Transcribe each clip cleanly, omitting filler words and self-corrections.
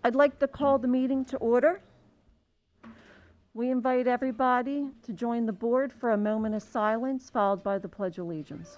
I'd like to call the meeting to order. We invite everybody to join the board for a moment of silence, followed by the Pledge of Allegiance.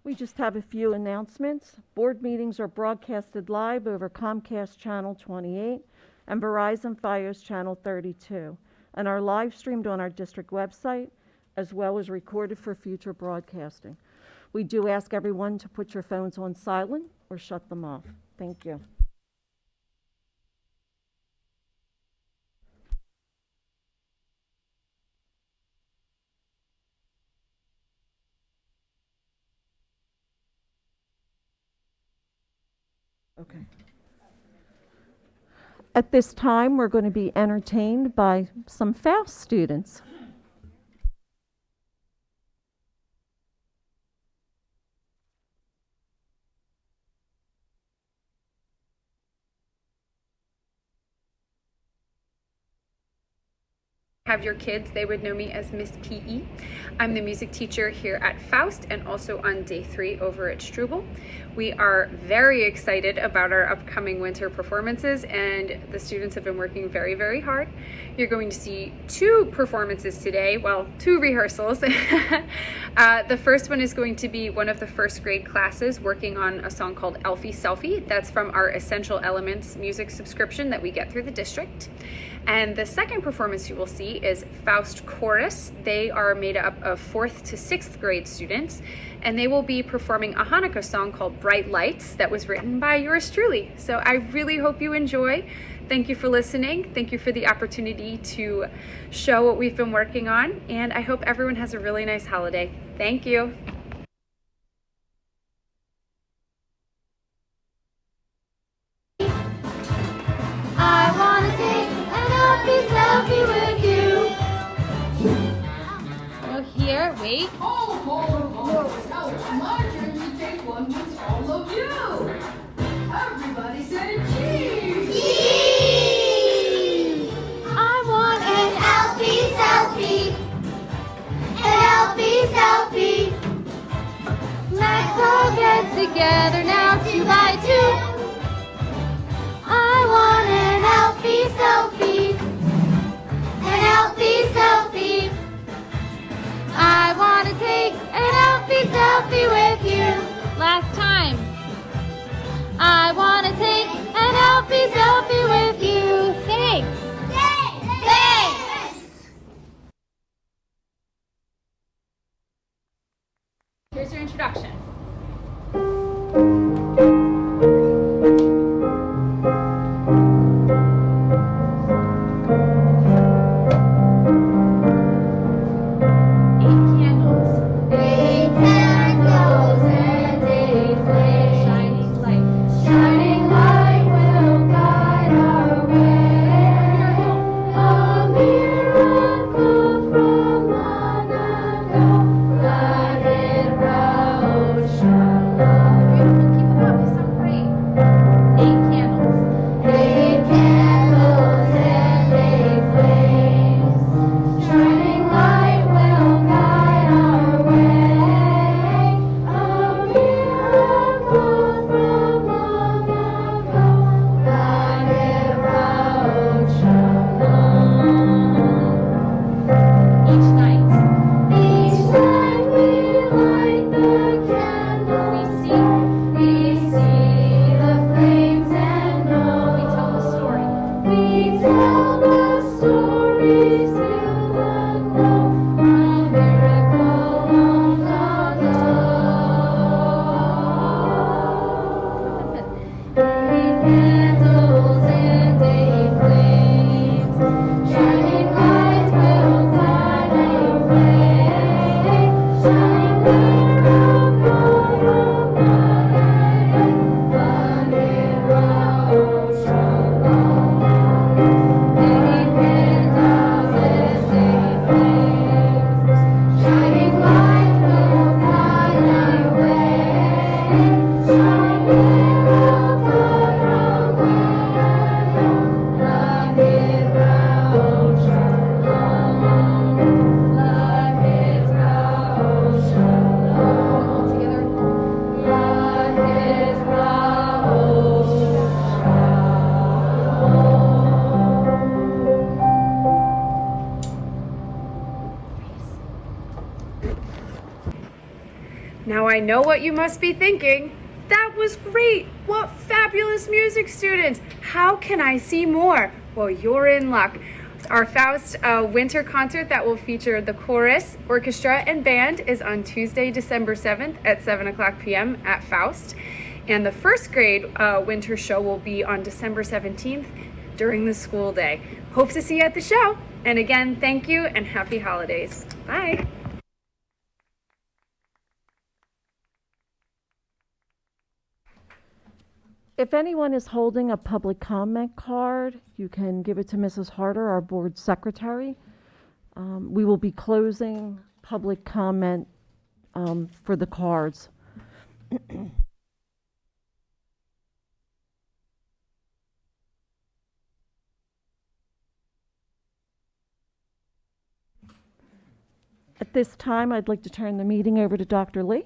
We just have a few announcements. Board meetings are broadcasted live over Comcast Channel 28 and Verizon Fios Channel 32, and are live streamed on our district website, as well as recorded for future broadcasting. We do ask everyone to put your phones on silent or shut them off. Thank you. Okay. At this time, we're going to be entertained by some FAUST students. Have your kids, they would know me as Miss PE. I'm the music teacher here at FAUST and also on day 3 over at Struble. We are very excited about our upcoming winter performances, and the students have been working very, very hard. You're going to see 2 performances today, well, 2 rehearsals. The first one is going to be one of the first grade classes working on a song called Elfie Selfie. That's from our Essential Elements music subscription that we get through the district. And the second performance you will see is FAUST Chorus. They are made up of 4th to 6th grade students, and they will be performing a Hanukkah song called Bright Lights that was written by yours truly. So I really hope you enjoy. Thank you for listening. Thank you for the opportunity to show what we've been working on, and I hope everyone has a really nice holiday. Thank you. I wanna take an selfie with you. Well, here, wait. Now it's my turn to take one with all of you. Everybody say cheese. Cheese! I want an Elfie selfie. An Elfie selfie. Let's all get together now 2 by 2. I want an Elfie selfie. An Elfie selfie. I want to take an Elfie selfie with you. Last time. I want to take an Elfie selfie with you. Thanks. Thanks. Here's your introduction. Eight candles and 8 flames. Shining light. Shining light will guide our way. A miracle from long ago. Let it roll. Now I know what you must be thinking. That was great! What fabulous music students! How can I see more? Well, you're in luck. Our Faust winter concert that will feature the chorus, orchestra, and band is on Tuesday, December 7th at 7 o'clock p.m. at Faust. And the first grade winter show will be on December 17th during the school day. Hope to see you at the show. And again, thank you and happy holidays. Bye. If anyone is holding a public comment card, you can give it to Mrs. Harder, our board secretary. We will be closing public comment for the cards. At this time, I'd like to turn the meeting over to Dr. Lee.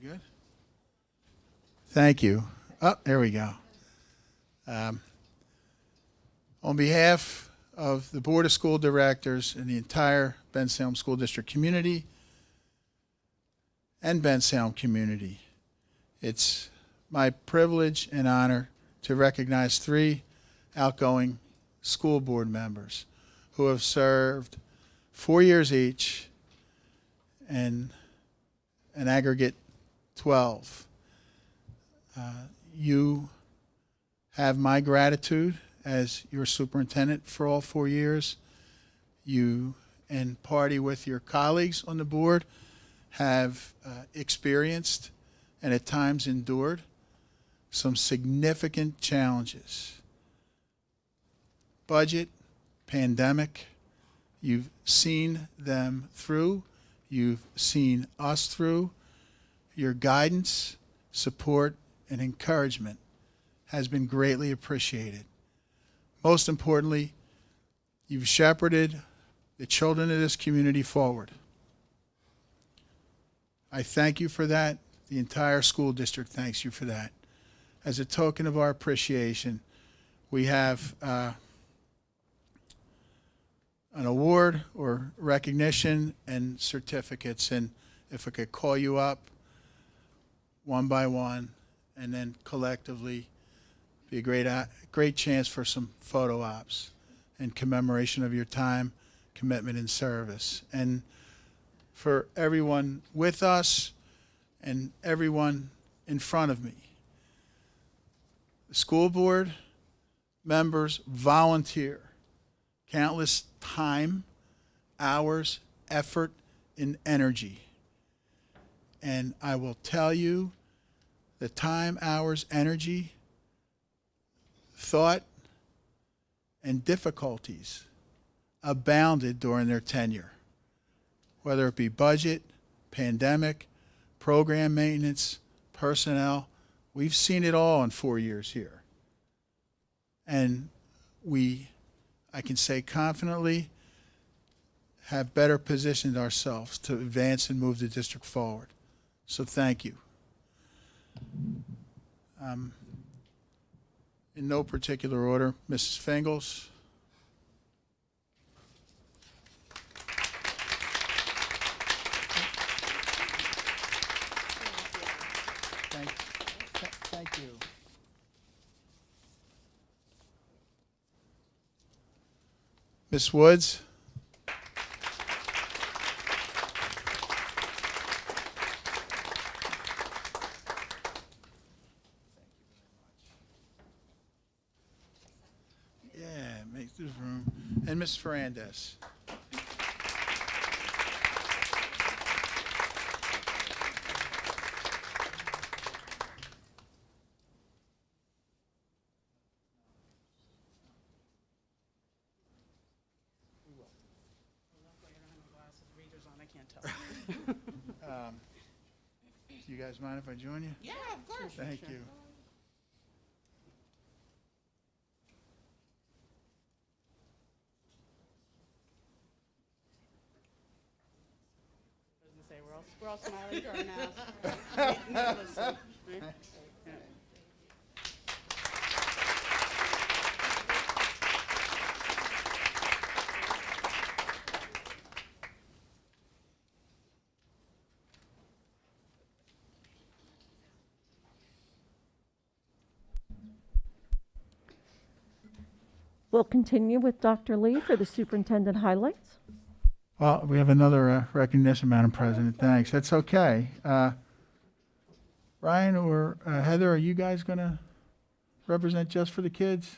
We good? Thank you. Oh, there we go. On behalf of the Board of School Directors and the entire Bensalem School District community and Bensalem community, it's my privilege and honor to recognize 3 outgoing school board members who have served 4 years each and an aggregate 12. You have my gratitude as your superintendent for all 4 years. You and party with your colleagues on the board have experienced and at times endured some significant challenges. Budget, pandemic, you've seen them through, you've seen us through. Your guidance, support, and encouragement has been greatly appreciated. Most importantly, you've shepherded the children of this community forward. I thank you for that. The entire school district thanks you for that. As a token of our appreciation, we have an award or recognition and certificates. And if I could call you up one by one and then collectively, be a great chance for some photo ops and commemoration of your time, commitment, and service. And for everyone with us and everyone in front of me, the school board members volunteer countless time, hours, effort, and energy. And I will tell you, the time, hours, energy, thought, and difficulties abounded during their tenure, whether it be budget, pandemic, program maintenance, personnel. We've seen it all in 4 years here. And I can say confidently, have better positioned ourselves to advance and move the district forward. So thank you. In no particular order, Mrs. Fingles. Thank you. Ms. Woods. teacher's room, and Ms. Ferrandez. Do you guys mind if I join you? Yeah, of course. Thank you. Say, we're all smiling to our mask. Listen, right? Yeah. We'll continue with Dr. Lee for the superintendent highlights. Well, we have another recognition, Madam President. Thanks. That's okay. Ryan or Heather, are you guys going to represent Just for the Kids?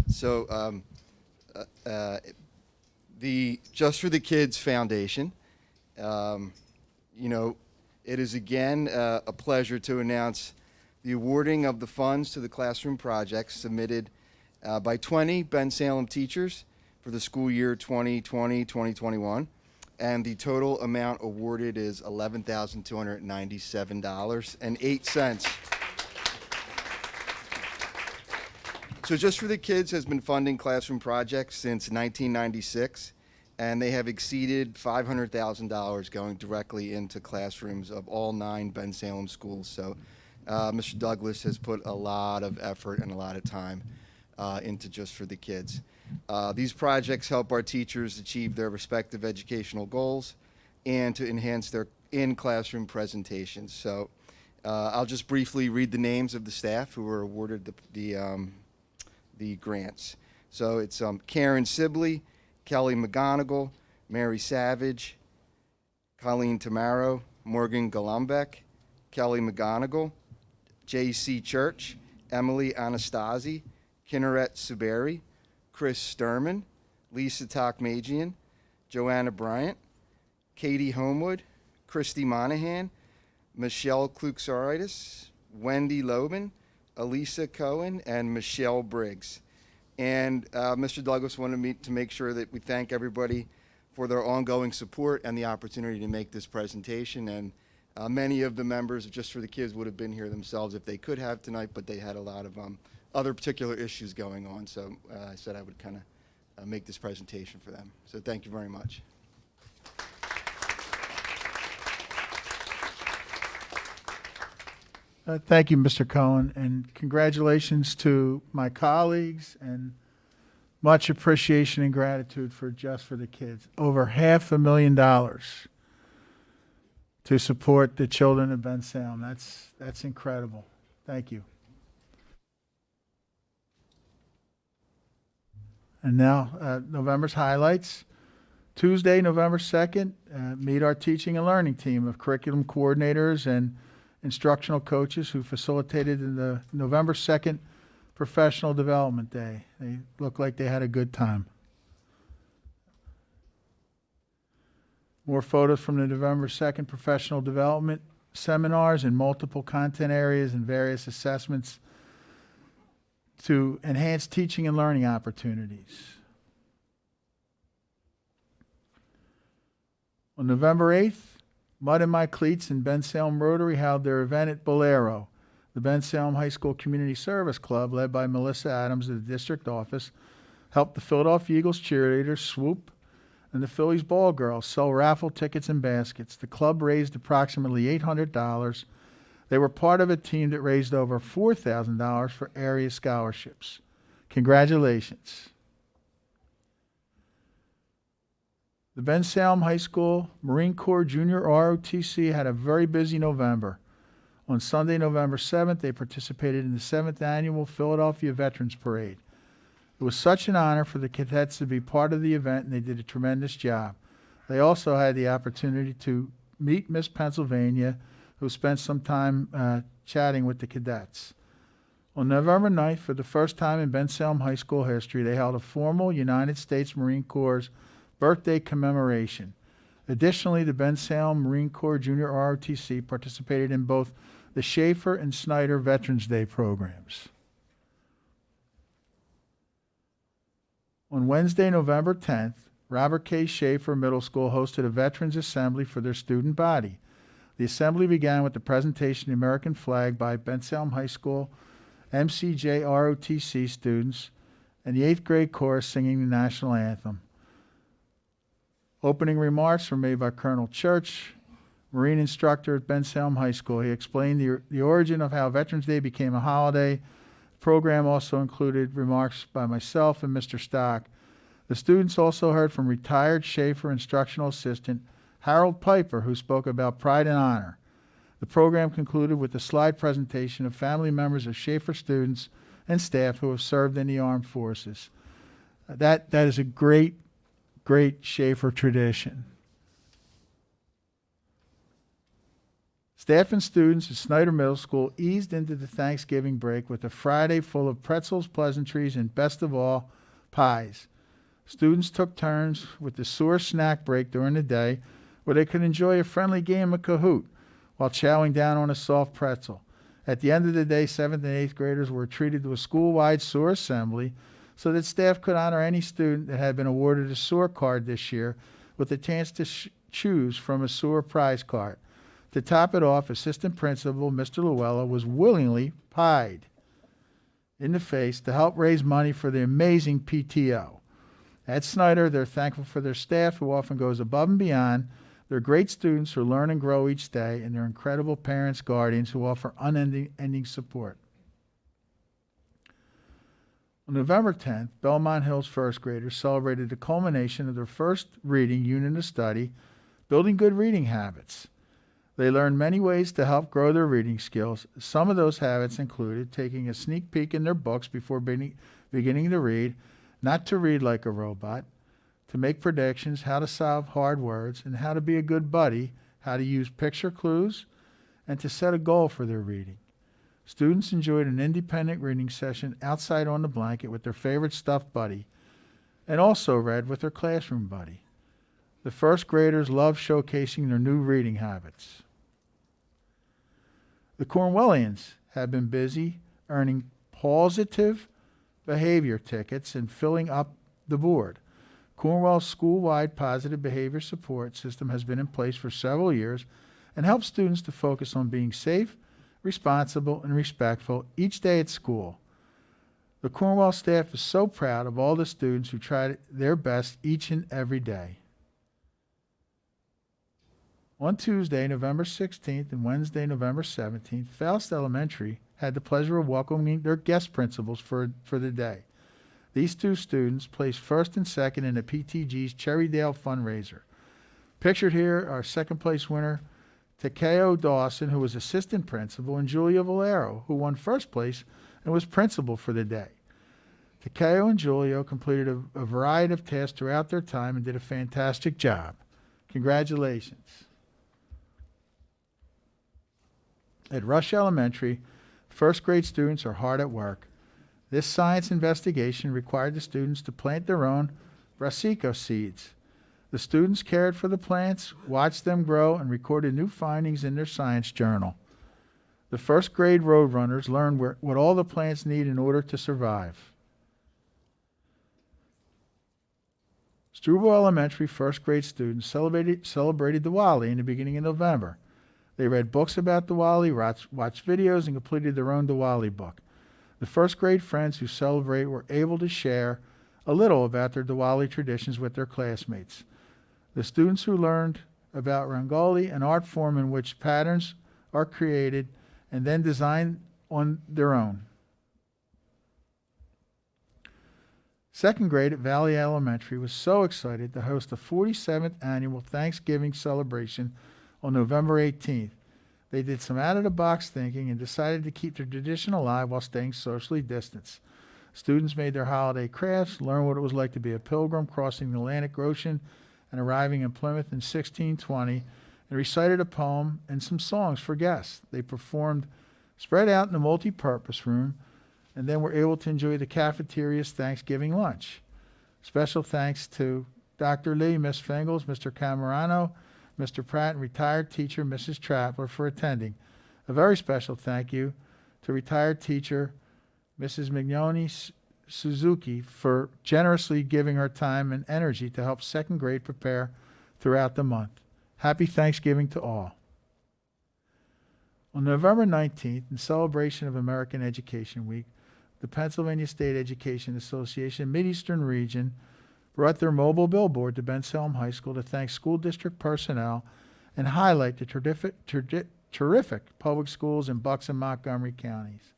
So, the Just for the Kids Foundation, it is again a pleasure to announce the awarding of the funds to the classroom projects submitted by 20 Ben Salem teachers for the school year 2020-2021. And the total amount awarded is $11,297.08. So Just for the Kids has been funding classroom projects since 1996, and they have exceeded $500,000 going directly into classrooms of all 9 Ben Salem schools. So Mr. Douglas has put a lot of effort and a lot of time into Just for the Kids. These projects help our teachers achieve their respective educational goals and to enhance their in-classroom presentations. So I'll just briefly read the names of the staff who were awarded the grants. So it's Karen Sibley, Kelly McGonigal, Mary Savage, Colleen Tamaro, Morgan Golombek, Kelly McGonigal, J.C. Church, Emily Anastasi, Kinneret Suberi, Chris Sturman, Lisa Tokmajian, Joanna Bryant, Katie Homewood, Christy Monahan, Michelle Kluksaritis, Wendy Lobin, Elisa Cohen, and Michelle Briggs. And Mr. Douglas wanted me to make sure that we thank everybody for their ongoing support and the opportunity to make this presentation. And many of the members of Just for the Kids would have been here themselves if they could have tonight, but they had a lot of other particular issues going on. So I said I would kind of make this presentation for them. So thank you very much. Thank you, Mr. Cohen, and congratulations to my colleagues and much appreciation and gratitude for Just for the Kids. Over $500,000 to support the children of Ben Salem. That's incredible. Thank you. And now, November's highlights. Tuesday, November 2nd, meet our teaching and learning team of curriculum coordinators and instructional coaches who facilitated the November 2nd Professional Development Day. They look like they had a good time. More photos from the November 2nd Professional Development seminars in multiple content areas and various assessments to enhance teaching and learning opportunities. On November 8th, Mud in My Cleats and Ben Salem Rotary held their event at Bolero. The Ben Salem High School Community Service Club, led by Melissa Adams of the district office, helped the Philadelphia Eagles cheerleaders, Swoop, and the Phillies ball girls sell raffle tickets and baskets. The club raised approximately $800. They were part of a team that raised over $4,000 for area scholarships. Congratulations. The Ben Salem High School Marine Corps Junior ROTC had a very busy November. On Sunday, November 7th, they participated in the 7th Annual Philadelphia Veterans Parade. It was such an honor for the cadets to be part of the event, and they did a tremendous job. They also had the opportunity to meet Miss Pennsylvania, who spent some time chatting with the cadets. On November 9th, for the first time in Bensalem High School history, they held a formal United States Marine Corps birthday commemoration. Additionally, the Bensalem Marine Corps Junior ROTC participated in both the Schaefer and Snyder Veterans Day programs. On Wednesday, November 10th, Robert K. Schaefer Middle School hosted a Veterans Assembly for their student body. The assembly began with the presentation of the American flag by Bensalem High School MCJ ROTC students and the 8th grade chorus singing the national anthem. Opening remarks were made by Colonel Church, Marine instructor at Bensalem High School. He explained the origin of how Veterans Day became a holiday. The program also included remarks by myself and Mr. Stock. The students also heard from retired Schaefer instructional assistant Harold Piper, who spoke about pride and honor. The program concluded with a slide presentation of family members of Schaefer students and staff who have served in the armed forces. That is a great Schaefer tradition. Staff and students at Snyder Middle School eased into the Thanksgiving break with a Friday full of pretzels, pleasantries, and best of all, pies. Students took turns with the sewer snack break during the day, where they could enjoy a friendly game of Kahoot while chowing down on a soft pretzel. At the end of the day, 7th and 8th graders were treated to a school-wide sewer assembly so that staff could honor any student that had been awarded a sewer card this year with a chance to choose from a sewer prize card. To top it off, Assistant Principal Mr. Llewellyn was willingly pied in the face to help raise money for the amazing PTO. At Snyder, they're thankful for their staff, who often goes above and beyond. They're great students who learn and grow each day, and they're incredible parents, guardians who offer unending support. On November 10th, Belmont Hills first graders celebrated the culmination of their first reading unit of study, Building Good Reading Habits. They learned many ways to help grow their reading skills. Some of those habits included taking a sneak peek in their books before beginning to read, not to read like a robot, to make predictions, how to solve hard words, and how to be a good buddy, how to use picture clues, and to set a goal for their reading. Students enjoyed an independent reading session outside on the blanket with their favorite stuffed buddy, and also read with their classroom buddy. The first graders loved showcasing their new reading habits. The Cornwellians have been busy earning positive behavior tickets and filling up the board. Cornwall's school-wide positive behavior support system has been in place for several years and helps students to focus on being safe, responsible, and respectful each day at school. The Cornwall staff is so proud of all the students who tried their best each and every day. On Tuesday, November 16th and Wednesday, November 17th, Faust Elementary had the pleasure of welcoming their guest principals for the day. These two students placed first and second in the PTG's Cherrydale fundraiser. Pictured here are second place winner Takeo Dawson, who was assistant principal, and Julia Valero, who won first place and was principal for the day. Takeo and Julio completed a variety of tasks throughout their time and did a fantastic job. Congratulations. At Rush Elementary, first grade students are hard at work. This science investigation required the students to plant their own brassica seeds. The students cared for the plants, watched them grow, and recorded new findings in their science journal. The first grade Roadrunners learned what all the plants need in order to survive. Struble Elementary first grade students celebrated Diwali in the beginning of November. They read books about Diwali, watched videos, and completed their own Diwali book. The first grade friends who celebrate were able to share a little about their Diwali traditions with their classmates. The students who learned about Rangoli, an art form in which patterns are created and then designed on their own. Second grade at Valley Elementary was so excited to host the 47th annual Thanksgiving celebration on November 18th. They did some out-of-the-box thinking and decided to keep the tradition alive while staying socially distanced. Students made their holiday crafts, learned what it was like to be a pilgrim crossing the Atlantic Ocean and arriving in Plymouth in 1620, and recited a poem and some songs for guests. They performed spread out in the multi-purpose room, and then were able to enjoy the cafeteria's Thanksgiving lunch. Special thanks to Dr. Lee, Miss Fingles, Mr. Camerano, Mr. Pratt, and retired teacher Mrs. Trapler for attending. A very special thank you to retired teacher Mrs. Mignoni Suzuki for generously giving her time and energy to help second grade prepare throughout the month. Happy Thanksgiving to all. On November 19th, in celebration of American Education Week, the Pennsylvania State Education Association Mideastern Region brought their mobile billboard to Bensalem High School to thank school district personnel and highlight the terrific public schools in Bucks and Montgomery counties.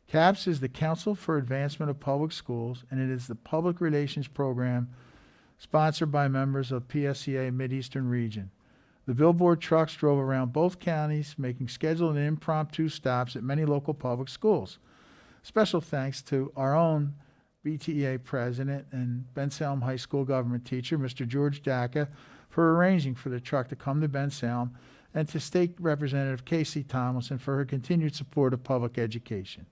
CAPS is the Council for Advancement of Public Schools, and it is the public relations program sponsored by members of PSEA Mideastern Region. The billboard trucks drove around both counties, making scheduled and impromptu stops at many local public schools. Special thanks to our own BTEA president and Bensalem High School government teacher, Mr. George Dacca, for arranging for the truck to come to Bensalem, and to State Representative Casey Tomlinson for her continued support of public education.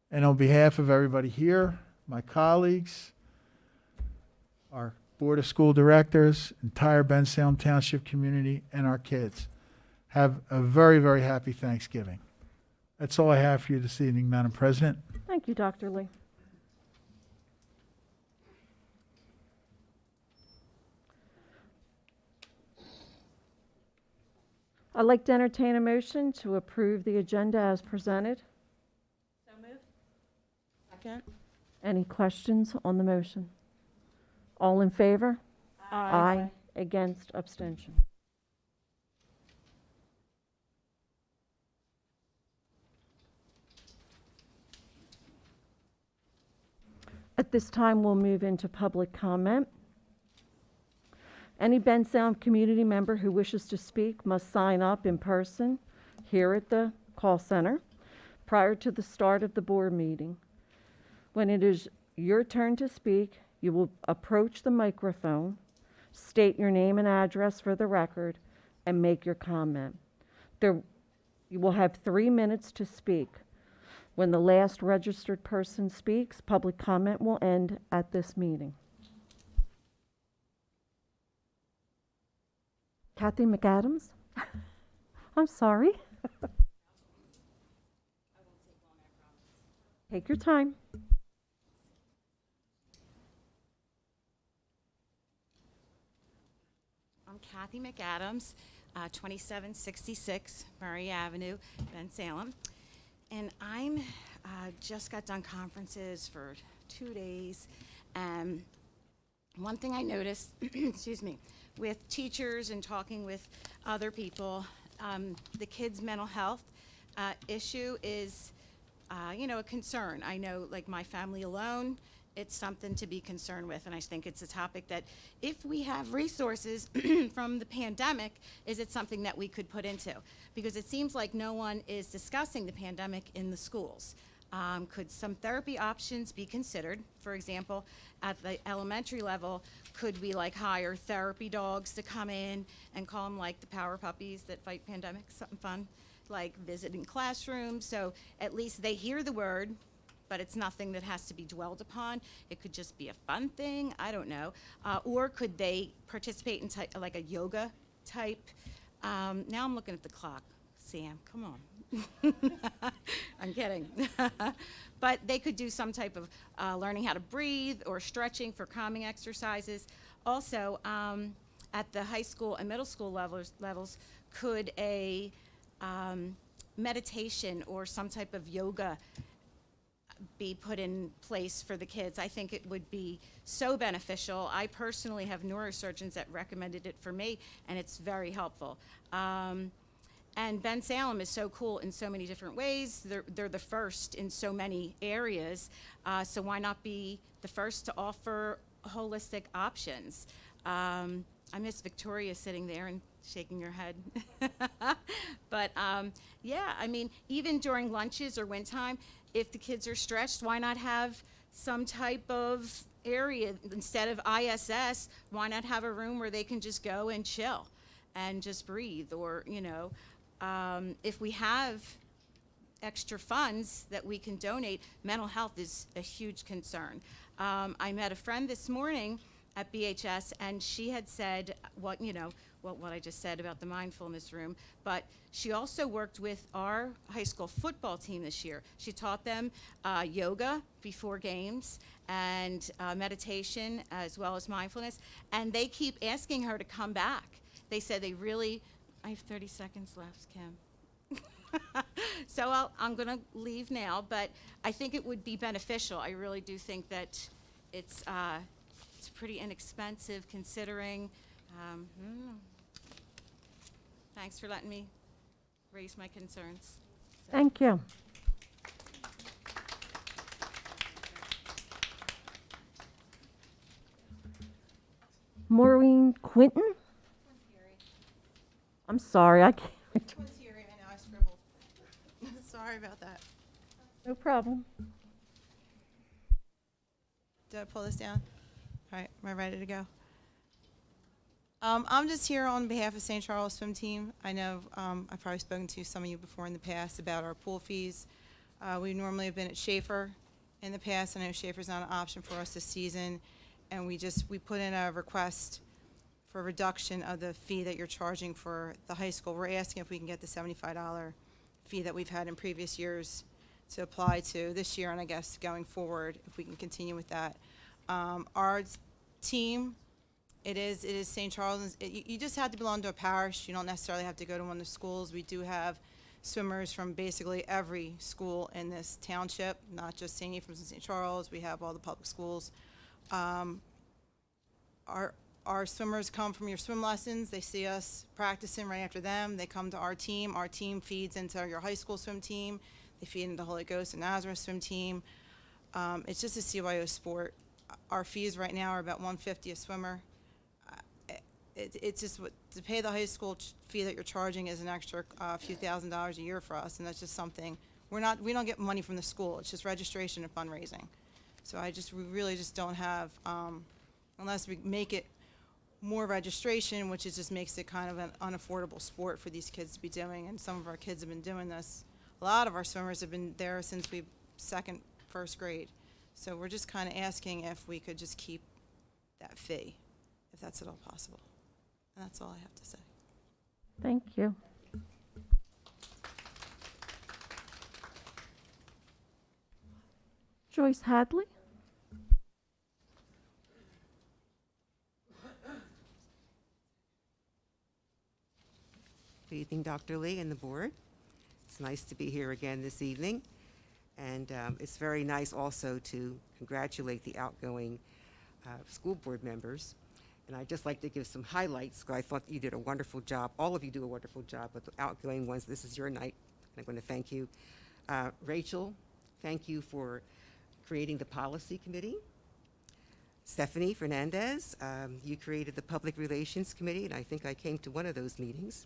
And on behalf of everybody here, my colleagues, our Board of School Directors, entire Bensalem Township community, and our kids, have a very, very happy Thanksgiving. That's all I have for you this evening, Madam President. Thank you, Dr. Lee. I'd like to entertain a motion to approve the agenda as presented. Second? Any questions on the motion? All in favor? Aye. Against, abstention. At this time, we'll move into public comment. Any Bensalem community member who wishes to speak must sign up in person here at the call center prior to the start of the board meeting. When it is your turn to speak, you will approach the microphone, state your name and address for the record, and make your comment. You will have 3 minutes to speak. When the last registered person speaks, public comment will end at this meeting. Kathy McAdams? I'm sorry. Take your time. I'm Kathy McAdams, 2766 Murray Avenue, Bensalem. And I'm just got done conferences for 2 days. One thing I noticed, excuse me, with teachers and talking with other people, the kids' mental health issue is, a concern. I know, like my family alone, it's something to be concerned with, and I think it's a topic that if we have resources from the pandemic, is it something that we could put into? Because it seems like no one is discussing the pandemic in the schools. Could some therapy options be considered? For example, at the elementary level, could we like hire therapy dogs to come in and call them like the power puppies that fight pandemics, something fun, like visiting classrooms, so at least they hear the word, but it's nothing that has to be dwelled upon. It could just be a fun thing, I don't know. Or could they participate in like a yoga type? Now I'm looking at the clock. Sam, come on. I'm kidding. But they could do some type of learning how to breathe or stretching for calming exercises. Also, at the high school and middle school levels, could a meditation or some type of yoga be put in place for the kids? I think it would be so beneficial. I personally have neurosurgeons that recommended it for me, and it's very helpful. And Bensalem is so cool in so many different ways. They're the first in so many areas, so why not be the first to offer holistic options? I miss Victoria sitting there and shaking her head. But yeah, I mean, even during lunches or when time, if the kids are stretched, why not have some type of area instead of ISS? Why not have a room where they can just go and chill and just breathe? Or, you know, if we have extra funds that we can donate, mental health is a huge concern. I met a friend this morning at BHS, and she had said what I just said about the mindfulness room, but she also worked with our high school football team this year. She taught them yoga before games and meditation as well as mindfulness, and they keep asking her to come back. They said they really, I have 30 seconds left, Kim. So I'm going to leave now, but I think it would be beneficial. I really do think that it's pretty inexpensive considering. Thanks for letting me raise my concerns. Thank you. Maureen Quinton? I'm sorry, I can't. Quintieri, I know I scribbled. Sorry about that. No problem. Did I pull this down? All right, am I ready to go? I'm just here on behalf of St. Charles Swim Team. I know I've probably spoken to some of you before in the past about our pool fees. We normally have been at Schaefer in the past. I know Schaefer's not an option for us this season, and we put in a request for a reduction of the fee that you're charging for the high school. We're asking if we can get the $75 fee that we've had in previous years to apply to this year, and I guess going forward, if we can continue with that. Our team, it is St. Charles. You just have to belong to a parish. You don't necessarily have to go to one of the schools. We do have swimmers from basically every school in this township, not just St. Ephraim's and St. Charles. We have all the public schools. Our swimmers come from your swim lessons. They see us practicing right after them. They come to our team. Our team feeds into your high school swim team. They feed into the Holy Ghost and Nazareth swim team. It's just a CYO sport. Our fees right now are about $150 a swimmer. It's just to pay the high school fee that you're charging is an extra few $1,000s a year for us, and that's just something we don't get money from the school. It's just registration and fundraising. So we really just don't have unless we make it more registration, which just makes it kind of an unaffordable sport for these kids to be doing. And some of our kids have been doing this. A lot of our swimmers have been there since first grade. So we're just kind of asking if we could just keep that fee, if that's at all possible. And that's all I have to say. Thank you. Joyce Hadley? Good evening, Dr. Lee and the board. It's nice to be here again this evening. And it's very nice also to congratulate the outgoing school board members. And I'd just like to give some highlights, because I thought you did a wonderful job. All of you do a wonderful job, but the outgoing ones, this is your night. And I'm going to thank you. Rachel, thank you for creating the policy committee. Stephanie Fernandez, you created the public relations committee, and I think I came to one of those meetings.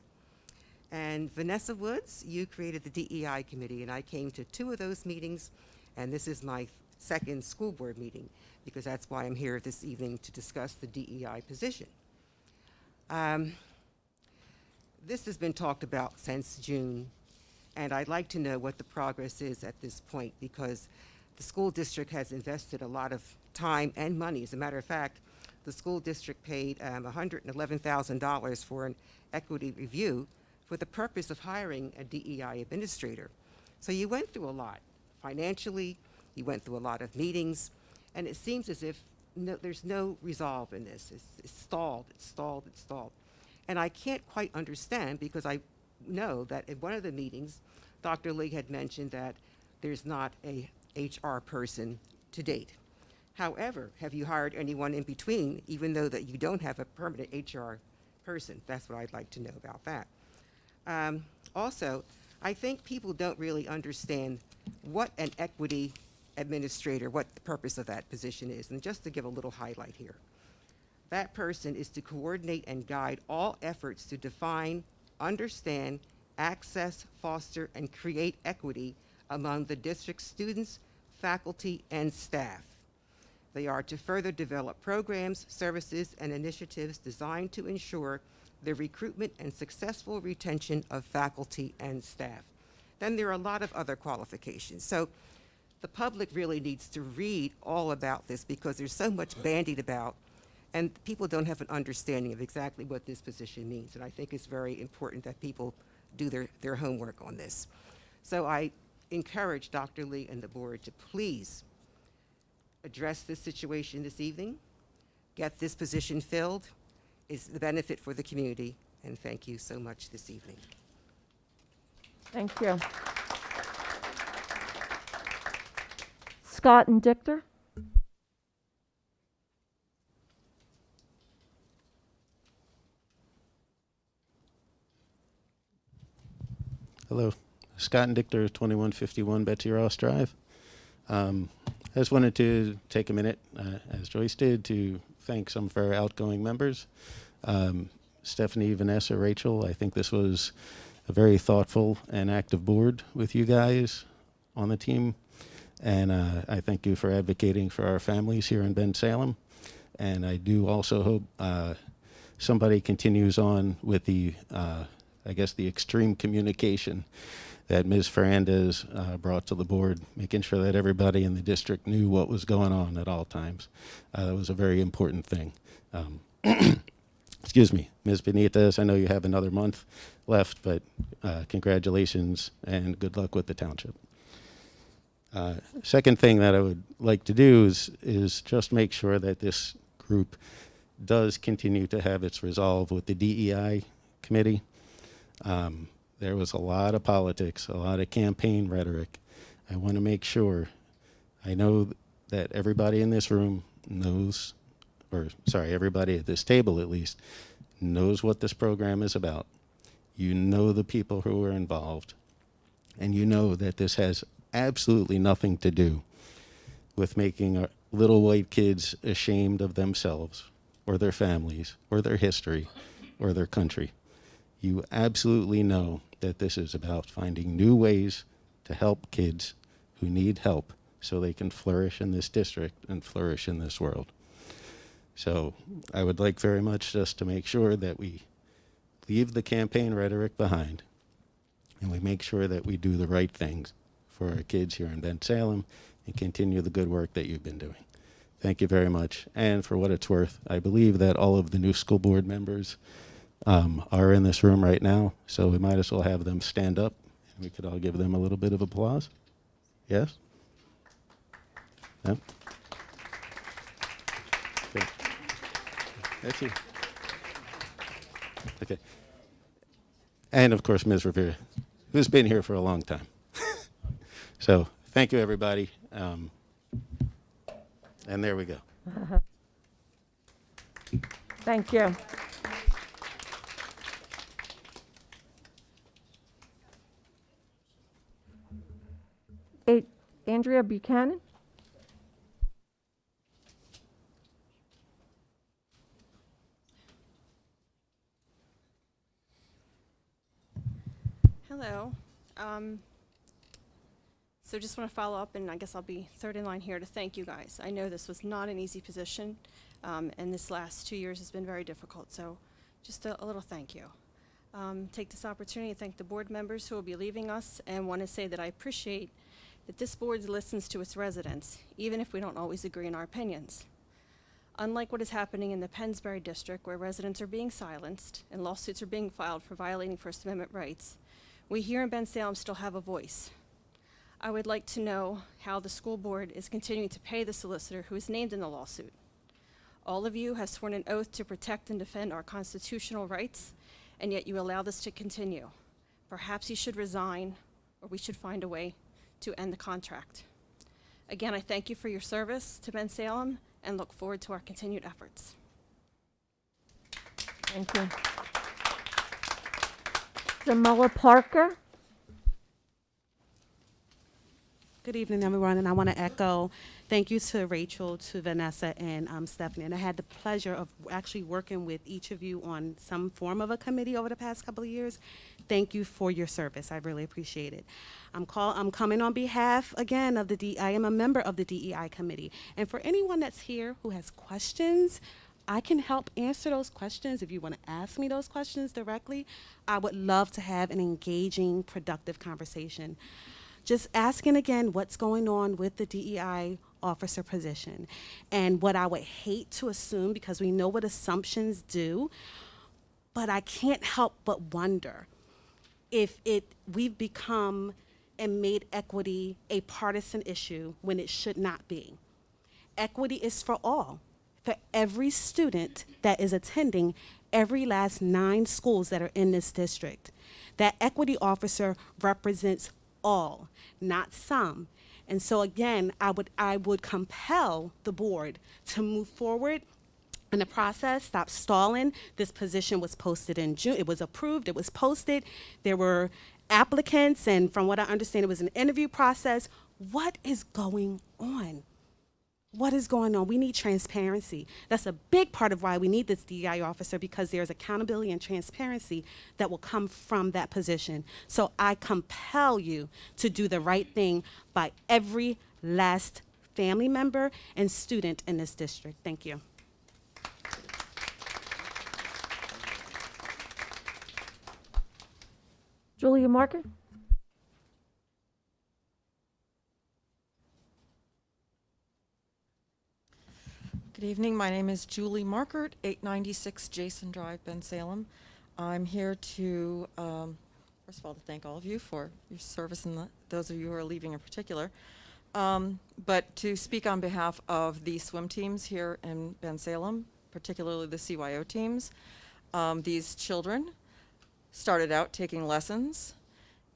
And Vanessa Woods, you created the DEI committee, and I came to 2 of those meetings, and this is my second school board meeting, because that's why I'm here this evening to discuss the DEI position. This has been talked about since June, and I'd like to know what the progress is at this point, because the school district has invested a lot of time and money. As a matter of fact, the school district paid $111,000 for an equity review for the purpose of hiring a DEI administrator. So you went through a lot financially, you went through a lot of meetings, and it seems as if there's no resolve in this. It's stalled, it's stalled, it's stalled. And I can't quite understand, because I know that in one of the meetings, Dr. Lee had mentioned that there's not a HR person to date. However, have you hired anyone in between, even though that you don't have a permanent HR person? That's what I'd like to know about that. Also, I think people don't really understand what an equity administrator, what the purpose of that position is. And just to give a little highlight here. That person is to coordinate and guide all efforts to define, understand, access, foster, and create equity among the district's students, faculty, and staff. They are to further develop programs, services, and initiatives designed to ensure the recruitment and successful retention of faculty and staff. Then there are a lot of other qualifications. So the public really needs to read all about this because there's so much bandied about, and people don't have an understanding of exactly what this position means. And I think it's very important that people do their homework on this. So I encourage Dr. Lee and the board to please address this situation this evening, get this position filled. Is the benefit for the community, and thank you so much this evening. Thank you. Scott and Dichter? Hello, Scott and Dichter, 2151 Betsy Ross Drive. I just wanted to take a minute, as Joyce did, to thank some of our outgoing members. Stephanie, Vanessa, Rachel, I think this was a very thoughtful and active board with you guys on the team. And I thank you for advocating for our families here in Bensalem. And I do also hope somebody continues on with the, I guess, the extreme communication that Ms. Fernandez brought to the board, making sure that everybody in the district knew what was going on at all times. That was a very important thing. Excuse me, Ms. Benitez, I know you have another month left, but congratulations and good luck with the township. Second thing that I would like to do is just make sure that this group does continue to have its resolve with the DEI committee. There was a lot of politics, a lot of campaign rhetoric. I want to make sure, I know that everybody in this room knows, or sorry, everybody at this table at least, knows what this program is about. You know the people who are involved, and you know that this has absolutely nothing to do with making our little white kids ashamed of themselves or their families or their history or their country. You absolutely know that this is about finding new ways to help kids who need help so they can flourish in this district and flourish in this world. So I would like very much just to make sure that we leave the campaign rhetoric behind and we make sure that we do the right things for our kids here in Bensalem and continue the good work that you've been doing. Thank you very much. And for what it's worth, I believe that all of the new school board members are in this room right now, so we might as well have them stand up and we could all give them a little bit of applause. Yes? No? Okay. That's you. Okay. And of course, Ms. Rivera, who's been here for a long time. So thank you, everybody. And there we go. Thank you. Andrea Buchanan? Hello. So just want to follow up, and I guess I'll be third in line here to thank you guys. I know this was not an easy position, and this last 2 years has been very difficult, so just a little thank you. Take this opportunity to thank the board members who will be leaving us, and want to say that I appreciate that this board listens to its residents, even if we don't always agree in our opinions. Unlike what is happening in the Pennsbury district, where residents are being silenced and lawsuits are being filed for violating First Amendment rights, we here in Bensalem still have a voice. I would like to know how the school board is continuing to pay the solicitor who is named in the lawsuit. All of you have sworn an oath to protect and defend our constitutional rights, and yet you allow this to continue. Perhaps you should resign, or we should find a way to end the contract. Again, I thank you for your service to Bensalem and look forward to our continued efforts. Thank you. Jamila Parker? Good evening, everyone, and I want to echo thank you to Rachel, to Vanessa, and Stephanie. And I had the pleasure of actually working with each of you on some form of a committee over the past couple of years. Thank you for your service. I really appreciate it. I'm coming on behalf, again, of the I am a member of the DEI committee. And for anyone that's here who has questions, I can help answer those questions. If you want to ask me those questions directly, I would love to have an engaging, productive conversation. Just asking again what's going on with the DEI officer position. And what I would hate to assume, because we know what assumptions do, but I can't help but wonder if we've become and made equity a partisan issue when it should not be. Equity is for all, for every student that is attending every last 9 schools that are in this district. That equity officer represents all, not some. And so again, I would compel the board to move forward in the process, stop stalling. This position was posted in June. It was approved, it was posted. There were applicants, and from what I understand, it was an interview process. What is going on? What is going on? We need transparency. That's a big part of why we need this DEI officer, because there's accountability and transparency that will come from that position. So I compel you to do the right thing by every last family member and student in this district. Thank you. Julia Marker? Good evening. My name is Julie Markert, 896 Jason Drive, Bensalem. I'm here to, first of all, to thank all of you for your service, and those of you who are leaving in particular, but to speak on behalf of the swim teams here in Bensalem, particularly the CYO teams. These children started out taking lessons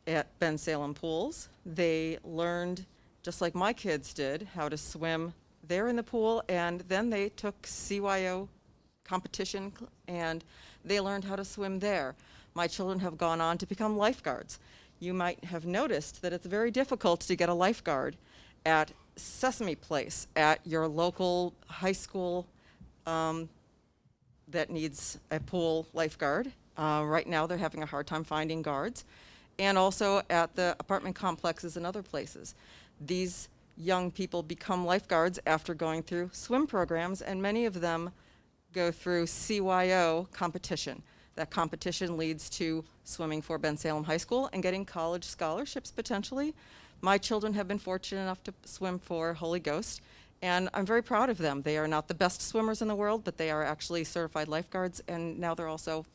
at Bensalem pools. They learned, just like my kids did, how to swim there in the pool, and then they took CYO competition and they learned how to swim there. My children have gone on to become lifeguards. You might have noticed that it's very difficult to get a lifeguard at Sesame Place, at your local high school that needs a pool lifeguard. Right now they're having a hard time finding guards, and also at the apartment complexes and other places. These young people become lifeguards after going through swim programs, and many of them go through CYO competition. That competition leads to swimming for Bensalem High School and getting college scholarships potentially. My children have been fortunate enough to swim for Holy Ghost, and I'm very proud of them. They are not the best swimmers in the world, but they are actually certified lifeguards, and now they're also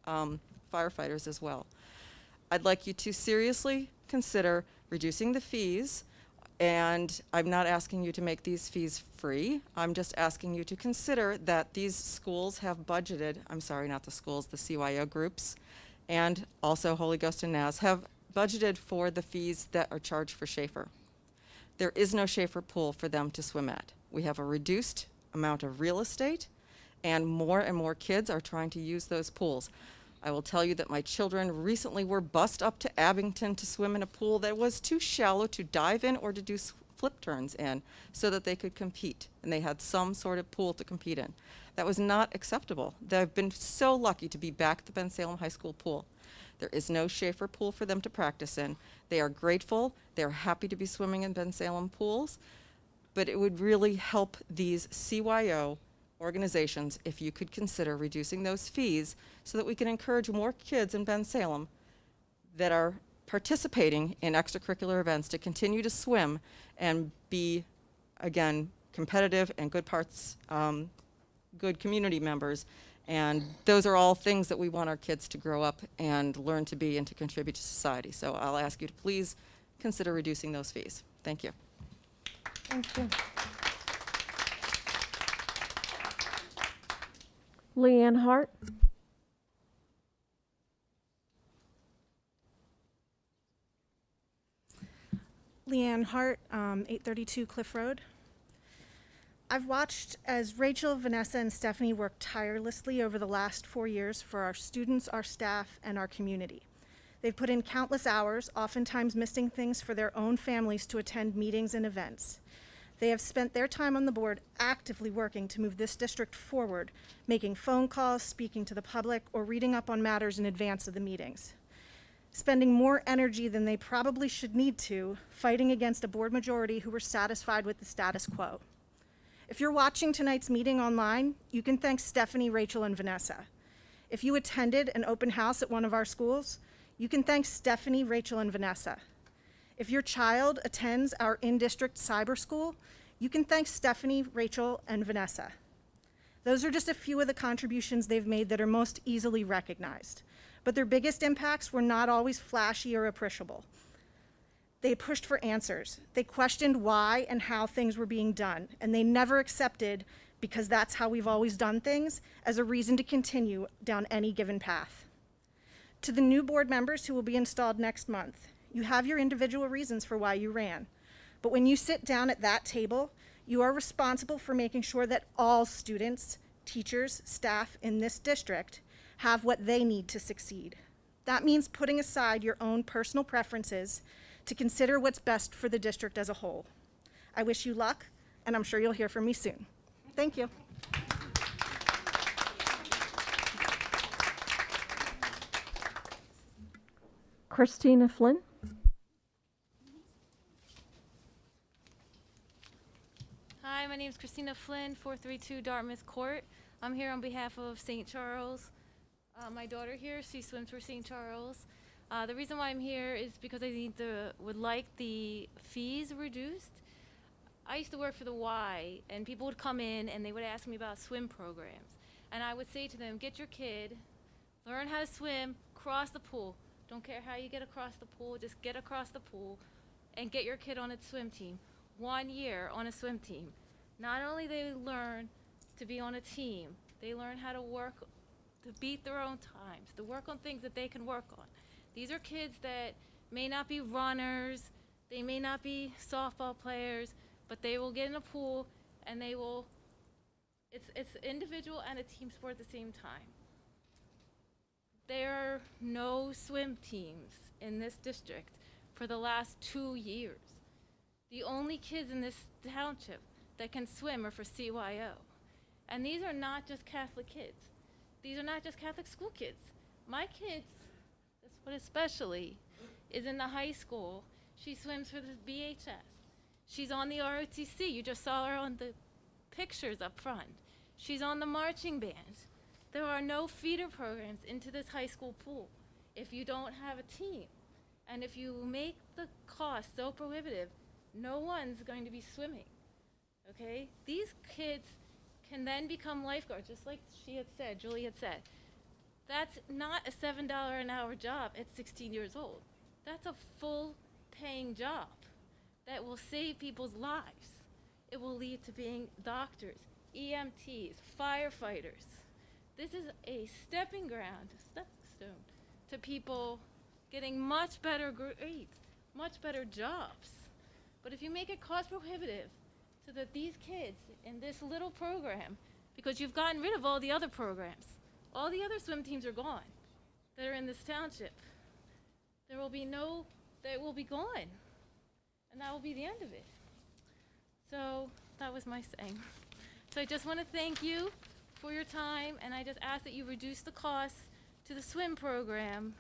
firefighters as well. I'd like you to seriously consider reducing the fees. And I'm not asking you to make these fees free. I'm just asking you to consider that these schools have budgeted, I'm sorry, not the schools, the CYO groups, and also Holy Ghost and NAS have budgeted for the fees that are charged for Schaefer. There is no Schaefer pool for them to swim at. We have a reduced amount of real estate, and more kids are trying to use those pools. I will tell you that my children recently were bused up to Abington to swim in a pool that was too shallow to dive in or to do flip turns in so that they could compete, and they had some sort of pool to compete in. That was not acceptable. They've been so lucky to be back at the Bensalem High School pool. There is no Schaefer pool for them to practice in. They are grateful. They're happy to be swimming in Bensalem pools, but it would really help these CYO organizations if you could consider reducing those fees so that we can encourage more kids in Bensalem that are participating in extracurricular events to continue to swim and be, again, competitive and good community members. And those are all things that we want our kids to grow up and learn to be and to contribute to society. So I'll ask you to please consider reducing those fees. Thank you. Thank you. Leanne Hart? Leanne Hart, 832 Cliff Road. I've watched as Rachel, Vanessa, and Stephanie work tirelessly over the last 4 years for our students, our staff, and our community. They've put in countless hours, oftentimes missing things for their own families to attend meetings and events. They have spent their time on the board actively working to move this district forward, making phone calls, speaking to the public, or reading up on matters in advance of the meetings. Spending more energy than they probably should need to, fighting against a board majority who were satisfied with the status quo. If you're watching tonight's meeting online, you can thank Stephanie, Rachel, and Vanessa. If you attended an open house at one of our schools, you can thank Stephanie, Rachel, and Vanessa. If your child attends our in-district cyber school, you can thank Stephanie, Rachel, and Vanessa. Those are just a few of the contributions they've made that are most easily recognized. But their biggest impacts were not always flashy or appreciable. They pushed for answers. They questioned why and how things were being done, and they never accepted, because that's how we've always done things, as a reason to continue down any given path. To the new board members who will be installed next month, you have your individual reasons for why you ran. But when you sit down at that table, you are responsible for making sure that all students, teachers, staff in this district have what they need to succeed. That means putting aside your own personal preferences to consider what's best for the district as a whole. I wish you luck, and I'm sure you'll hear from me soon. Thank you. Christina Flynn. Hi, my name is Christina Flynn, 432 Dartmouth Court. I'm here on behalf of St. Charles. My daughter here, she swims for St. Charles. The reason why I'm here is because I would like the fees reduced. I used to work for the Y, and people would come in and they would ask me about swim programs. And I would say to them, get your kid, learn how to swim, cross the pool. Don't care how you get across the pool, just get across the pool and get your kid on its swim team. 1 year on a swim team. Not only they learn to be on a team, they learn how to work, to beat their own times, to work on things that they can work on. These are kids that may not be runners, they may not be softball players, but they will get in a pool and they will, it's individual and a team sport at the same time. There are no swim teams in this district for the last 2 years. The only kids in this township that can swim are for CYO. And these are not just Catholic kids. These are not just Catholic school kids. My kids, this one especially, is in the high school. She swims for the BHS. She's on the ROTC. You just saw her on the pictures up front. She's on the marching band. There are no feeder programs into this high school pool if you don't have a team. And if you make the cost so prohibitive, no one's going to be swimming, okay? These kids can then become lifeguards, just like Julie had said. That's not a $7 an hour job at 16 years old. That's a full paying job that will save people's lives. It will lead to being doctors, EMTs, firefighters. This is a stepping stone to people getting much better grades, much better jobs. But if you make it cost prohibitive so that these kids in this little program, because you've gotten rid of all the other programs, all the other swim teams are gone that are in this township. They will be gone. And that will be the end of it. So that was my saying. So I just want to thank you for your time, and I just ask that you reduce the costs to the swim program,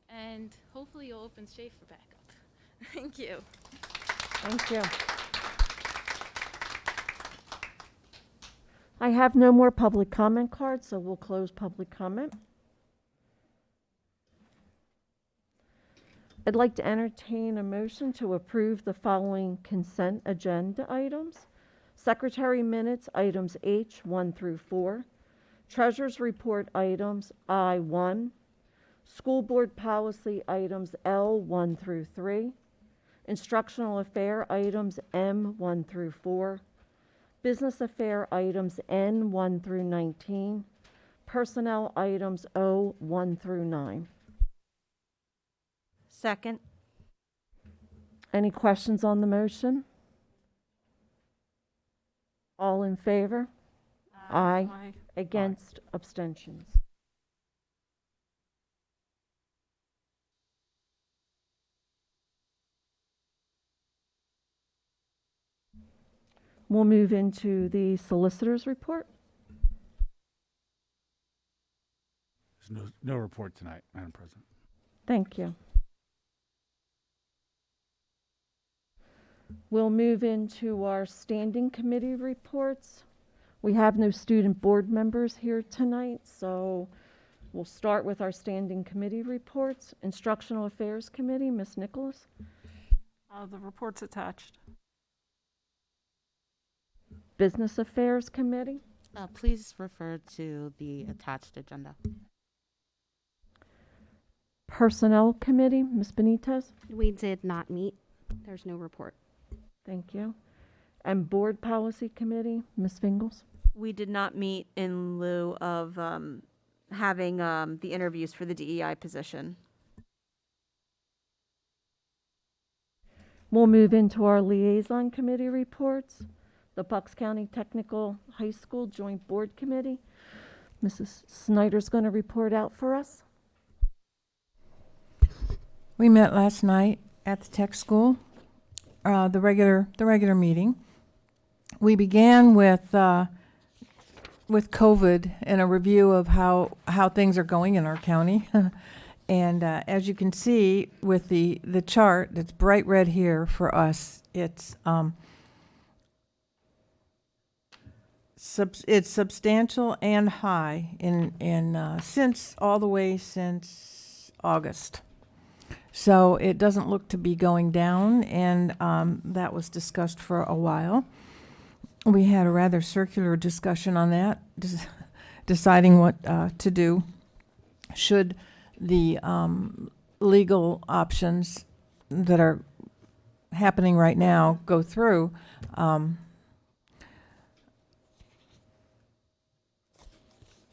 and hopefully you'll open Schaefer back up. Thank you. Thank you. I have no more public comment cards, so we'll close public comment. I'd like to entertain a motion to approve the following consent agenda items. Secretary minutes, items H, 1 through 4. Treasurer's report, items I, 1. School board policy, items L, 1 through 3. Instructional affair, items M, 1 through 4. Business affair, items N, 1 through 19. Personnel, items O, 1 through 9. Second. Any questions on the motion? All in favor? Aye. Against? Abstentions? We'll move into the solicitor's report. There's no report tonight, Madam President. Thank you. We'll move into our standing committee reports. We have no student board members here tonight, so we'll start with our standing committee reports. Instructional Affairs Committee, Ms. Nicholas. The report's attached. Business Affairs Committee. Please refer to the attached agenda. Personnel Committee, Ms. Benitez. We did not meet. There's no report. Thank you. And Board Policy Committee, Ms. Fingles. We did not meet in lieu of having the interviews for the DEI position. We'll move into our liaison committee reports. The Bucks County Technical High School Joint Board Committee. Mrs. Snyder's going to report out for us. We met last night at the tech school, the regular meeting. We began with COVID and a review of how things are going in our county. And as you can see with the chart that's bright red here for us, it's substantial and high since August. So it doesn't look to be going down, and that was discussed for a while. We had a rather circular discussion on that, deciding what to do should the legal options that are happening right now go through.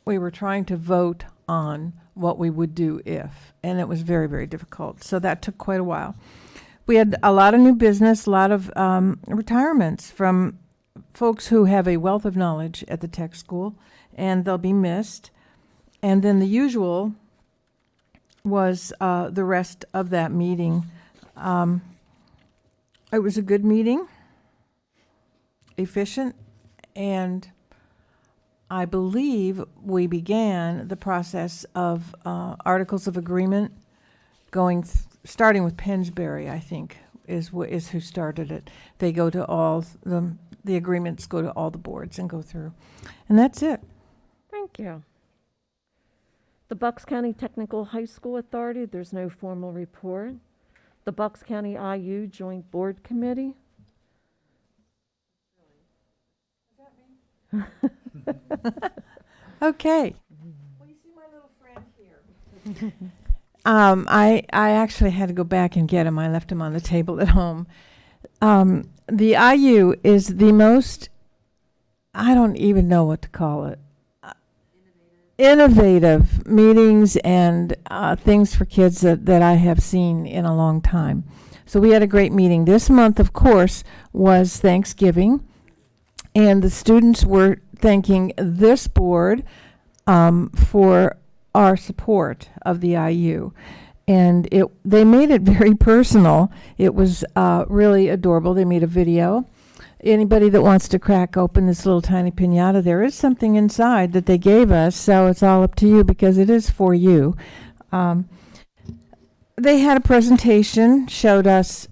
We were trying to vote on what we would do if, and it was very, very difficult. So that took quite a while. We had a lot of new business, a lot of retirements from folks who have a wealth of knowledge at the tech school, and they'll be missed. And then the usual was the rest of that meeting. It was a good meeting, efficient, and I believe we began the process of articles of agreement starting with Pennsbury, I think, is who started it. They go to all, the agreements go to all the boards and go through. And that's it. Thank you. The Bucks County Technical High School Authority, there's no formal report. The Bucks County IU Joint Board Committee. Okay. Well, you see my little friend here. I actually had to go back and get him. I left him on the table at home. The IU is the most, I don't even know what to call it, innovative meetings and things for kids that I have seen in a long time. So we had a great meeting. This month, of course, was Thanksgiving, and the students were thanking this board for our support of the IU. And they made it very personal. It was really adorable. They made a video. Anybody that wants to crack open this little tiny piñata, there is something inside that they gave us, so it's all up to you because it is for you. They had a presentation, showed us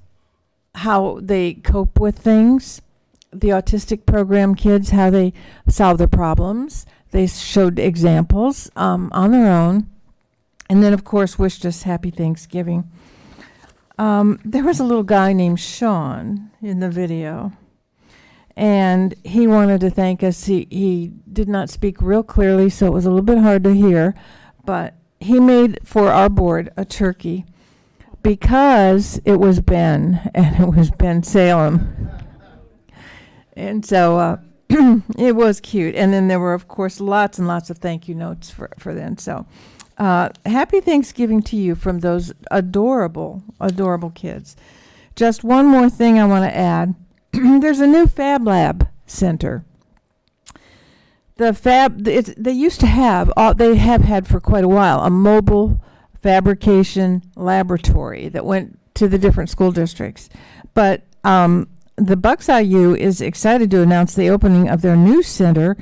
how they cope with things, the autistic program kids, how they solve their problems. They showed examples on their own. And then, of course, wished us happy Thanksgiving. There was a little guy named Sean in the video, and he wanted to thank us. He did not speak real clearly, so it was a little bit hard to hear, but he made for our board a turkey because it was Ben, and it was Ben Salem. And so it was cute. And then there were, of course, lots and lots of thank you notes for them. So happy Thanksgiving to you from those adorable, adorable kids. Just one more thing I want to add. There's a new Fab Lab Center. They used to have, they have had for quite a while, a mobile fabrication laboratory that went to the different school districts. But the Bucks IU is excited to announce the opening of their new center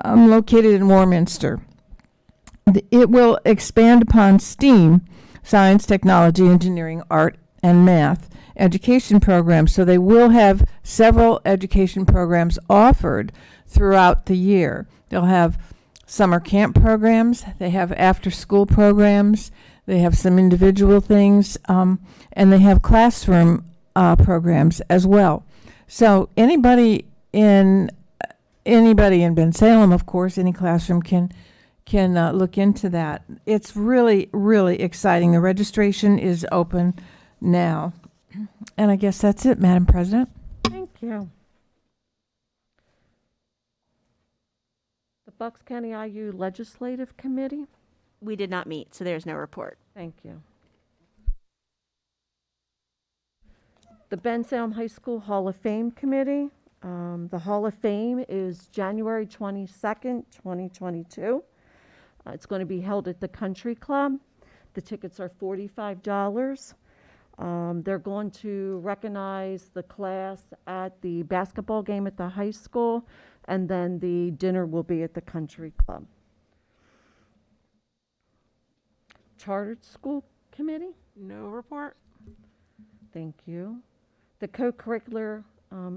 located in Warminster. It will expand upon STEAM, science, technology, engineering, art, and math education programs. So they will have several education programs offered throughout the year. They'll have summer camp programs, they have after-school programs, they have some individual things, and they have classroom programs as well. So anybody in Bensalem, of course, any classroom can look into that. It's really, really exciting. The registration is open now. And I guess that's it, Madam President. Thank you. The Bucks County IU Legislative Committee. We did not meet, so there's no report. Thank you. The Bensalem High School Hall of Fame Committee. The Hall of Fame is January 22nd, 2022. It's going to be held at the Country Club. The tickets are $45. They're going to recognize the class at the basketball game at the high school, and then the dinner will be at the Country Club. Chartered School Committee? No report. Thank you. The Co-Curricular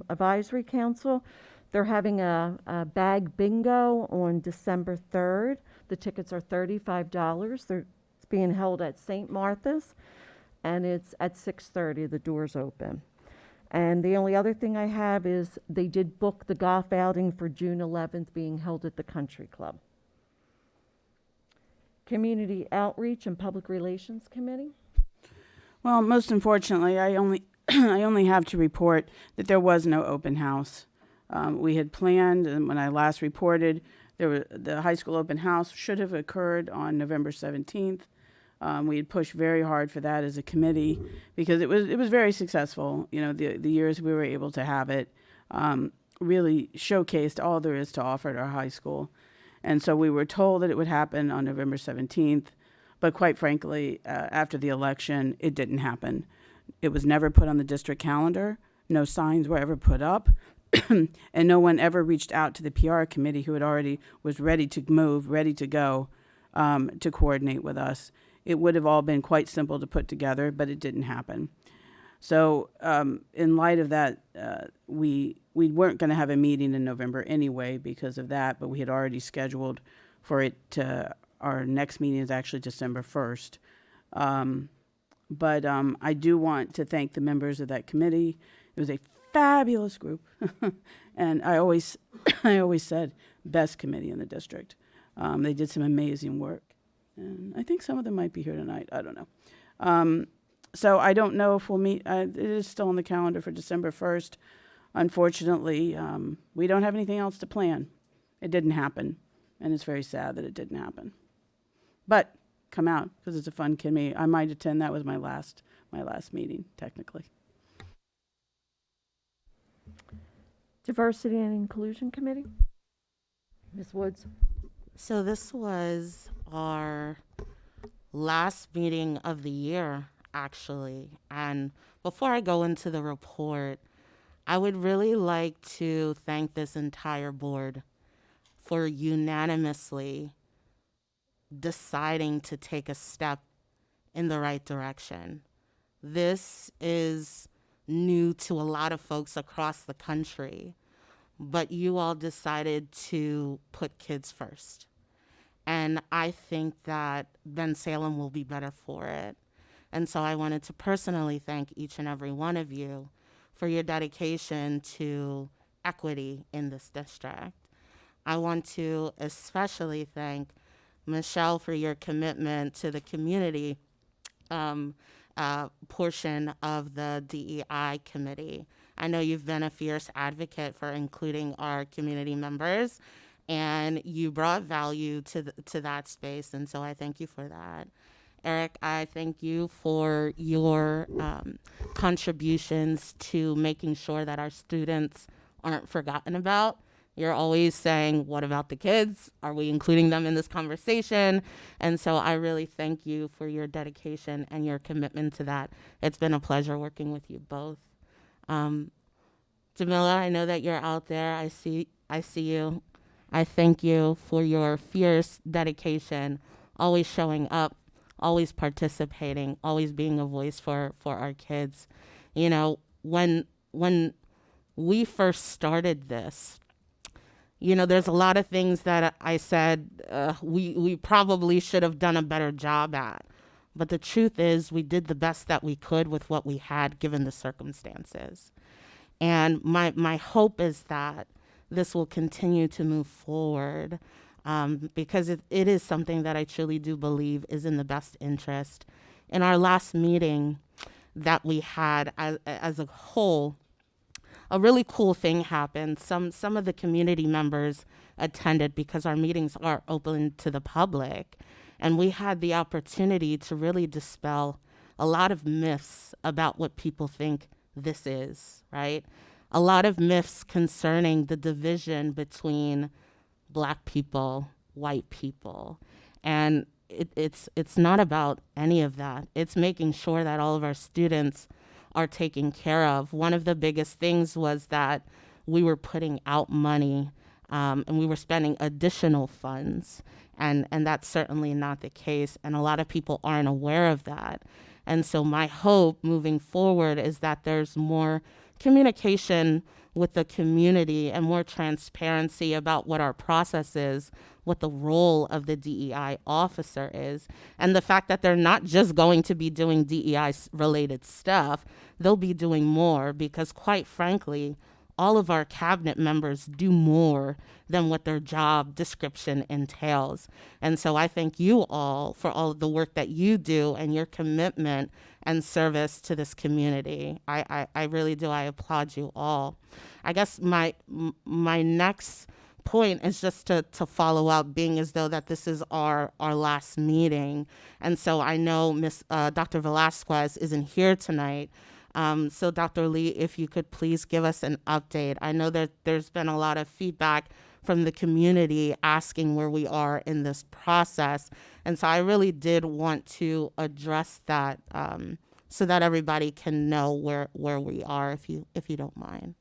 Advisory Council, they're having a bag bingo on December 3rd. The tickets are $35. It's being held at St. Martha's, and it's at 6:30. The doors open. And the only other thing I have is they did book the golf outing for June 11th being held at the Country Club. Community Outreach and Public Relations Committee. Well, most unfortunately, I only I only have to report that there was no open house. We had planned, and when I last reported, the high school open house should have occurred on November 17th. We had pushed very hard for that as a committee because it was very successful. You know, the years we were able to have it really showcased all there is to offer at our high school. And so we were told that it would happen on November 17th, but quite frankly, after the election, it didn't happen. It was never put on the district calendar. No signs were ever put up. And no one ever reached out to the PR committee who had already was ready to move, ready to go to coordinate with us. It would have all been quite simple to put together, but it didn't happen. So in light of that, we weren't going to have a meeting in November anyway because of that, but we had already scheduled for it to, our next meeting is actually December 1st. But I do want to thank the members of that committee. It was a fabulous group. And I always said best committee in the district. They did some amazing work. And I think some of them might be here tonight. I don't know. So I don't know if we'll meet. It is still on the calendar for December 1st. Unfortunately, we don't have anything else to plan. It didn't happen. And it's very sad that it didn't happen. But come out because it's a fun committee. I might attend. That was my last meeting, technically. Diversity and Inclusion Committee. Ms. Woods. So this was our last meeting of the year, actually. And before I go into the report, I would really like to thank this entire board for unanimously deciding to take a step in the right direction. This is new to a lot of folks across the country, but you all decided to put kids first. And I think that Bensalem will be better for it. And so I wanted to personally thank each and every one of you for your dedication to equity in this district. I want to especially thank Michelle for your commitment to the community portion of the DEI committee. I know you've been a fierce advocate for including our community members, and you brought value to that space, and so I thank you for that. Eric, I thank you for your contributions to making sure that our students aren't forgotten about. You're always saying, what about the kids? Are we including them in this conversation? And so I really thank you for your dedication and your commitment to that. It's been a pleasure working with you both. Jamila, I know that you're out there. I see you. I thank you for your fierce dedication, always showing up, always participating, always being a voice for our kids. You know, when we first started this, you know, there's a lot of things that I said we probably should have done a better job at. But the truth is we did the best that we could with what we had given the circumstances. And my hope is that this will continue to move forward because it is something that I truly do believe is in the best interest. In our last meeting that we had as a whole, a really cool thing happened. Some of the community members attended because our meetings are open to the public. And we had the opportunity to really dispel a lot of myths about what people think this is, right? A lot of myths concerning the division between Black people, white people. And it's not about any of that. It's making sure that all of our students are taken care of. One of the biggest things was that we were putting out money and we were spending additional funds. And that's certainly not the case. And a lot of people aren't aware of that. And so my hope moving forward is that there's more communication with the community and more transparency about what our process is, what the role of the DEI officer is, and the fact that they're not just going to be doing DEI related stuff, they'll be doing more because quite frankly, all of our cabinet members do more than what their job description entails. And so I thank you all for all of the work that you do and your commitment and service to this community. I really do. I applaud you all. I guess my next point is just to follow up, being as though that this is our last meeting. And so I know Dr. Velasquez isn't here tonight. So Dr. Lee, if you could please give us an update. I know that there's been a lot of feedback from the community asking where we are in this process. And so I really did want to address that so that everybody can know where we are, if you don't mind.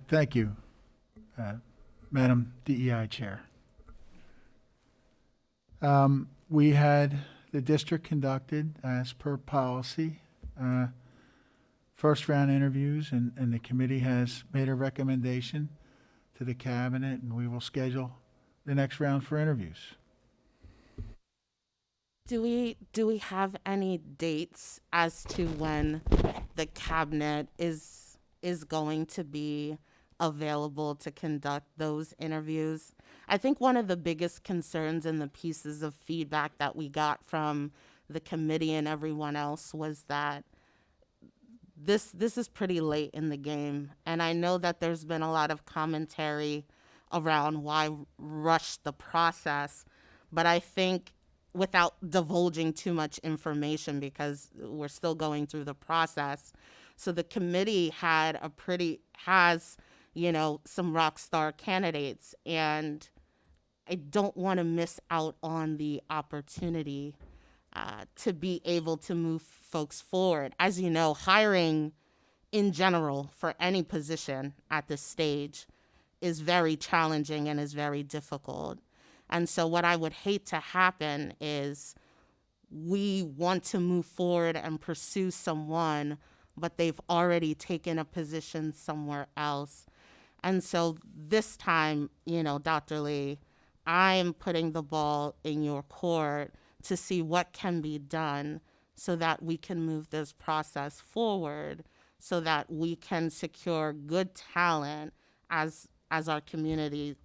Thank you, Madam DEI Chair. We had the district conducted, as per policy, first round interviews, and the committee has made a recommendation to the cabinet, and we will schedule the next round for interviews. Do we have any dates as to when the cabinet is going to be available to conduct those interviews? I think one of the biggest concerns and the pieces of feedback that we got from the committee and everyone else was that this is pretty late in the game. And I know that there's been a lot of commentary around why rush the process, but I think without divulging too much information because we're still going through the process. So the committee has, some rock star candidates, and I don't want to miss out on the opportunity to be able to move folks forward. As you know, hiring in general for any position at this stage is very challenging and is very difficult. And so what I would hate to happen is we want to move forward and pursue someone, but they've already taken a position somewhere else. And so this time, Dr. Lee, I am putting the ball in your court to see what can be done so that we can move this process forward so that we can secure good talent as our community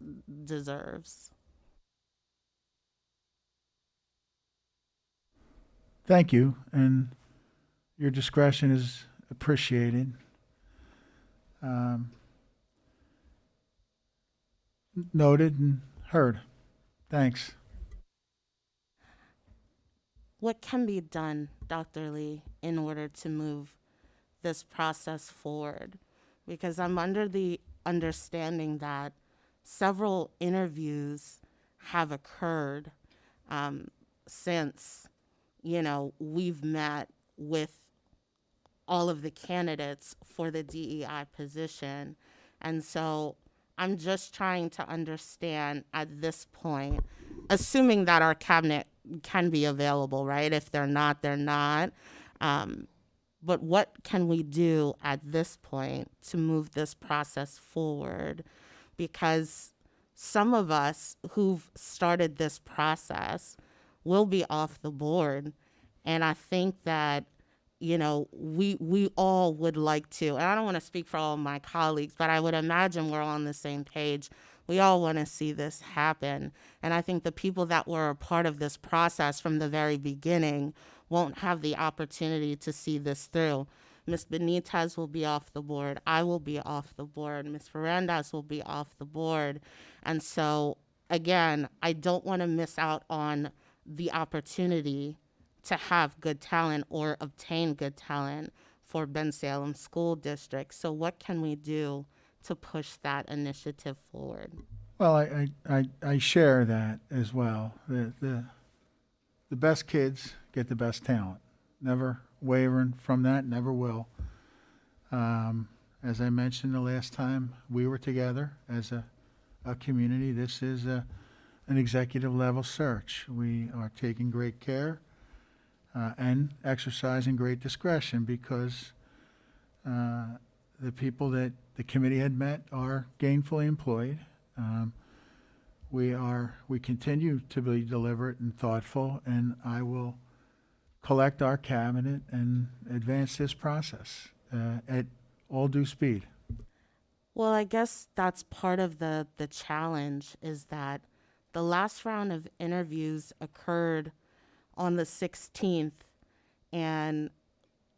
deserves. Thank you, and your discretion is appreciated. Noted and heard. Thanks. What can be done, Dr. Lee, in order to move this process forward? Because I'm under the understanding that several interviews have occurred since, we've met with all of the candidates for the DEI position. And so I'm just trying to understand at this point, assuming that our cabinet can be available, right? If they're not, they're not. But what can we do at this point to move this process forward? Because some of us who've started this process will be off the board. And I think that, you know, we all would like to, and I don't want to speak for all of my colleagues, but I would imagine we're all on the same page. We all want to see this happen. And I think the people that were a part of this process from the very beginning won't have the opportunity to see this through. Ms. Benitez will be off the board. I will be off the board. Ms. Ferrandas will be off the board. And so, again, I don't want to miss out on the opportunity to have good talent or obtain good talent for Bensalem School District. So what can we do to push that initiative forward? Well, I share that as well. The best kids get the best talent. Never wavering from that, never will. As I mentioned the last time we were together as a community, this is an executive level search. We are taking great care and exercising great discretion because the people that the committee had met are gainfully employed. We continue to be deliberate and thoughtful, and I will collect our cabinet and advance this process at all due speed. Well, I guess that's part of the challenge is that the last round of interviews occurred on the 16th, and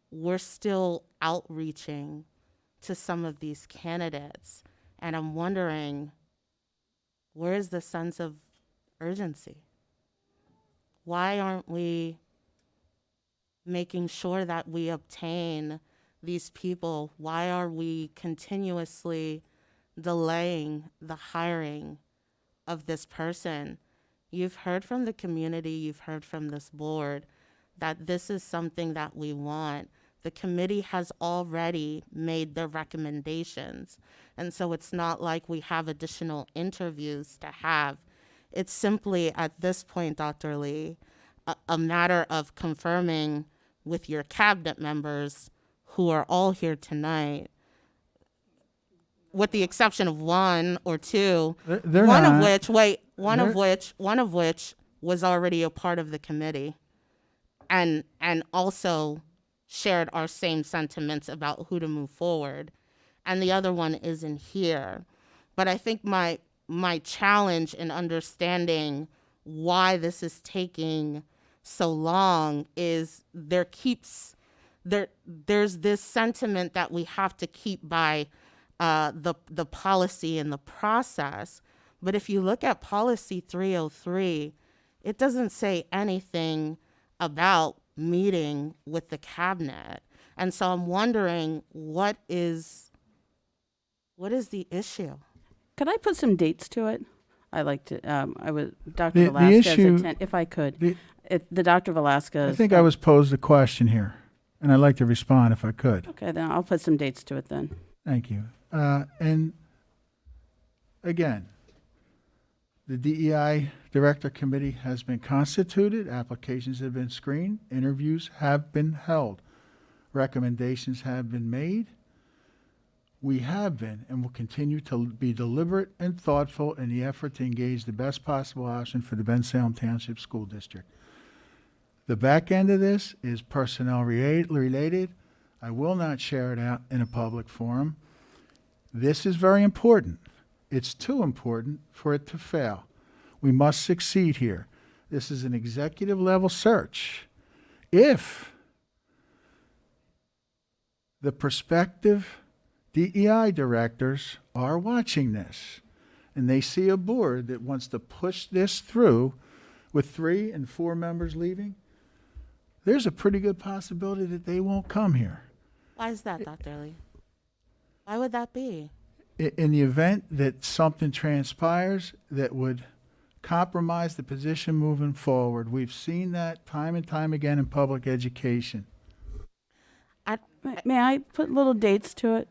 we're still outreaching to some of these candidates. And I'm wondering, where is the sense of urgency? Why aren't we making sure that we obtain these people? Why are we continuously delaying the hiring of this person? You've heard from the community, you've heard from this board that this is something that we want. The committee has already made their recommendations. And so it's not like we have additional interviews to have. It's simply at this point, Dr. Lee, a matter of confirming with your cabinet members who are all here tonight, with the exception of one or two, They're one not. of which, wait, one of They're- which was already a part of the committee and also shared our same sentiments about who to move forward. And the other one isn't here. But I think my challenge in understanding why this is taking so long is there's this sentiment that we have to keep by the policy and the process. But if you look at policy 303, it doesn't say anything about meeting with the cabinet. And so I'm wondering what is the issue? Could I put some dates to it? I like to, Dr. The Velasquez, issue- if I could. The Dr. Velasquez. I think I was posed a question here, and I'd like to respond if I could. Okay, then I'll put some dates to it then. Thank you. And again, the DEI Director Committee has been constituted, applications have been screened, interviews have been held, recommendations have been made. We have been and will continue to be deliberate and thoughtful in the effort to engage the best possible option for the Bensalem Township School District. The back end of this is personnel related. I will not share it out in a public forum. This is very important. It's too important for it to fail. We must succeed here. This is an executive level search. If the prospective DEI directors are watching this and they see a board that wants to push this through with 3 and 4 members leaving, there's a pretty good possibility that they won't come here. Why is that, Dr. Lee? Why would that be? In the event that something transpires that would compromise the position moving forward, we've seen that time and time again in public education. May I put little dates to it?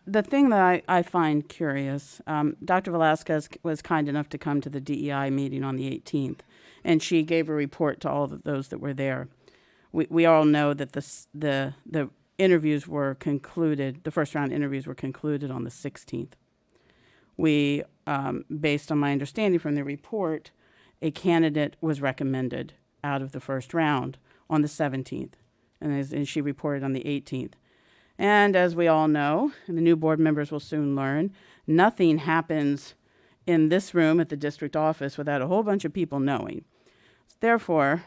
The thing that I find curious, Dr. Velasquez was kind enough to come to the DEI meeting on the 18th, and she gave a report to all of those that were there. We all know that the interviews were concluded, the first round interviews were concluded on the 16th. We, based on my understanding from the report, a candidate was recommended out of the first round on the 17th, and she reported on the 18th. And as we all know, and the new board members will soon learn, nothing happens in this room at the district office without a whole bunch of people knowing. Therefore,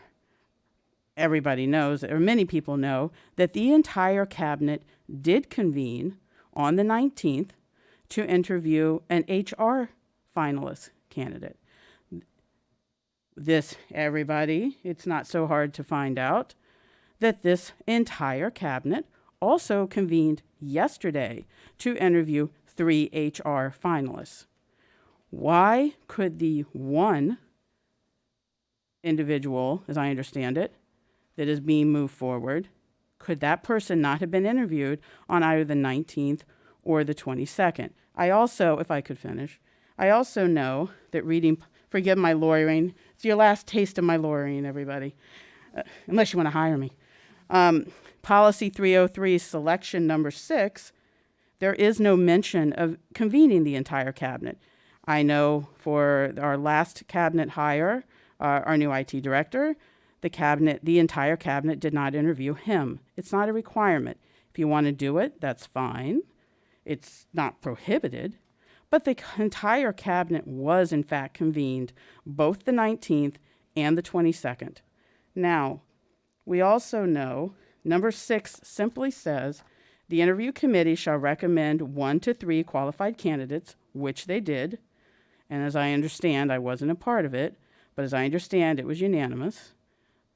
everybody knows, or many people know, that the entire cabinet did convene on the 19th to interview an HR finalist candidate. This, everybody, it's not so hard to find out that this entire cabinet also convened yesterday to interview 3 HR finalists. Why could the one individual, as I understand it, that is being moved forward, could that person not have been interviewed on either the 19th or the 22nd? I also, if I could finish, I also know that reading, forgive my lawyering, it's your last taste of my lawyering, everybody, unless you want to hire me. Policy 303, selection number 6, there is no mention of convening the entire cabinet. I know for our last cabinet hire, our new IT director, the entire cabinet did not interview him. It's not a requirement. If you want to do it, that's fine. It's not prohibited. But the entire cabinet was in fact convened both the 19th and the 22nd. Now, we also know number 6 simply says, the interview committee shall recommend 1 to 3 qualified candidates, which they did. And as I understand, I wasn't a part of it, but as I understand, it was unanimous,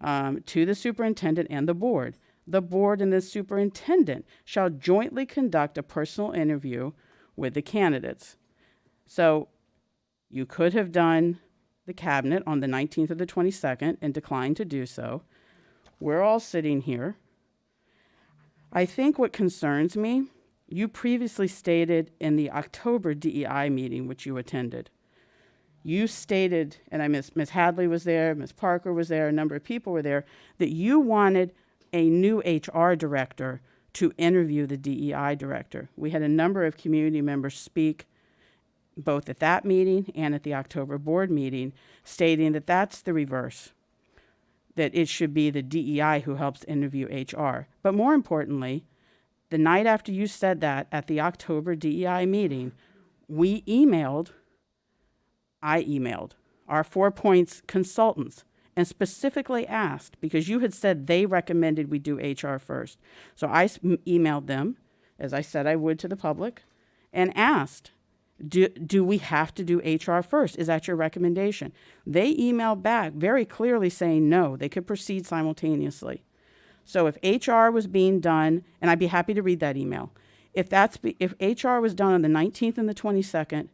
to the superintendent and the board. The board and the superintendent shall jointly conduct a personal interview with the candidates. So you could have done the cabinet on the 19th or the 22nd and declined to do so. We're all sitting here. I think what concerns me, you previously stated in the October DEI meeting, which you attended, you stated, and Ms. Hadley was there, Ms. Parker was there, a number of people were there, that you wanted a new HR director to interview the DEI director. We had a number of community members speak both at that meeting and at the October board meeting, stating that that's the reverse, that it should be the DEI who helps interview HR. But more importantly, the night after you said that at the October DEI meeting, I emailed our 4 Points consultants and specifically asked, because you had said they recommended we do HR first. So I emailed them, as I said I would to the public, and asked, do we have to do HR first? Is that your recommendation? They emailed back very clearly saying no, they could proceed simultaneously. So if HR was being done, and I'd be happy to read that email, if HR was done on the 19th and the 22nd,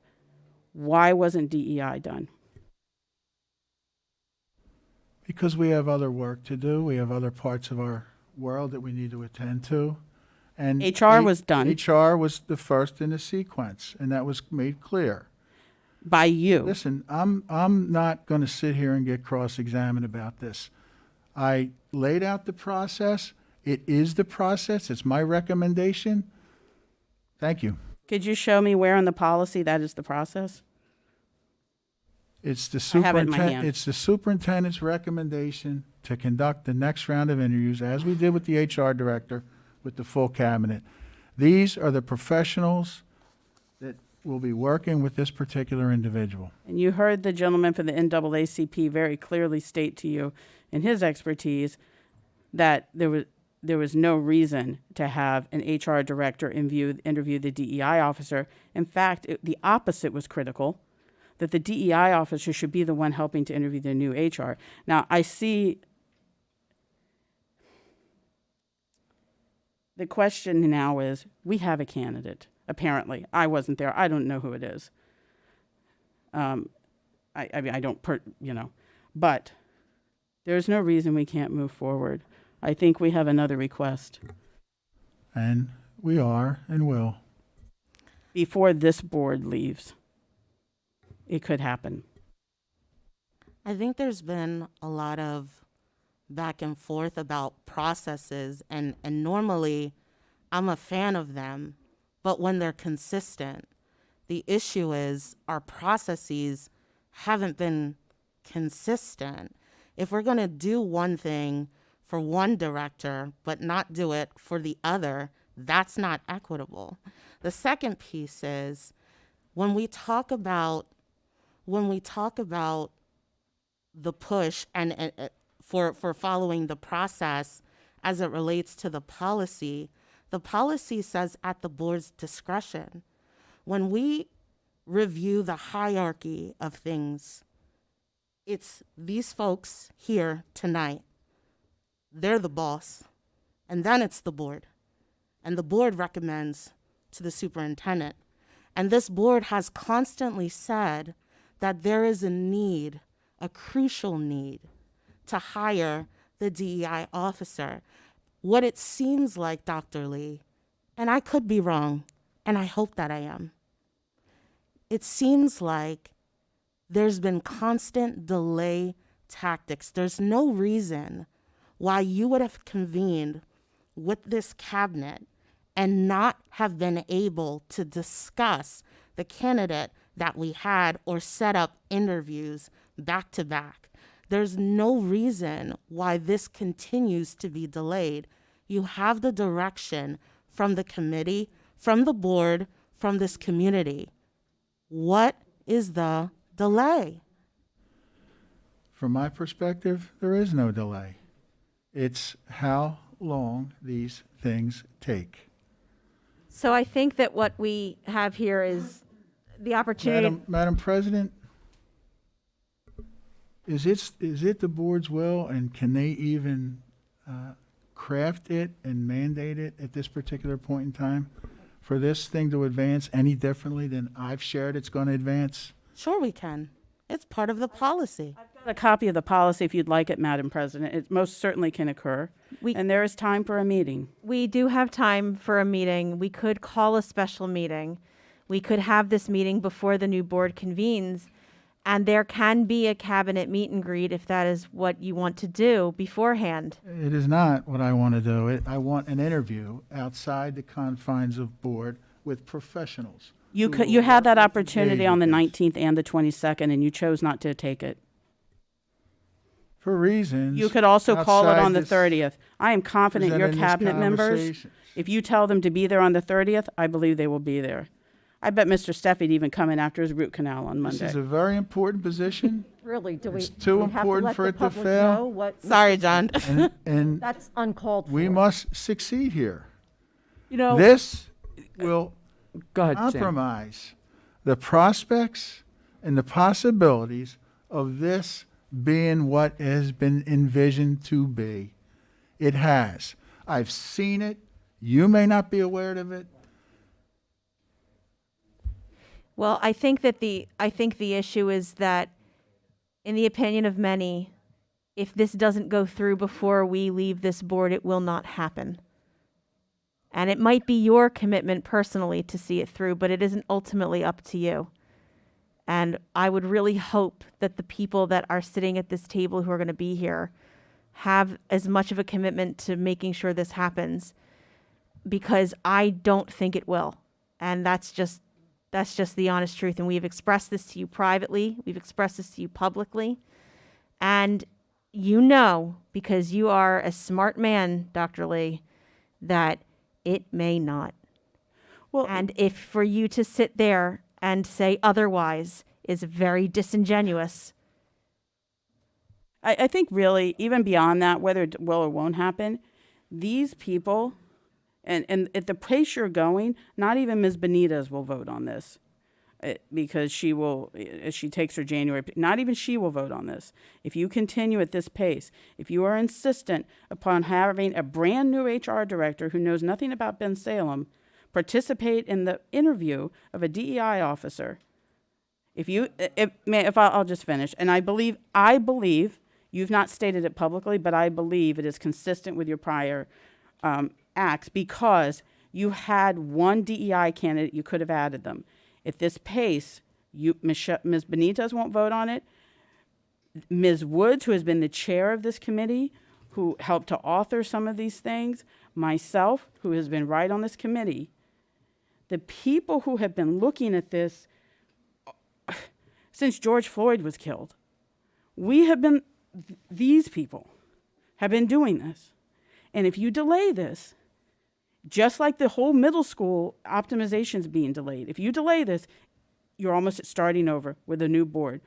why wasn't DEI done? Because we have other work to do. We have other parts of our world that we need to attend to. And HR was done. HR was the first in the sequence, and that was made clear. By you. Listen, I'm not going to sit here and get cross-examined about this. I laid out the process. It is the process. It's my recommendation. Thank you. Could you show me where in the policy that is the process? It's the I have it in my hand. It's the superintendent's recommendation to conduct the next round of interviews, as we did with the HR director, with the full cabinet. These are the professionals that will be working with this particular individual. And you heard the gentleman from the NAACP very clearly state to you in his expertise that there was no reason to have an HR director interview the DEI officer. In fact, the opposite was critical, that the DEI officer should be the one helping to interview the new HR. Now, I see the question now is, we have a candidate, apparently. I wasn't there. I don't know who it is. But there's no reason we can't move forward. I think we have another request. And we are and will. Before this board leaves, it could happen. I think there's been a lot of back and forth about processes, and normally I'm a fan of them, but when they're consistent, the issue is our processes haven't been consistent. If we're going to do one thing for one director but not do it for the other, that's not equitable. The second piece is when we talk about the push and for following the process as it relates to the policy says at the board's discretion. When we review the hierarchy of things, it's these folks here tonight. They're the boss. And then it's the board. And the board recommends to the superintendent. And this board has constantly said that there is a need, a crucial need, to hire the DEI officer. What it seems like, Dr. Lee, and I could be wrong, and I hope that I am, it seems like there's been constant delay tactics. There's no reason why you would have convened with this cabinet and not have been able to discuss the candidate that we had or set up interviews back to back. There's no reason why this continues to be delayed. You have the direction from the committee, from the board, from this community. What is the delay? From my perspective, there is no delay. It's how long these things take. So I think that what we have here is the opportunity. Madam President, is it the board's will, and can they even craft it and mandate it at this particular point in time for this thing to advance any differently than I've shared it's going to advance? Sure we can. It's part of the policy. I've got a copy of the policy if you'd like it, Madam President. It most certainly can occur. And there is time for a meeting. We do have time for a meeting. We could call a special meeting. We could have this meeting before the new board convenes, and there can be a cabinet meet and greet if that is what you want to do beforehand. It is not what I want to do. I want an interview outside the confines of board with professionals. You had that opportunity on the 19th and the 22nd, and you chose not to take it. For reasons. You could also call it outside on the this 30th. I am confident your presented in this cabinet members, conversation. if you tell them to be there on the 30th, I believe they will be there. I bet Mr. Steffi'd even come in after his root canal on This Monday. is a very important position. Really, do we? It's do too we have to important let for the it to public fail. know what- Sorry, John. And That's uncalled for. we must succeed here. You know, This will go ahead, Sam. compromise the prospects and the possibilities of this being what has been envisioned to be. It has. I've seen it. You may not be aware of it. Well, I think the issue is that, in the opinion of many, if this doesn't go through before we leave this board, it will not happen. And it might be your commitment personally to see it through, but it isn't ultimately up to you. And I would really hope that the people that are sitting at this table who are going to be here have as much of a commitment to making sure this happens, because I don't think it will. And that's just the honest truth. And we've expressed this to you privately. We've expressed this to you publicly. And you know, because you are a smart man, Dr. Lee, that it may not. Well, and if for you to sit there and say otherwise is very disingenuous. I think really, even beyond that, whether it will or won't happen, these people, and at the pace you're going, not even Ms. Benitez will vote on this. Because as she takes her January, not even she will vote on this. If you continue at this pace, if you are insistent upon having a brand new HR director who knows nothing about Ben Salem participate in the interview of a DEI officer, I'll just finish. And I believe you've not stated it publicly, but I believe it is consistent with your prior acts because you had one DEI candidate, you could have added them. At this pace, Ms. Benitez won't vote on it. Ms. Woods, who has been the chair of this committee, who helped to author some of these things, myself, who has been right on this committee, the people who have been looking at this since George Floyd was killed, these people have been doing this. And if you delay this, just like the whole middle school optimization is being delayed, if you delay this, you're almost starting over with a new board.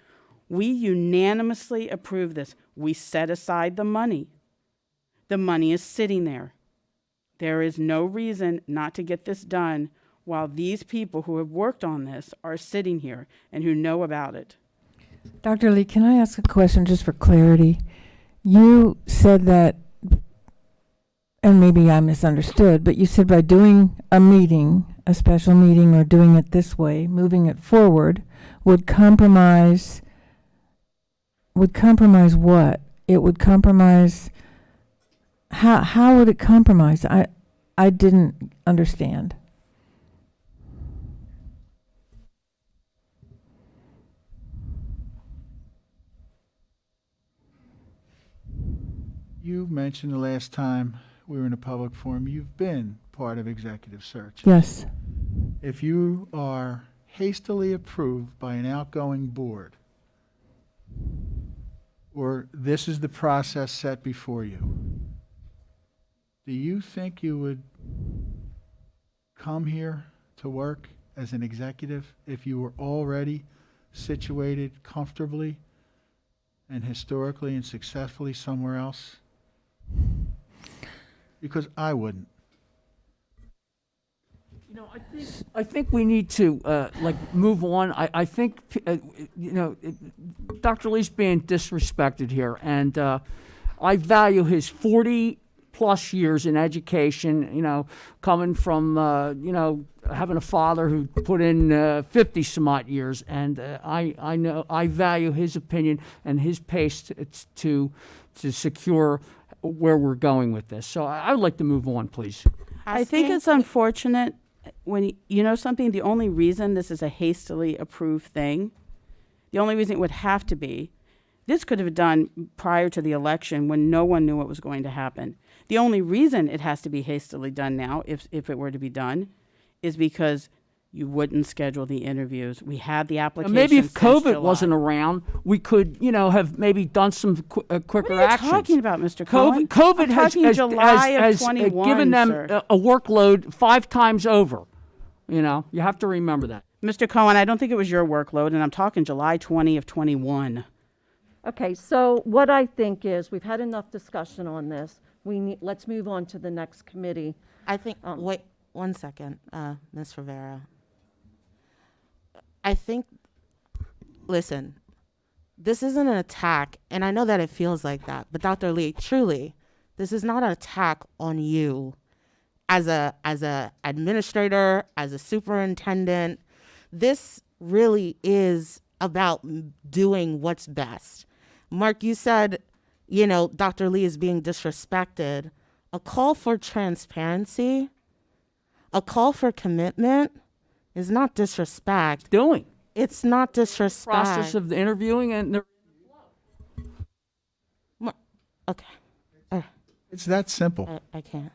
We unanimously approve this. We set aside the money. The money is sitting there. There is no reason not to get this done while these people who have worked on this are sitting here and who know about it. Dr. Lee, can I ask a question just for clarity? You said that, and maybe I misunderstood, but you said by doing a meeting, a special meeting, or doing it this way, moving it forward, would compromise what? It would compromise, how would it compromise? I didn't understand. You mentioned the last time we were in a public forum, you've been part of executive search. Yes. If you are hastily approved by an outgoing board, or this is the process set before you, do you think you would come here to work as an executive if you were already situated comfortably and historically and successfully somewhere else? Because I wouldn't. You know, I think we need to move on. I think Dr. Lee's being disrespected here, and I value his 40+ years in education. You know, coming from having a father who put in 50 some odd years, and I know I value his opinion and his pace to secure where we're going with this. So I would like to move on, please. I think it's unfortunate when, you know something, the only reason this is a hastily approved thing, the only reason it would have to be, this could have been done prior to the election when no one knew what was going to happen. The only reason it has to be hastily done now, if it were to be done, is because you wouldn't schedule the interviews. We had the application. Maybe if since COVID July. wasn't around, we could, have maybe done some quicker What are you actions. talking about, Mr. Cohen? COVID I'm has, talking July of has 21, given them sir. a workload 5 times over. You have to remember that. Mr. Cohen, I don't think it was your workload, and I'm talking July 20 of 21. Okay, so what I think is, we've had enough discussion on this. Let's move on to the next committee. I think, wait 1 second, Ms. Rivera. I think, listen, this isn't an attack, and I know that it feels like that, but Dr. Lee, truly, this is not an attack on you as a administrator, as a superintendent. This really is about doing what's best. Mark, you said, Dr. Lee is being disrespected. A call for transparency, a call for commitment is not disrespect. It's not disrespect. Process of the interviewing and Okay. It's that simple. I can't.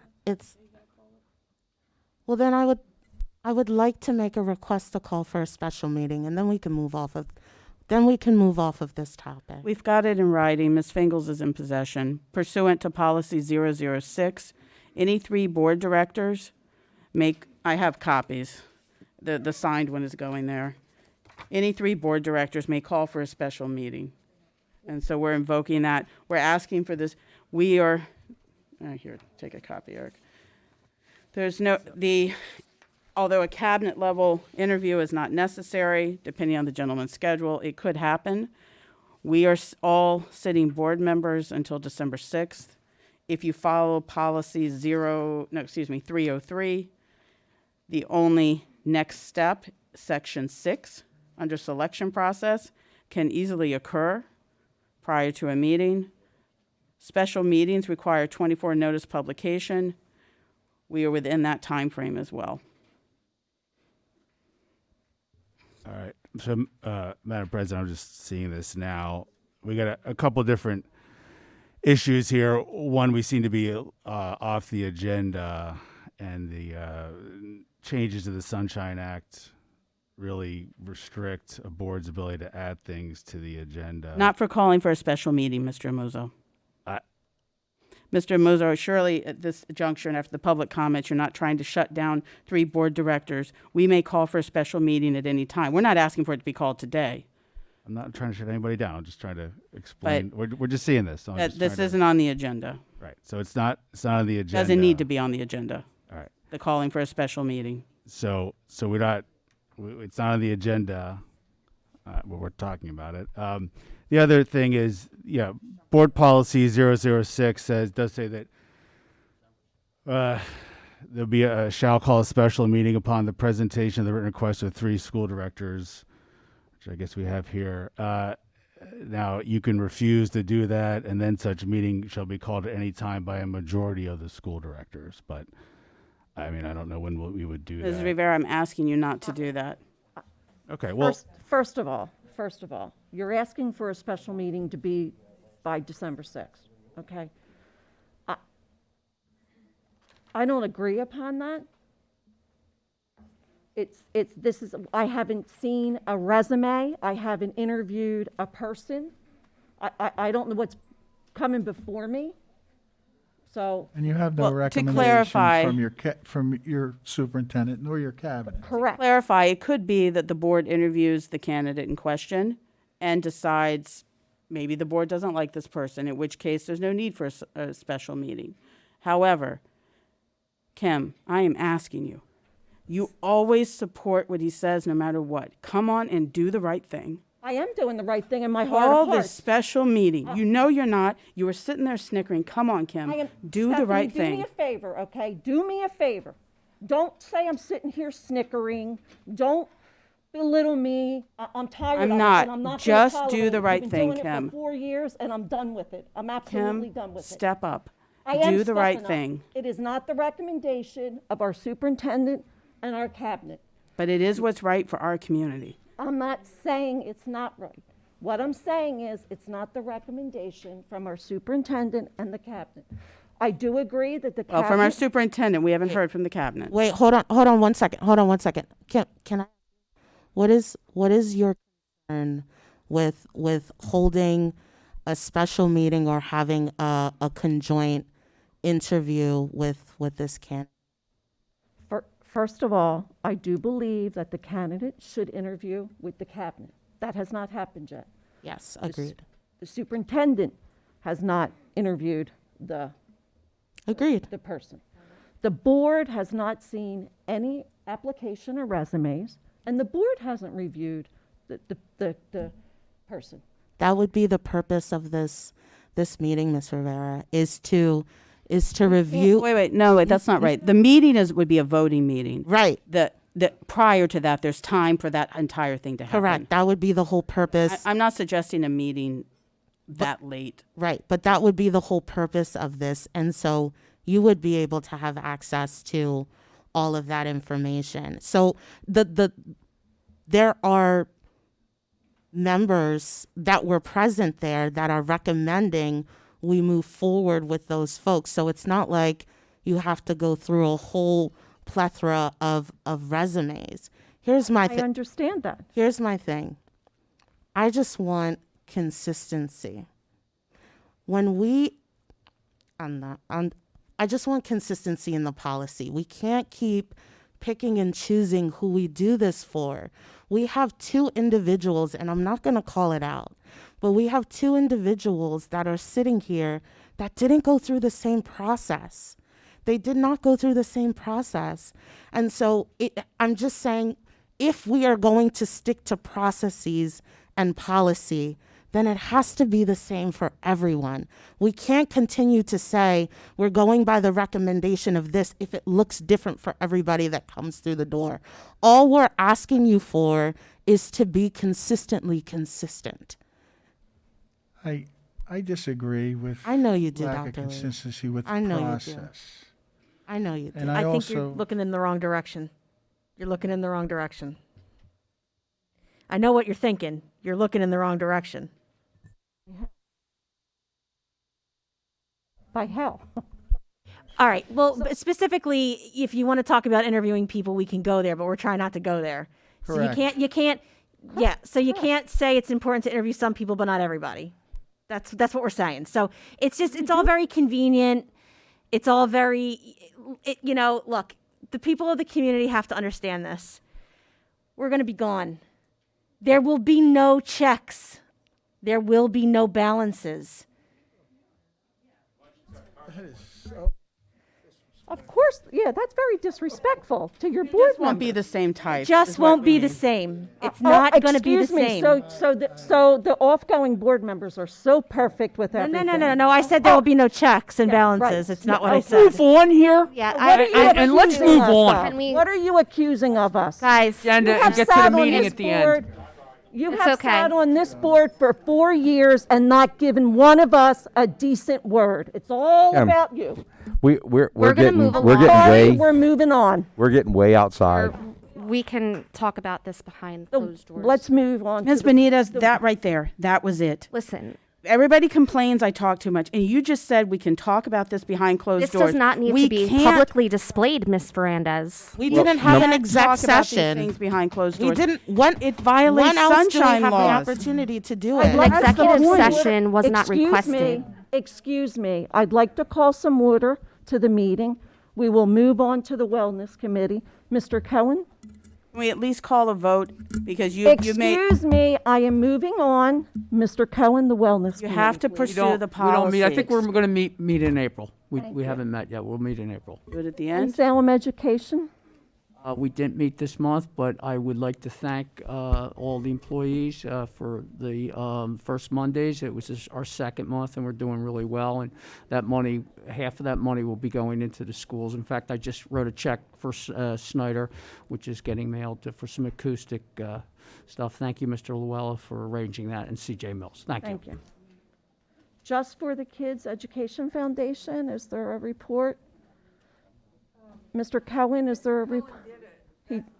Well, then I would like to make a request to call for a special meeting, and then we can move off of this topic. We've got it in writing. Ms. Fingles is in possession. Pursuant to policy 006, any 3 board directors I have copies. The signed one is going there. Any 3 board directors may call for a special meeting. And so we're invoking that. We're asking for this. We are, here, take a copy, Eric. Although a cabinet level interview is not necessary, depending on the gentleman's schedule, it could happen. We are all sitting board members until December 6th. If you follow policy 303, the only next step, section 6, under selection process, can easily occur prior to a meeting. Special meetings require 24 notice publication. we are within that time frame as well. All right. So, Madam President, I'm just seeing this now. We got a couple different issues here. One, we seem to be off the agenda, and the changes to the Sunshine Act really restrict a board's ability to add things to the agenda. Not for calling for a special meeting, Mr. Amozo. I- Mr. Amozo, surely at this juncture and after the public comments, you're not trying to shut down 3 board directors. We may call for a special meeting at any time. We're not asking for it to be called today. I'm not trying to shut anybody down. I'm just trying to explain. We're just seeing this. So I'm just This trying to- isn't on the agenda. Right. So it's not on the agenda. Doesn't need to be on the agenda. All right. The calling for a special meeting. So we're not. It's not on the agenda. But we're talking about it. The other thing is, board policy 006 does say that there'll be shall call a special meeting upon the presentation of the written request of 3 school directors, which I guess we have here. Now, you can refuse to do that, and then such meeting shall be called at any time by a majority of the school directors. But, I mean, I don't know when we would do Ms. that. Rivera, I'm asking you not to do that. Okay, well, First of all, you're asking for a special meeting to be by December 6th, okay? I don't agree upon that. I haven't seen a resume. I haven't interviewed a person. I don't know what's coming before me. So. And you have no Well, to recommendation clarify- from your superintendent nor your cabinet. Correct. Clarify, it could be that the board interviews the candidate in question and decides maybe the board doesn't like this person, in which case there's no need for a special meeting. However, Kim, I am asking you, you always support what he says no matter what. Come on and do the right thing. I am doing the right thing in my heart Call of this hearts. special meeting. You know you're not. You were sitting there snickering. Come on, Kim. I am- Do the Stephanie, right Do thing. me a favor, okay? Do me a favor. Don't say I'm sitting here snickering. Don't belittle me. I'm tired I'm of not. it. And I'm not gonna Just tolerate do it. the You've right been thing, doing it Kim. for 4 years, and I'm done with it. I'm absolutely done with it. Step up. I am Do the right stepping up. thing. It is not the recommendation of our superintendent and our cabinet. But it is what's right for our community. I'm not saying it's not right. What I'm saying is it's not the recommendation from our superintendent and the cabinet. I do agree that the Well, cabinet. from our superintendent, we haven't heard from the cabinet. Wait, hold on 1 second. Hold on 1 second. Can I? What is your concern with holding a special meeting or having a conjoint interview with this candidate? First of all, I do believe that the candidate should interview with the cabinet. That has not happened yet. Yes, agreed. The superintendent has not interviewed the person. The board has not seen any application or resumes, and the board hasn't reviewed the person. That would be the purpose of this meeting, Ms. Rivera, is to review. Wait, no, that's not right. The meeting would be a voting meeting. Right. Prior to that, there's time for that entire thing to happen. Correct. That would be the whole purpose. I'm not suggesting a meeting that late. Right. But that would be the whole purpose of this. And so you would be able to have access to all of that information. So there are members that were present there that are recommending we move forward with those folks. So it's not like you have to go through a whole plethora of resumes. Here's my I understand that. Here's my thing. I just want consistency. I just want consistency in the policy. We can't keep picking and choosing who we do this for. We have 2 individuals, and I'm not going to call it out, but we have 2 individuals that are sitting here that didn't go through the same process. They did not go through the same process. And so I'm just saying, if we are going to stick to processes and policy, then it has to be the same for everyone. We can't continue to say we're going by the recommendation of this if it looks different for everybody that comes through the door. All we're asking you for is to be consistently consistent. I disagree with I know you do, lack of Dr. Lee. consistency with the I know you do. process. I know you did. And I I think you're also, looking in the wrong direction. You're looking in the wrong direction. I know what you're thinking. You're looking in the wrong direction. By hell. All right. Well, but specifically, if you want to talk about interviewing people, we can go there, but we're trying not to go there. So Correct. you can't, yeah. So you can't say it's important to interview some people, but not everybody. That's what we're saying. So it's just, it's all very convenient. It's all very, look, the people of the community have to understand this. We're going to be gone. There will be no checks. There will be no balances. Of course, yeah, that's very disrespectful to your board Just won't be members. the same type. Just is what won't we be the mean. same. It's not going to be the Excuse me, same. so the offgoing board members are so perfect with No, everything. no. I said there will be no checks and Yeah, balances. right. It's not Yeah, what I okay. said. Move on here. Yeah, What are you and let's accusing move us on. of? Can we- What are you accusing of us? Guys, Agenda You and have get to sat the on meeting this at the board- end. You It's have okay. sat on this board for 4 years and not given one of us a decent word. It's all Kim, about you. We're gonna getting move we're along. getting Sorry, way we're moving on. we're getting way outside. we can talk about this behind closed doors. Let's move on. Ms. to the- Benitez, that right there, that was it. Listen, Everybody complains I talk too much, and you just said we can talk about this behind closed this doors. does not need We to be can't- publicly displayed, Ms. Fernandez. We didn't have an exec talk about these session. things behind closed We doors. didn't. When It violates when else do we sunshine have laws. the opportunity to do I'd it? like- An That's the executive point. session was not Excuse requested. Excuse me. I'd like to call some order to the meeting. We will move on to the Wellness Committee. Mr. Cohen? Can we at least call a vote? Because you made, Excuse me, I am moving on. Mr. Cohen, the Wellness you Committee. have to please. pursue the We policies. don't meet. I think we're going to meet in April. We haven't met yet. We'll meet in April. Do it at the And end. Salem Education? We didn't meet this month, but I would like to thank all the employees for the first Mondays. It was our second month, and we're doing really well. And that money, half of that money will be going into the schools. In fact, I just wrote a check for Snyder, which is getting mailed for some acoustic stuff. Thank you, Mr. Llewellyn, for arranging that, and C.J. Mills. Thank you. Thank you. Just for the Kids Education Foundation, is there a report? Mr. Cohen, is there a report?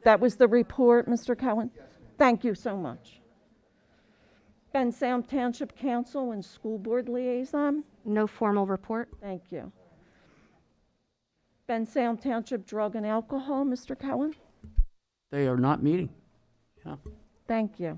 That was the report, Mr. Cohen? Thank you so much. Ben Sound Township Council and School Board Liaison? No formal report. Thank you. Ben Sound Township Drug and Alcohol, Mr. Cohen? They are not meeting. Yeah. Thank you.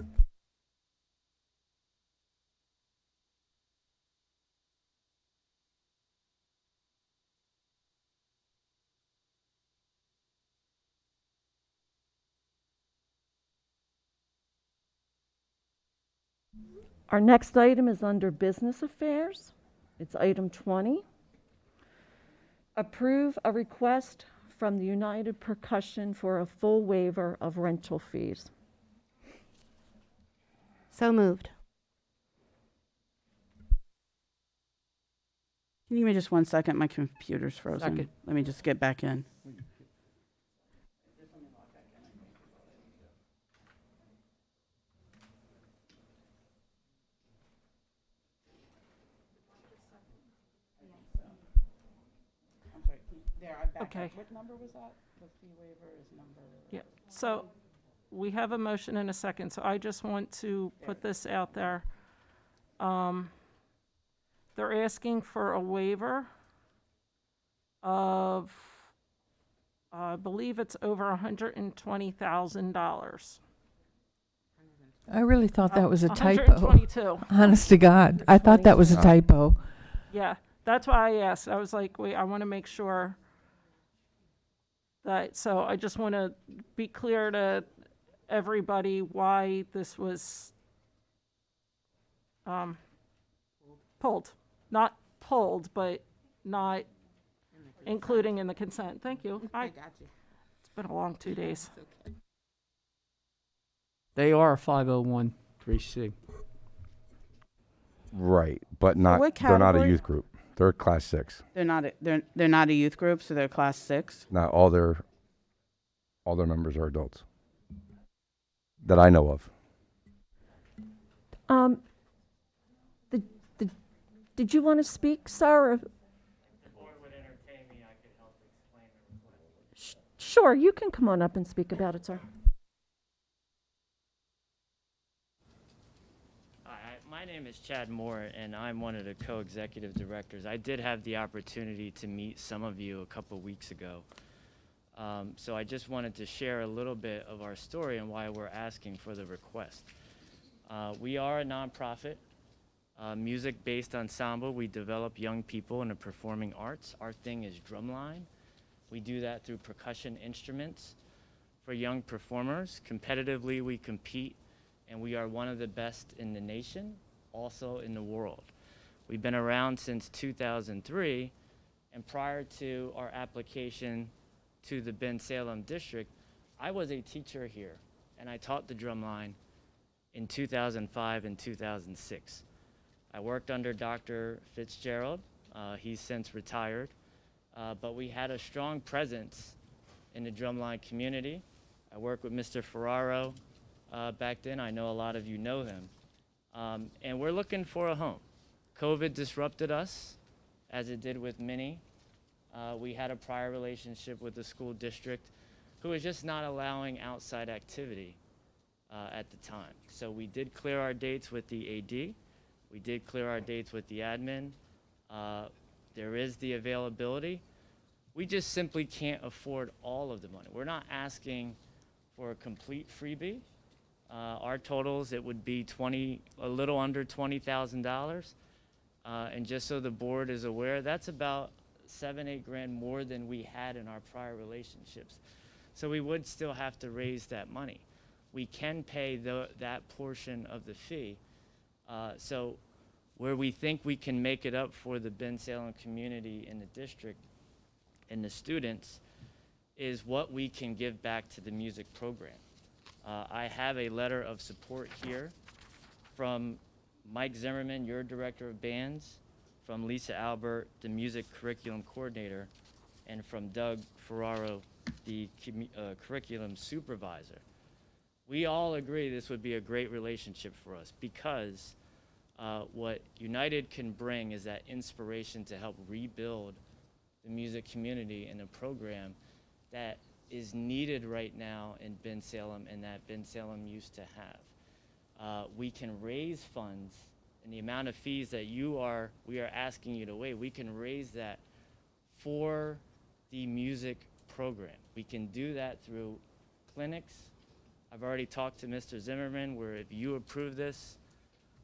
Our next item is under Business Affairs. It's item 20. Approve a request from the United Percussion for a full waiver of rental fees. So moved. Can you give me just 1 second? My computer's frozen. Second. Let me just get back in. Okay. What number was that? The fee waiver is number. Yeah, so we have a motion and a second, so I just want to put this out there. They're asking for a waiver of, I believe it's over $120,000. I really thought that was a typo. 122. Honest to God, I thought that was a typo. Yeah, that's why I asked. I was like, wait, I want to make sure that, so I just want to be clear to everybody why this was pulled. Not pulled, but not including in the consent. Thank you. I got you. It's been a long 2 days. They are a 501(c)(3). Right, but not. what They're not a category? youth group. They're class 6. They're not a youth group, so they're class 6. Not all their members are adults that I know of. Did you want to speak, sir? Sure, you can come on up and speak about it, sir. My name is Chad Moore, and I'm one of the co-executive directors. I did have the opportunity to meet some of you a couple weeks ago. So I just wanted to share a little bit of our story and why we're asking for the request. We are a nonprofit, music-based ensemble. We develop young people in the performing arts. Our thing is drumline. We do that through percussion instruments for young performers. Competitively, we compete, and we are one of the best in the nation, also in the world. We've been around since 2003, and prior to our application to the Bensalem district, I was a teacher here, and I taught the drumline in 2005 and 2006. I worked under Dr. Fitzgerald. He's since retired, but we had a strong presence in the drumline community. I worked with Mr. Ferraro back then. I know a lot of you know him. And we're looking for a home. COVID disrupted us, as it did with many. We had a prior relationship with the school district who was just not allowing outside activity at the time. So we did clear our dates with the AD. We did clear our dates with the admin. There is the availability. We just simply can't afford all of the money. We're not asking for a complete freebie. Our totals, it would be a little under $20,000. And just so the board is aware, that's about $7-8 grand more than we had in our prior relationships. So we would still have to raise that money. We can pay that portion of the fee. So where we think we can make it up for the Bensalem community in the district and the students is what we can give back to the music program. I have a letter of support here from Mike Zimmerman, your director of bands, from Lisa Albert, the music curriculum coordinator, and from Doug Ferraro, the curriculum supervisor. We all agree this would be a great relationship for us because what United can bring is that inspiration to help rebuild the music community and a program that is needed right now in Bensalem and that Bensalem used to have. We can raise funds, and the amount of fees that we are asking you to waive, we can raise that for the music program. We can do that through clinics. I've already talked to Mr. Zimmerman, where if you approve this,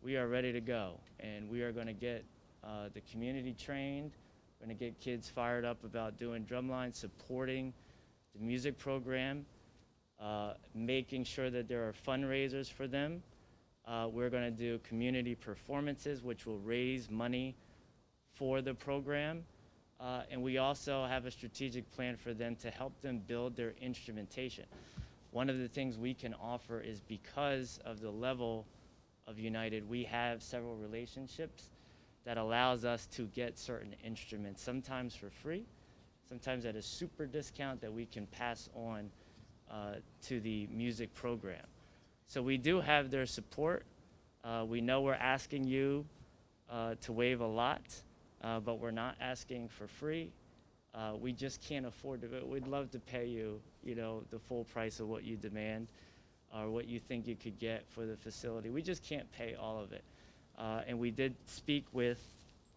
we are ready to go, and we are going to get the community trained. We're going to get kids fired up about doing drumline, supporting the music program, making sure that there are fundraisers for them. We're going to do community performances, which will raise money for the program. And we also have a strategic plan for them to help them build their instrumentation. One of the things we can offer is because of the level of United, we have several relationships that allows us to get certain instruments, sometimes for free, sometimes at a super discount that we can pass on to the music program. So we do have their support. We know we're asking you to waive a lot, but we're not asking for free. We just can't afford to. We'd love to pay you, the full price of what you demand or what you think you could get for the facility. We just can't pay all of it. And we did speak with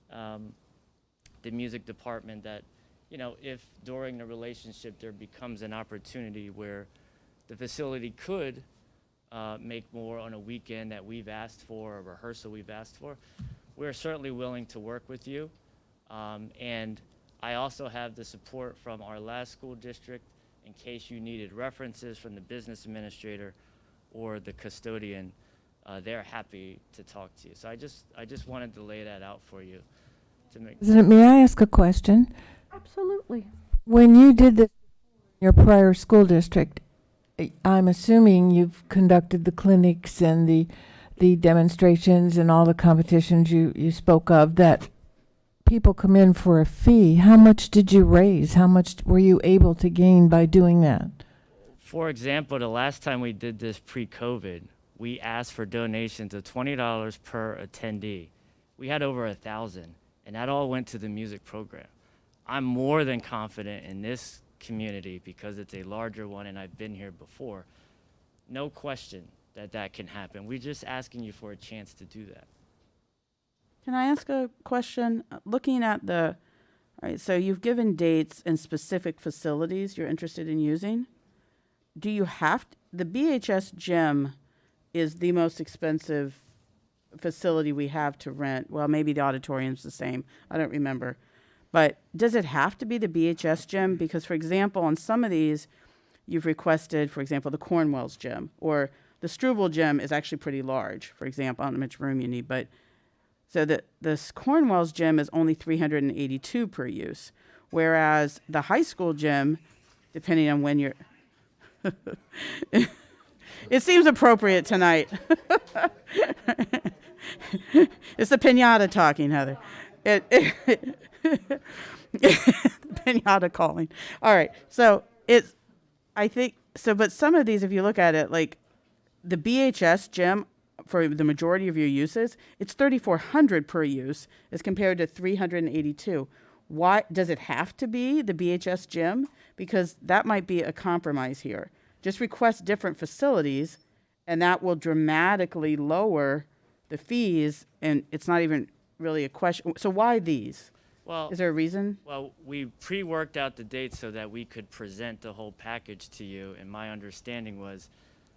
the music department that, if during the relationship there becomes an opportunity where the facility could make more on a weekend that we've asked for, a rehearsal we've asked for, we're certainly willing to work with you. And I also have the support from our last school district in case you needed references from the business administrator or the custodian. They're happy to talk to you. So I just wanted to lay that out for you to make. President, may I ask a question? Absolutely. When you did this in your prior school district, I'm assuming you've conducted the clinics and the demonstrations and all the competitions you spoke of, that people come in for a fee. How much did you raise? How much were you able to gain by doing that? For example, the last time we did this pre-COVID, we asked for donations of $20 per attendee. We had over 1,000, and that all went to the music program. I'm more than confident in this community because it's a larger one and I've been here before, no question that that can happen. We're just asking you for a chance to do that. Can I ask a question? Looking at all right, so you've given dates and specific facilities you're interested in using. Do you have the BHS gym is the most expensive facility we have to rent. Well, maybe the auditorium's the same. I don't remember. But does it have to be the BHS gym? Because, for example, on some of these, you've requested, for example, the Cornwell's gym, or the Struble gym is actually pretty large. For example, I don't know how much room you need, but so this Cornwell's gym is only $382 per use, whereas the high school gym, depending on when you're, it seems appropriate tonight. It's the pinata talking, Heather. Pinata calling. All right, so I think so. But some of these, if you look at it, like the BHS gym, for the majority of your uses, it's $3,400 per use as compared to $382. Why does it have to be the BHS gym? Because that might be a compromise here. Just request different facilities, and that will dramatically lower the fees, and it's not even really a question. So why these? Well, is there a reason? Well, we pre-worked out the dates so that we could present the whole package to you, and my understanding was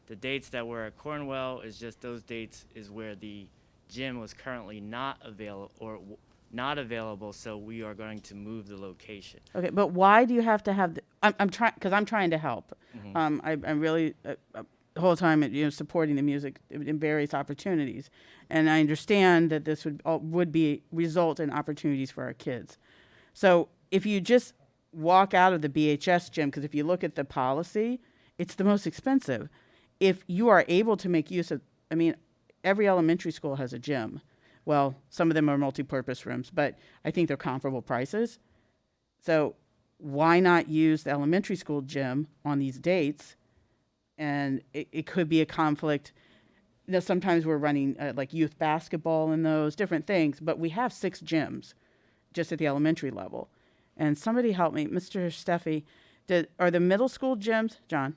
the dates that were at Cornwell is just those dates is where the gym was currently not available, so we are going to move the location. Okay, but why do you have to have I'm trying, because I'm trying to help. Mhm. I'm really the whole time supporting the music in various opportunities, and I understand that this would result in opportunities for our kids. So if you just walk out of the BHS gym, because if you look at the policy, it's the most expensive. If you are able to make use of, every elementary school has a gym. Well, some of them are multi-purpose rooms, but I think they're comparable prices. So why not use the elementary school gym on these dates? And it could be a conflict. Sometimes we're running like youth basketball in those, different things, but we have 6 gyms just at the elementary level. And somebody help me, Mr. Steffi, are the middle school gyms, John?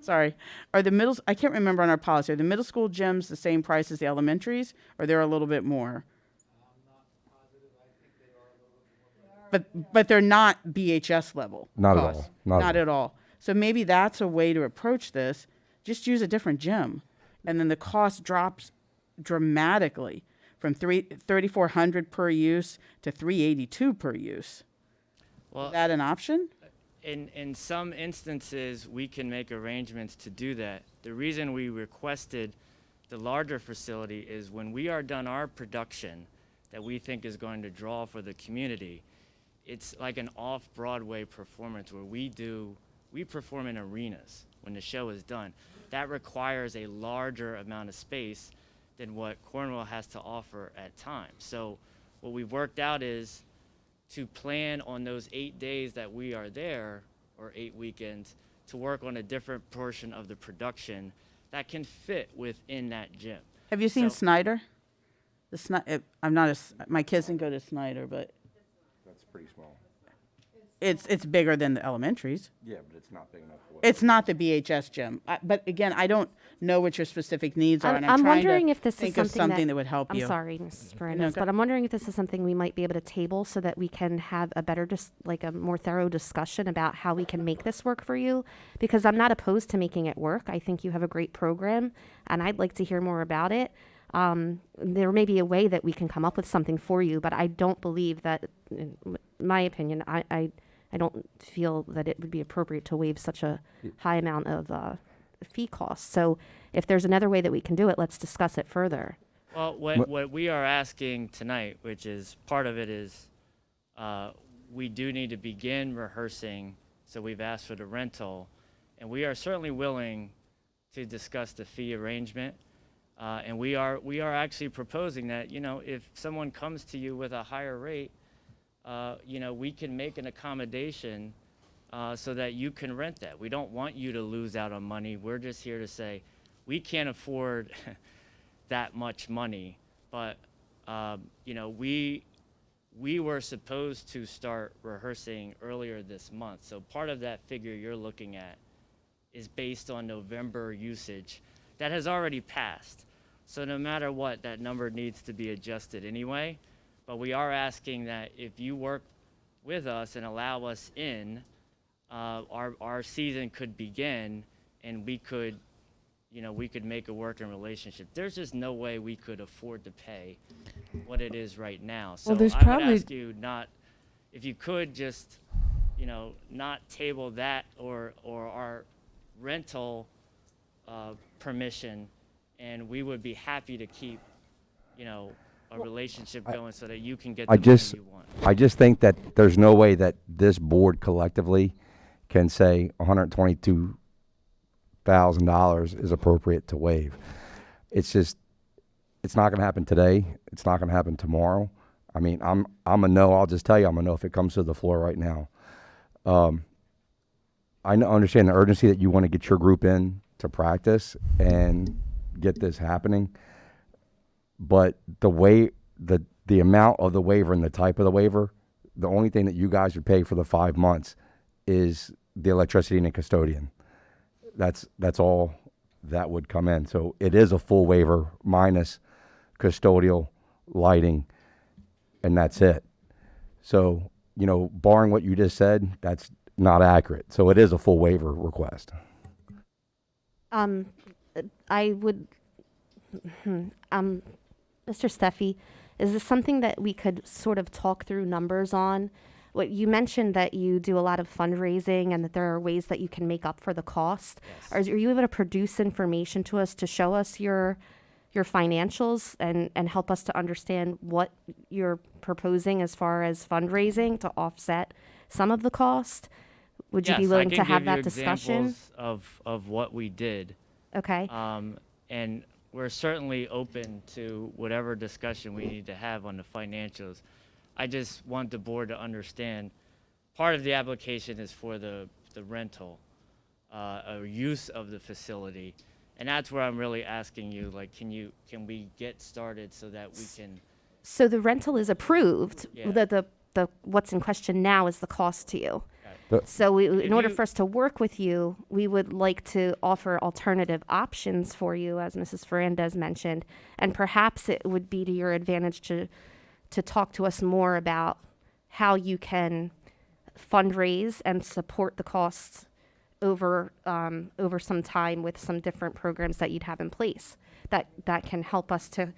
Sorry. I can't remember on our policy. Are the middle school gyms the same price as the elementaries, or they're a little bit more? But they're not BHS level. Not costs. at all. Not at all. So maybe that's a way to approach this. Just use a different gym, and then the cost drops dramatically from $3,400 per use to $382 per use. Well, is that an option? In some instances, we can make arrangements to do that. The reason we requested the larger facility is when we are done our production that we think is going to draw for the community, it's like an off-Broadway performance where we perform in arenas when the show is done. That requires a larger amount of space than what Cornwell has to offer at times. So what we've worked out is to plan on those 8 days that we are there, or 8 weekends, to work on a different portion of the production that can fit within that gym. Have you seen Snyder? My kids didn't go to Snyder, but That's pretty small. it's bigger than the elementaries. Yeah, but it's not big enough for It's not the BHS gym. But again, I don't know what your specific needs are, and I'm I'm trying wondering to if this is think of something something that would help you. I'm sorry, Mrs. No, Fernandez, go- but I'm wondering if this is something we might be able to table so that we can have a better, a more thorough discussion about how we can make this work for you. Because I'm not opposed to making it work. I think you have a great program, and I'd like to hear more about it. There may be a way that we can come up with something for you, but I don't believe that, in my opinion, I don't feel that it would be appropriate to waive such a high amount of fee costs. So if there's another way that we can do it, let's discuss it further. Well, what we are asking tonight, which is part of it, is we do need to begin rehearsing. So we've asked for the rental, and we are certainly willing to discuss the fee arrangement. And we are actually proposing that, if someone comes to you with a higher rate, we can make an accommodation so that you can rent that. We don't want you to lose out on money. We're just here to say we can't afford that much money, but we were supposed to start rehearsing earlier this month. So part of that figure you're looking at is based on November usage that has already passed. So no matter what, that number needs to be adjusted anyway. But we are asking that if you work with us and allow us in, our season could begin, and we could, we could make a working relationship. There's just no way we could afford to pay what it is right now. So Well, there's I would probably- ask you not, if you could just, not table that or our rental permission, and we would be happy to keep, a relationship going so that you can get the I money just, you want. I just think that there's no way that this board collectively can say $122,000 is appropriate to waive. It's just, it's not going to happen today. It's not going to happen tomorrow. I mean, I'm a no. I'll just tell you, I'm a no if it comes to the floor right now. Understand the urgency that you want to get your group in to practice and get this happening. But the amount of the waiver and the type of the waiver, the only thing that you guys would pay for the 5 months is the electricity and the custodian. That's all that would come in. So it is a full waiver minus custodial, lighting, and that's it. So, barring what you just said, that's not accurate. So it is a full waiver request. I would, Mr. Steffi, is this something that we could sort of talk through numbers on? What you mentioned that you do a lot of fundraising and that there are ways that you can make up for the cost. Yes. Are you able to produce information to us to show us your financials and help us to understand what you're proposing as far as fundraising to offset some of the cost? Would you be willing to have that discussion? Of what we did. Okay. And we're certainly open to whatever discussion we need to have on the financials. I just want the board to understand, part of the application is for the rental, or use of the facility. And that's where I'm really asking you, can we get started so that we can? So the rental is approved. Yeah. The what's in question now is the cost to you. The- So in order for us to work with you, we would like to offer alternative options for you, as Mrs. Fernandez mentioned, and perhaps it would be to your advantage to talk to us more about how you can fundraise and support the costs over some time with some different programs that you'd have in place that can help us to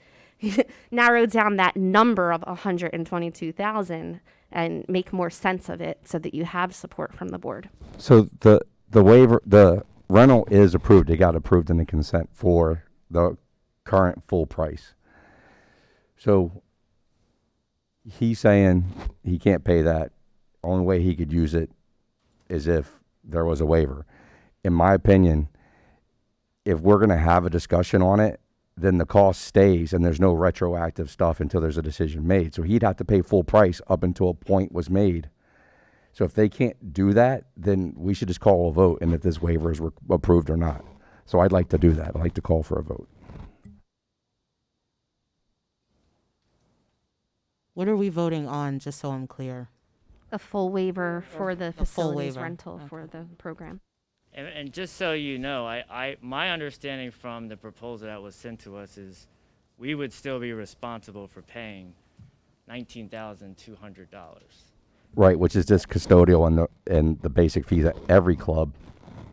narrow down that number of 122,000 and make more sense of it so that you have support from the board. So the waiver, the rental is approved. It got approved in the consent for the current full price. So he's saying he can't pay that. Only way he could use it is if there was a waiver. In my opinion, if we're going to have a discussion on it, then the cost stays and there's no retroactive stuff until there's a decision made. So he'd have to pay full price up until a point was made. So if they can't do that, then we should just call a vote and if this waiver is approved or not. So I'd like to do that. I'd like to call for a vote. What are we voting on, just so I'm clear? A full waiver for the full facilities waiver. rental for the program. And just so you know, my understanding from the proposal that was sent to us is we would still be responsible for paying $19,200. Right, which is just custodial and the basic fees that every club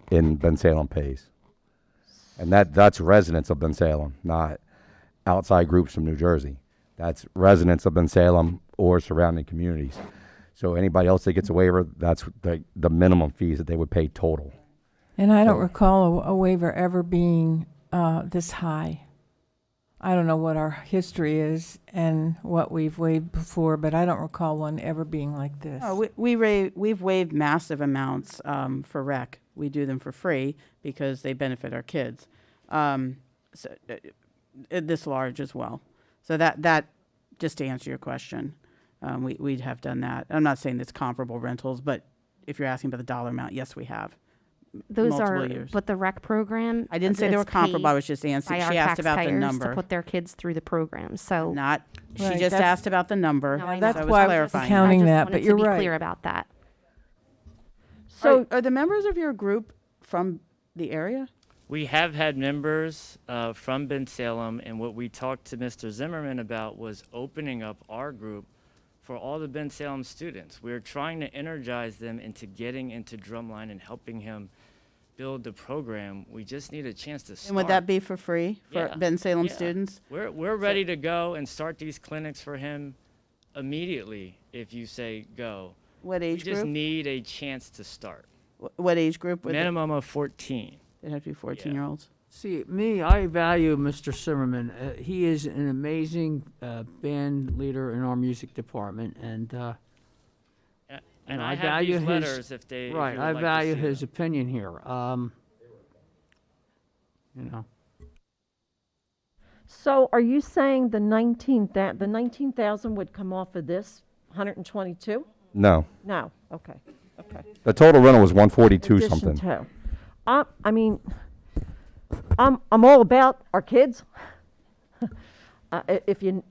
in Bensalem pays. And that's residents of Bensalem, not outside groups from New Jersey. That's residents of Bensalem or surrounding communities. So anybody else that gets a waiver, that's the minimum fees that they would pay total. And I don't recall a waiver ever being this high. I don't know what our history is and what we've waived before, but I don't recall one ever being like this. Oh, we've waived massive amounts for rec. We do them for free because they benefit our kids. This large as well. So that just to answer your question, we'd have done that. I'm not saying it's comparable rentals, but if you're asking about the dollar amount, yes, we have. Those multiple are, years. but the rec program. I didn't say they it's were comparable. I paid was just answering. by She our asked about the taxpayers number. to put their kids through the program. So Not. She Right, just that's- asked about the number. No, I that's know. So I was why I was clarifying. counting I just that, wanted but to you're be right. clear about that. So, Are the members of your group from the area? We have had members from Bensalem, and what we talked to Mr. Zimmerman about was opening up our group for all the Bensalem students. We're trying to energize them into getting into drumline and helping him build the program. We just need a chance to start. And would that be for free for Yeah, Ben Salem yeah. students? We're ready to go and start these clinics for him immediately if you say go. What We age just group? need a chance to start. What age group? Would Minimum of 14. They'd have to be 14-year-olds. See, me, I value Mr. Zimmerman. He is an amazing band leader in our music department, and And know, I have value these his letters if they. if you right. would I like to value see his them. opinion here. You know, so are you saying the 19,000 would come off of this 122? No. No, okay, okay. The total rental was 142 Addition something. to. I mean, I'm all about our kids. If you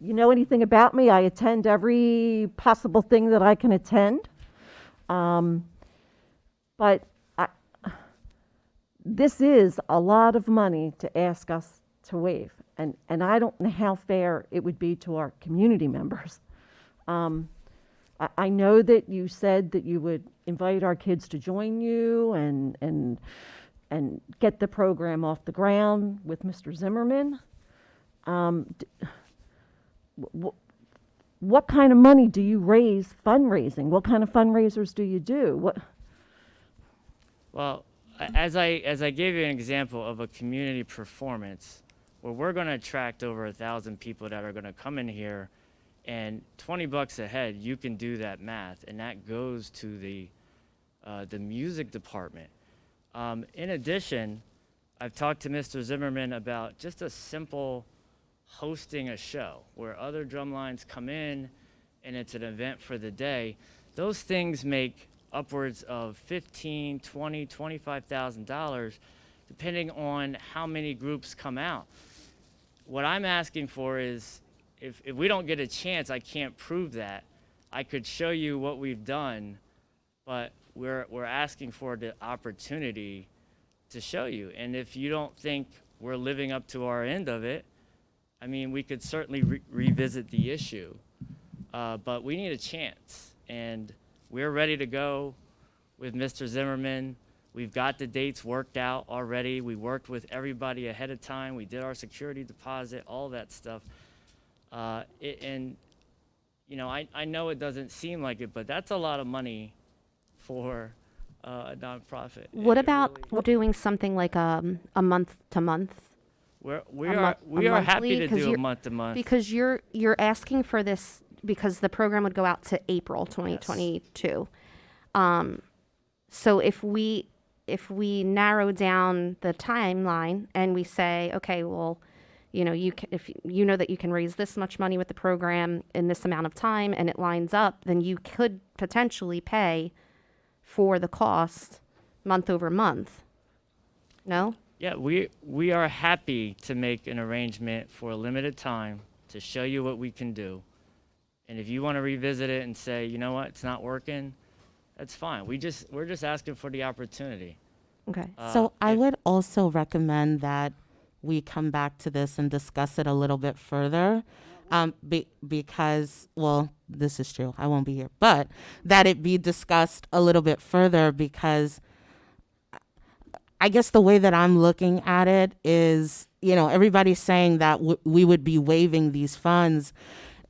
know anything about me, I attend every possible thing that I can attend. But this is a lot of money to ask us to waive, and I don't know how fair it would be to our community members. I know that you said that you would invite our kids to join you and get the program off the ground with Mr. Zimmerman. What kind of money do you raise fundraising? What kind of fundraisers do you do? Well, as I gave you an example of a community performance, where we're going to attract over 1,000 people that are going to come in here, and $20 a head, you can do that math, and that goes to the music department. In addition, I've talked to Mr. Zimmerman about just a simple hosting a show where other drum lines come in and it's an event for the day. Those things make upwards of $15,000, $20,000, $25,000 depending on how many groups come out. What I'm asking for is if we don't get a chance, I can't prove that. I could show you what we've done, but we're asking for the opportunity to show you. And if you don't think we're living up to our end of it, I mean, we could certainly revisit the issue, but we need a chance. And we're ready to go with Mr. Zimmerman. We've got the dates worked out already. We worked with everybody ahead of time. We did our security deposit, all that stuff. And, you know, I know it doesn't seem like it, but that's a lot of money for a nonprofit. What about doing something like a month to month? We are happy to do a month to month. Because you're asking for this because the program would go out to April 2022. So if we narrow down the timeline and we say, okay, well, you know, if you know that you can raise this much money with the program in this amount of time and it lines up, then you could potentially pay for the cost month over month. No? Yeah, we are happy to make an arrangement for a limited time to show you what we can do. And if you want to revisit it and say, you know what, it's not working, that's fine. We're just asking for the opportunity. Okay. So I would also recommend that we come back to this and discuss it a little bit further, because, well, this is true. I won't be here, but that it be discussed a little bit further, because I guess the way that I'm looking at it is, you know, everybody's saying that we would be waiving these funds.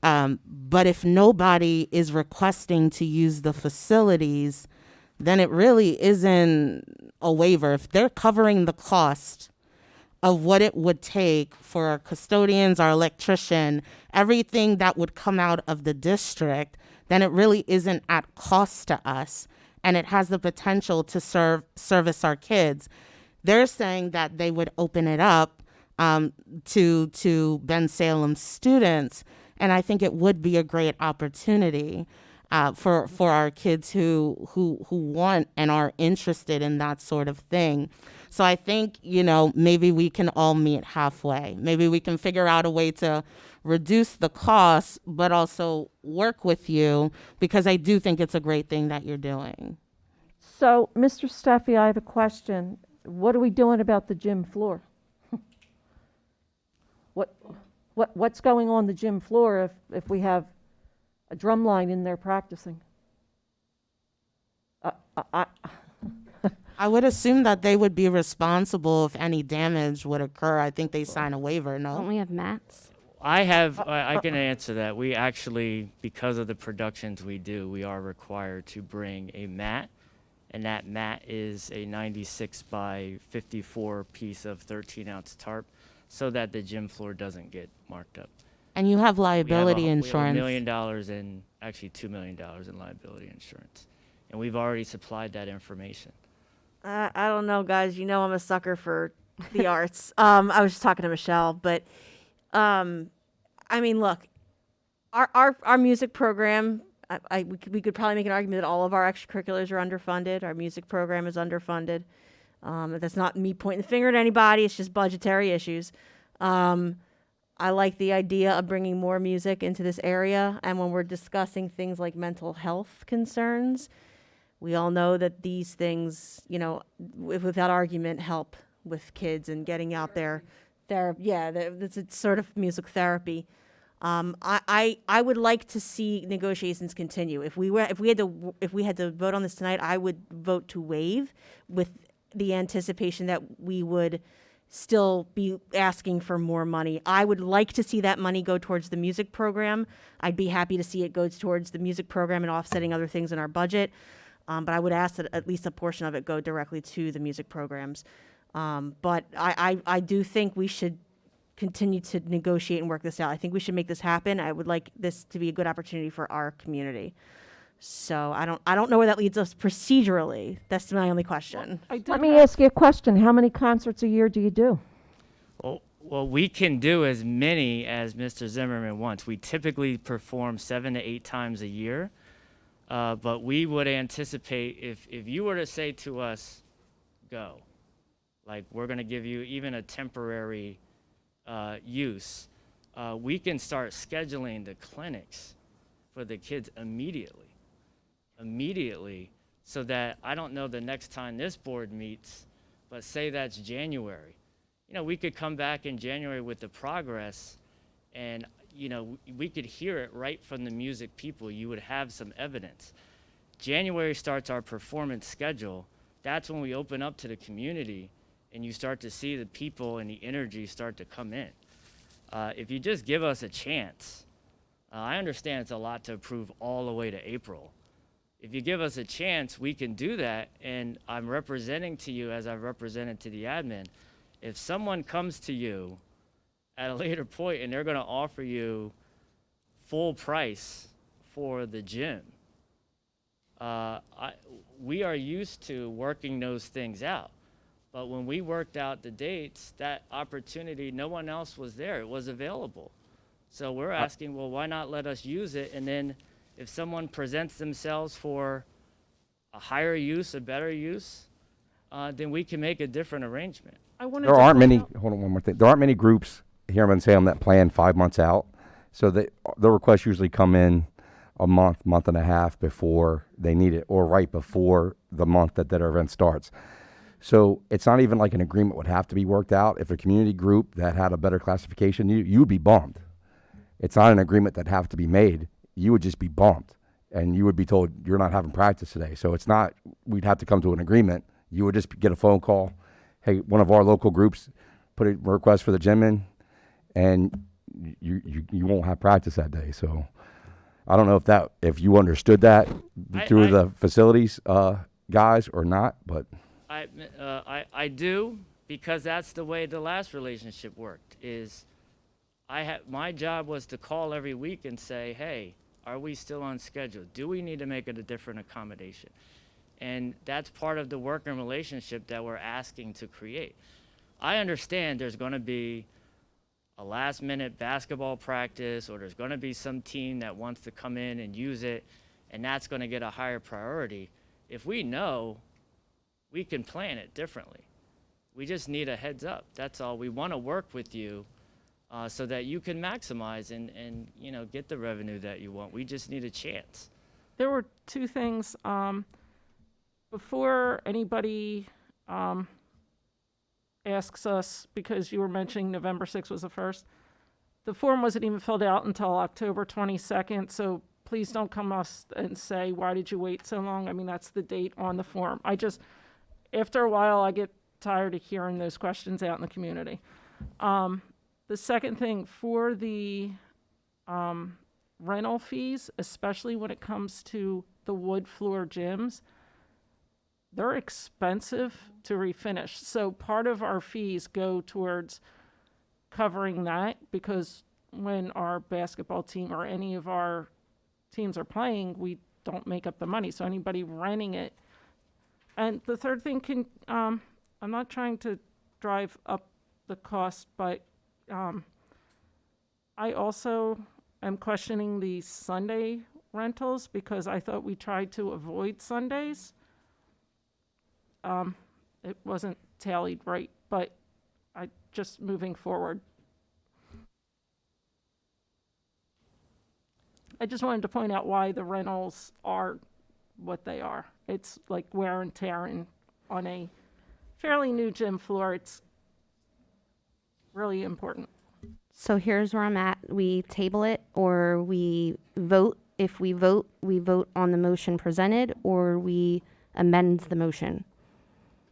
But if nobody is requesting to use the facilities, then it really isn't a waiver. If they're covering the cost of what it would take for our custodians, our electrician, everything that would come out of the district, then it really isn't at cost to us. And it has the potential to service our kids. They're saying that they would open it up to Bensalem students, and I think it would be a great opportunity. for our kids who want and are interested in that sort of thing. So I think, maybe we can all meet halfway. Maybe we can figure out a way to reduce the costs, but also work with you, because I do think it's a great thing that you're doing. So, Mr. Steffi, I have a question. What are we doing about the gym floor? What's going on the gym floor if we have a drum line in there practicing? I would assume that they would be responsible if any damage would occur. I think they sign a waiver, no? Don't we have mats? I can answer that. We actually, because of the productions we do, we are required to bring a mat, and that mat is a 96 by 54 piece of 13-ounce tarp, so that the gym floor doesn't get marked up. And you have liability We have insurance. $1 million in, actually $2 million in liability insurance, and we've already supplied that information. I don't know, guys. You know I'm a sucker for the arts. I was just talking to Michelle, but I mean, look, our music program. We could probably make an argument that all of our extracurriculars are underfunded. Our music program is underfunded. That's not me pointing the finger at anybody. It's just budgetary issues. I like the idea of bringing more music into this area. And when we're discussing things like mental health concerns, we all know that these things, without argument, help with kids and getting out there. It's sort of music therapy. I would like to see negotiations continue. If we had to vote on this tonight, I would vote to waive, with the anticipation that we would still be asking for more money. I would like to see that money go towards the music program. I'd be happy to see it go towards the music program and offsetting other things in our budget. But I would ask that at least a portion of it go directly to the music programs. But I do think we should continue to negotiate and work this out. I think we should make this happen. I would like this to be a good opportunity for our community. So I don't know where that leads us procedurally. That's my only question. Let me ask you a question. How many concerts a year do you do? Well, we can do as many as Mr. Zimmerman wants. We typically perform 7 to 8 times a year. But we would anticipate if you were to say to us, go, like we're going to give you even a temporary use, we can start scheduling the clinics for the kids immediately, so that I don't know the next time this board meets, but say that's January. We could come back in January with the progress, and we could hear it right from the music people. You would have some evidence. January starts our performance schedule. That's when we open up to the community, and you start to see the people and the energy start to come in. If you just give us a chance, I understand it's a lot to approve all the way to April. If you give us a chance, we can do that, and I'm representing to you as I've represented to the admin. If someone comes to you at a later point and they're going to offer you full price for the gym, we are used to working those things out. But when we worked out the dates, that opportunity, no one else was there. It was available. So we're asking, well, why not let us use it? And then if someone presents themselves for a higher use, a better use, then we can make a different arrangement. There aren't many, hold on one more thing. There aren't many groups here in Salem that plan 5 months out. So the requests usually come in a month and a half before they need it, or right before the month that their event starts. So it's not even like an agreement would have to be worked out. If a community group that had a better classification, you would be bummed. It's not an agreement that have to be made. You would just be bumped, and you would be told you're not having practice today. So it's not, we'd have to come to an agreement. You would just get a phone call. Hey, one of our local groups put a request for the gym in, and you won't have practice that day. So I don't know if you understood that through the facilities guys or not, but I do, because that's the way the last relationship worked. Is my job was to call every week and say, hey, are we still on schedule? Do we need to make it a different accommodation? And that's part of the working relationship that we're asking to create. I understand there's going to be a last-minute basketball practice, or there's going to be some team that wants to come in and use it, and that's going to get a higher priority. If we know, we can plan it differently. We just need a heads up. That's all. We want to work with you so that you can maximize and you know, get the revenue that you want. We just need a chance. There were two things. Before anybody asks us, because you were mentioning November 6th was the first, the form wasn't even filled out until October 22nd, so please don't come us and say, why did you wait so long? I mean, that's the date on the form. After a while, I get tired of hearing those questions out in the community. The second thing, for the rental fees, especially when it comes to the wood floor gyms, they're expensive to refinish. So part of our fees go towards covering that, because when our basketball team or any of our teams are playing, we don't make up the money. So anybody renting it. And the third thing I'm not trying to drive up the cost, but I also am questioning the Sunday rentals, because I thought we tried to avoid Sundays. It wasn't tallied right, but just moving forward. I just wanted to point out why the rentals are what they are. It's like wear and tear on a fairly new gym floor. It's really important. So here's where I'm at. We table it or we vote. If we vote on the motion presented, or we amend the motion.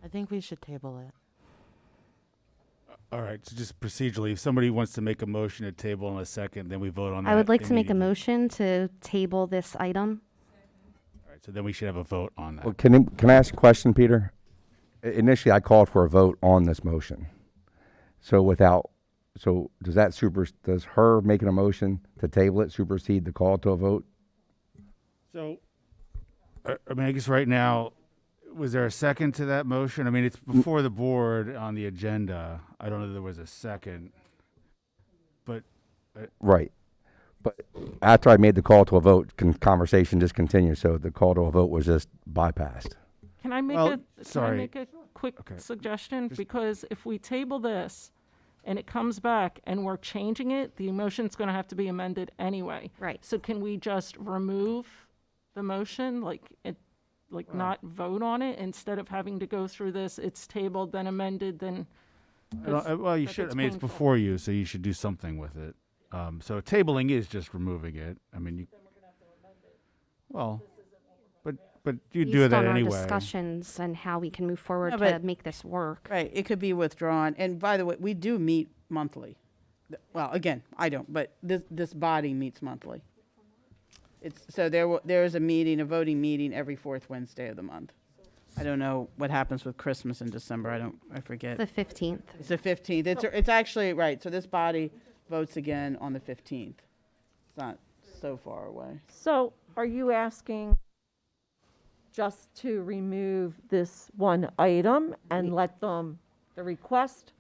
I think we should table it. All right, so just procedurally, if somebody wants to make a motion to table in a second, then we vote on that. I would like to make a immediately. motion to table this item. All right, so then we should have a vote on that. Well, can I ask a question, Peter? Initially, I called for a vote on this motion. So does her making a motion to table it supersede the call to a vote? So, I mean, I guess right now, was there a second to that motion? I mean, it's before the board on the agenda. I don't know if there was a second, but. Right. But after I made the call to a vote, conversation just continued, so the call to a vote was just bypassed. Can I make a quick suggestion? Because if we table this and it comes back and we're changing it, the motion's going to have to be amended anyway. Right. So can we just remove the motion, not vote on it, instead of having to go through this? It's tabled, then amended, then. Well, you should. I mean, it's before you, so you should do something with it. So tabling is just removing it. I mean, you. Well, but you do Based that on our anyway. discussions and how we can move forward No, to but- make this work. Right, it could be withdrawn. And by the way, we do meet monthly. Well, again, I don't, but this body meets monthly. So there is a voting meeting every fourth Wednesday of the month. I don't know what happens with Christmas in December. I forget. The 15th. It's the 15th. It's actually, right, so this body votes again on the 15th. It's not so far away. So are you asking just to remove this one item and let them, the request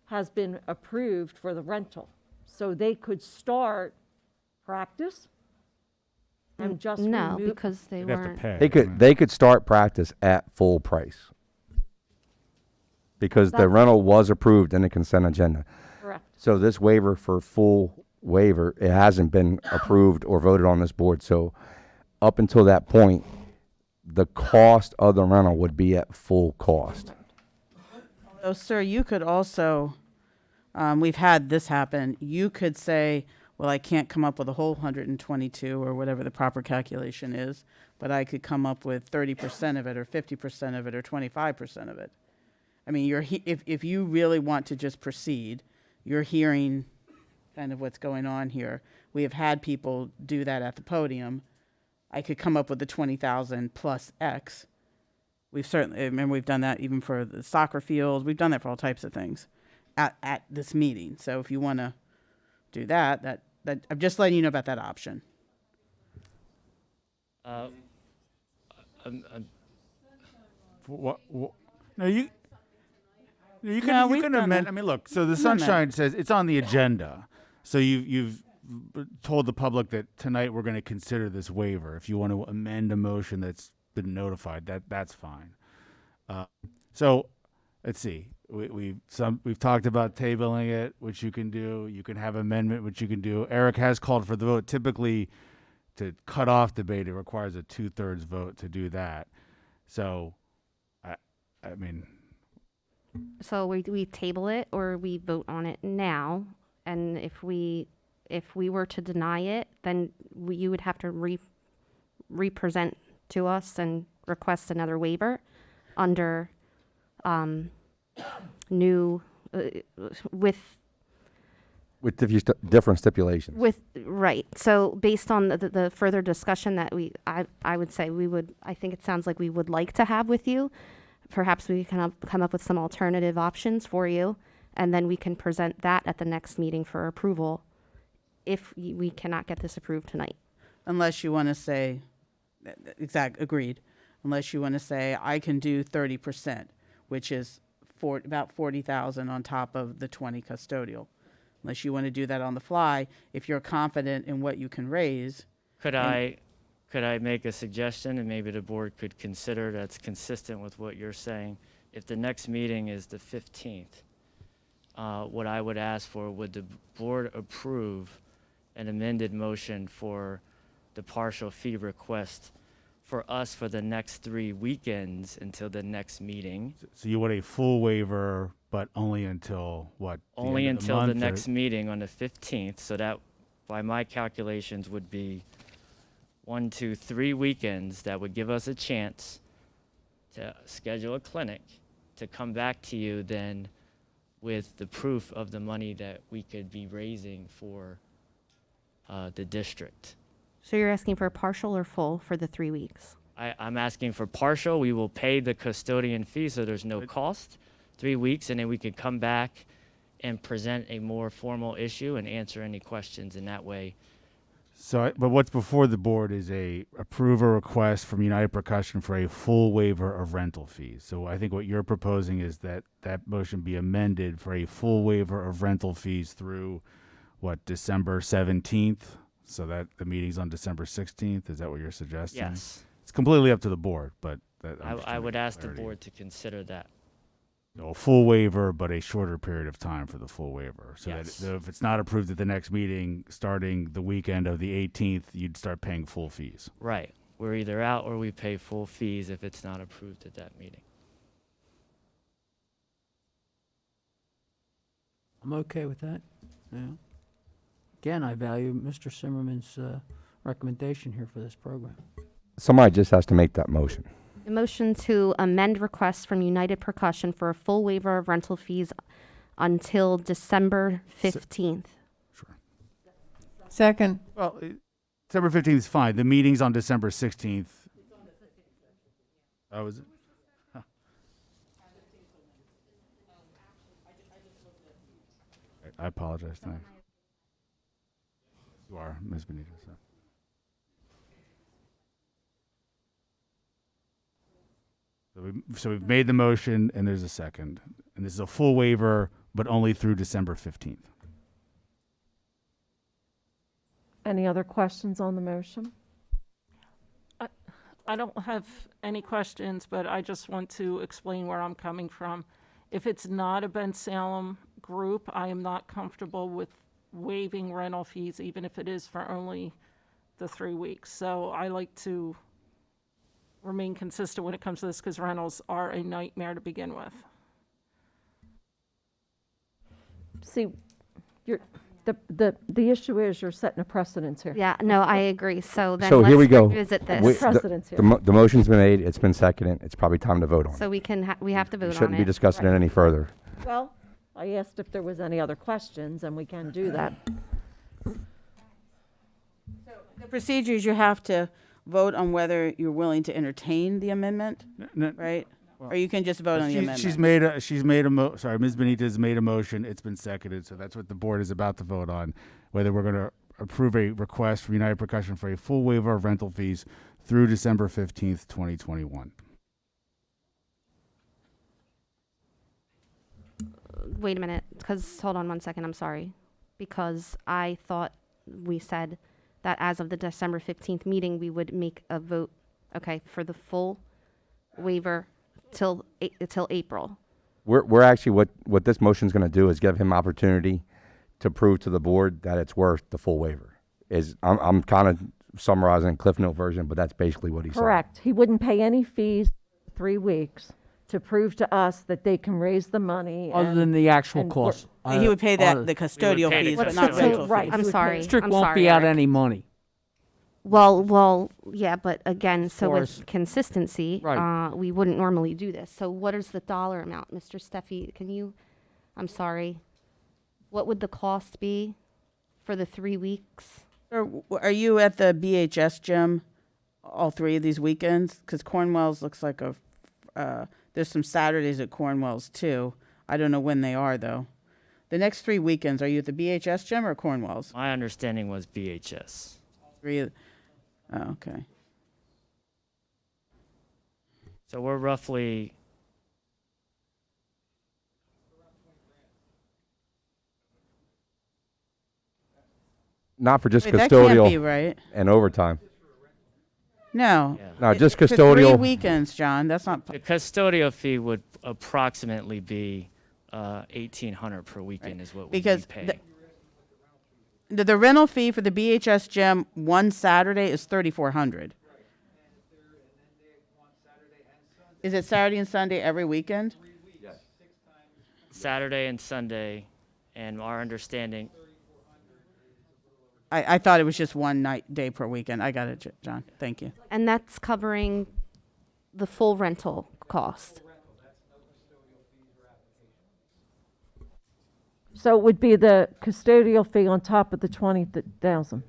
has been approved for the rental, so they could start practice and just No, remove? because they They'd have to weren't. pay. They could start practice at full price. Because the That's- rental was approved in the consent agenda. Correct. So this waiver for full waiver, it hasn't been approved or voted on this board. So up until that point, the cost of the rental would be at full cost. Oh, sir, you could also, we've had this happen. You could say, well, I can't come up with a whole 122 or whatever the proper calculation is, but I could come up with 30% of it or 50% of it or 25% of it. I mean, if you really want to just proceed, you're hearing kind of what's going on here. We have had people do that at the podium. I could come up with the 20,000 plus X. We've done that even for the soccer fields. We've done that for all types of things at this meeting. So if you want to do that, I'm just letting you know about that option. What? No, you can No, you we've can done amend. that. I mean, look. So the We've done that. sunshine says it's on the agenda. So you've told the public that tonight we're going to consider this waiver. If you want to amend a motion that's been notified, that's fine. So let's see. We've talked about tabling it, which you can do. You can have amendment, which you can do. Eric has called for the vote. Typically, to cut off debate, it requires a 2/3 vote to do that. So, I mean, So we table it or we vote on it now, and if we were to deny it, then you would have to represent to us and request another waiver under new with different stipulations. Right. So based on the further discussion that I would say I think it sounds like we would like to have with you, perhaps we can come up with some alternative options for you, and then we can present that at the next meeting for approval if we cannot get this approved tonight. Unless you want to say, agreed. Unless you want to say, I can do 30%, which is about 40,000 on top of the 20 custodial. Unless you want to do that on the fly, if you're confident in what you can raise. Could I make a suggestion, and maybe the board could consider that's consistent with what you're saying? If the next meeting is the 15th, what I would ask for, would the board approve an amended motion for the partial fee request for us for the next 3 weekends until the next meeting? so you want a full waiver, but only until what? Only end of until the month, or- next meeting on the 15th, so that, by my calculations, would be 1, 2, 3 weekends. That would give us a chance to schedule a clinic, to come back to you then with the proof of the money that we could be raising for the district. So you're asking for a partial or full for the 3 weeks? I'm asking for partial. We will pay the custodian fee, so there's no cost, 3 weeks, and then we could come back and present a more formal issue and answer any questions in that way. So, but what's before the board is approve a request from United Percussion for a full waiver of rental fees. So I think what you're proposing is that motion be amended for a full waiver of rental fees through, December 17th? So that the meeting's on December 16th? Is that what you're suggesting? Yes. It's completely up to the board, but I would ask the board to consider that. A full waiver, but a shorter period of time for the full waiver. So Yes. that if it's not approved at the next meeting, starting the weekend of the 18th, you'd start paying full fees. Right. We're either out or we pay full fees if it's not approved at that meeting. I'm okay with that. Yeah. Again, I value Mr. Simmerman's recommendation here for this program. Somebody just has to make that motion. A motion to amend requests from United Percussion for a full waiver of rental fees until December 15th. Second. Well, December 15th is fine. The meeting's on December 16th. Oh, is it? Huh. I apologize. Thanks. You are, Ms. Benitez. So we've made the motion, and there's a second. And this is a full waiver, but only through December 15th. Any other questions on the motion? I don't have any questions, but I just want to explain where I'm coming from. If it's not a Ben Salem group, I am not comfortable with waiving rental fees, even if it is for only the 3 weeks. So I like to remain consistent when it comes to this, because rentals are a nightmare to begin with. See, the issue is you're setting a precedence here. Yeah, no, I agree. So then So here we let's go. revisit this. The motion's been made. It's been seconded. It's probably time to vote on it. So we have to vote We on shouldn't it. be discussing it any further. Well, I asked if there was any other questions, and we can do that. The procedure is you have to vote on whether you're willing to entertain the amendment, right? Or you can just vote on the amendment. She's made a sorry, Ms. Benitez made a motion. It's been seconded, so that's what the board is about to vote on, whether we're going to approve a request from United Percussion for a full waiver of rental fees through December 15th, 2021. Wait a minute, because hold on one second. I'm sorry, because I thought we said that as of the December 15th meeting, we would make a vote, okay, for the full waiver till April. We're actually, what this motion's gonna do is give him opportunity to prove to the board that it's worth the full waiver. I'm kind of summarizing Cliff Note version, but that's basically what he said. Correct. He wouldn't pay any fees 3 weeks to prove to us that they can raise the money. Other and- than the actual and cost. He would pay that, other- the custodial pay the fees, but What's not the rental total- right. fees. he I'm would sorry. pay- District I'm won't sorry, be out Eric. any money. Well, yeah, but again, so course. with consistency, Right. we wouldn't normally do this. So what is the dollar amount, Mr. Steffi? I'm sorry, what would the cost be for the 3 weeks? Are you at the BHS gym all 3 of these weekends? Because Cornwell's looks like there's some Saturdays at Cornwell's too. I don't know when they are though. The next 3 weekends, are you at the BHS gym or Cornwell's? My understanding was BHS. 3. Oh, okay. So we're roughly, Not for just Wait, that can't be custodial right. and overtime. No. Yeah. No, just For 3 custodial. weekends, John. That's not. the custodial fee would approximately be $1,800 per weekend is what we Because pay. the rental fee for the BHS gym one Saturday is $3,400. Is it Saturday and Sunday every weekend? Saturday and Sunday, and our understanding, I thought it was just one day per weekend. I got it, John. Thank you. And that's covering the full rental cost. So it would be the custodial fee on top of the 20,000.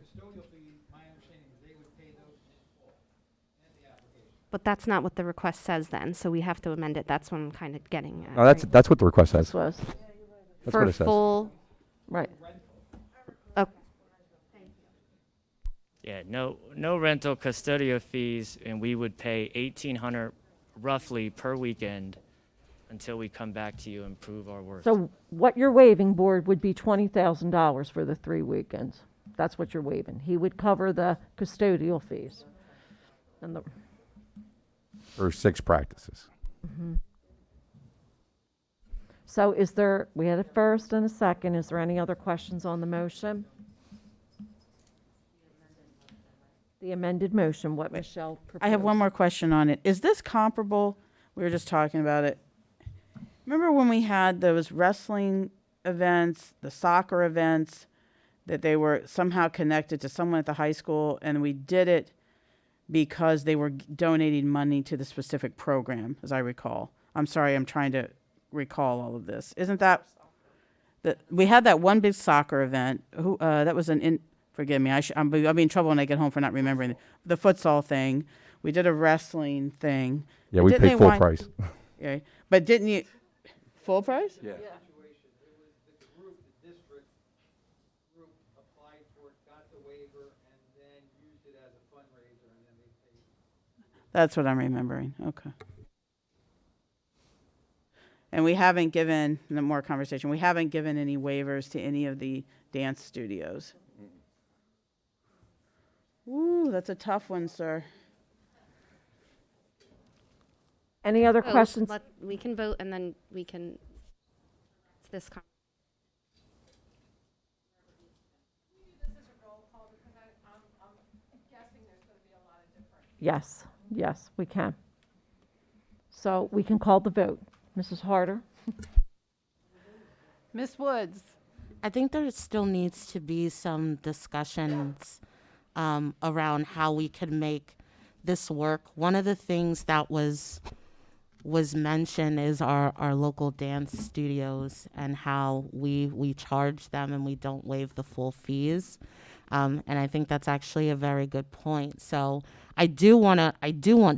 But that's not what the request says then, so we have to amend it. That's what I'm kind of getting at. No, that's what the request says. This was, That's For what it says. full, right. oh, yeah, no rental custodial fees, and we would pay $1,800 roughly per weekend until we come back to you and prove our worth. So what you're waiving, board, would be $20,000 for the 3 weekends. That's what you're waiving. He would cover the custodial fees. And the, For 6 practices. so we had a first and a second. Is there any other questions on the motion? The amended motion, what Michelle proposed. I have one more question on it. Is this comparable? We were just talking about it. Remember when we had those wrestling events, the soccer events, that they were somehow connected to someone at the high school, and we did it because they were donating money to the specific program, as I recall. I'm sorry, I'm trying to recall all of this. Isn't that we had that one big soccer event? That was forgive me, I'll be in trouble when I get home for not remembering the futsal thing. We did a wrestling thing. Yeah, But we didn't paid they full want- price. Yeah, but didn't you full price? Yeah. That's what I'm remembering. Okay. And we haven't given, no more conversation, we haven't given any waivers to any of the dance studios. Ooh, that's a tough one, sir. Any other vote. questions? We can vote and then we can, it's this. Yes, yes, we can. So we can call the vote. Mrs. Harder? Miss Woods. I think there still needs to be some discussions around how we could make this work. One of the things that was mentioned is our local dance studios and how we charge them and we don't waive the full fees. And I think that's actually a very good point. So I do want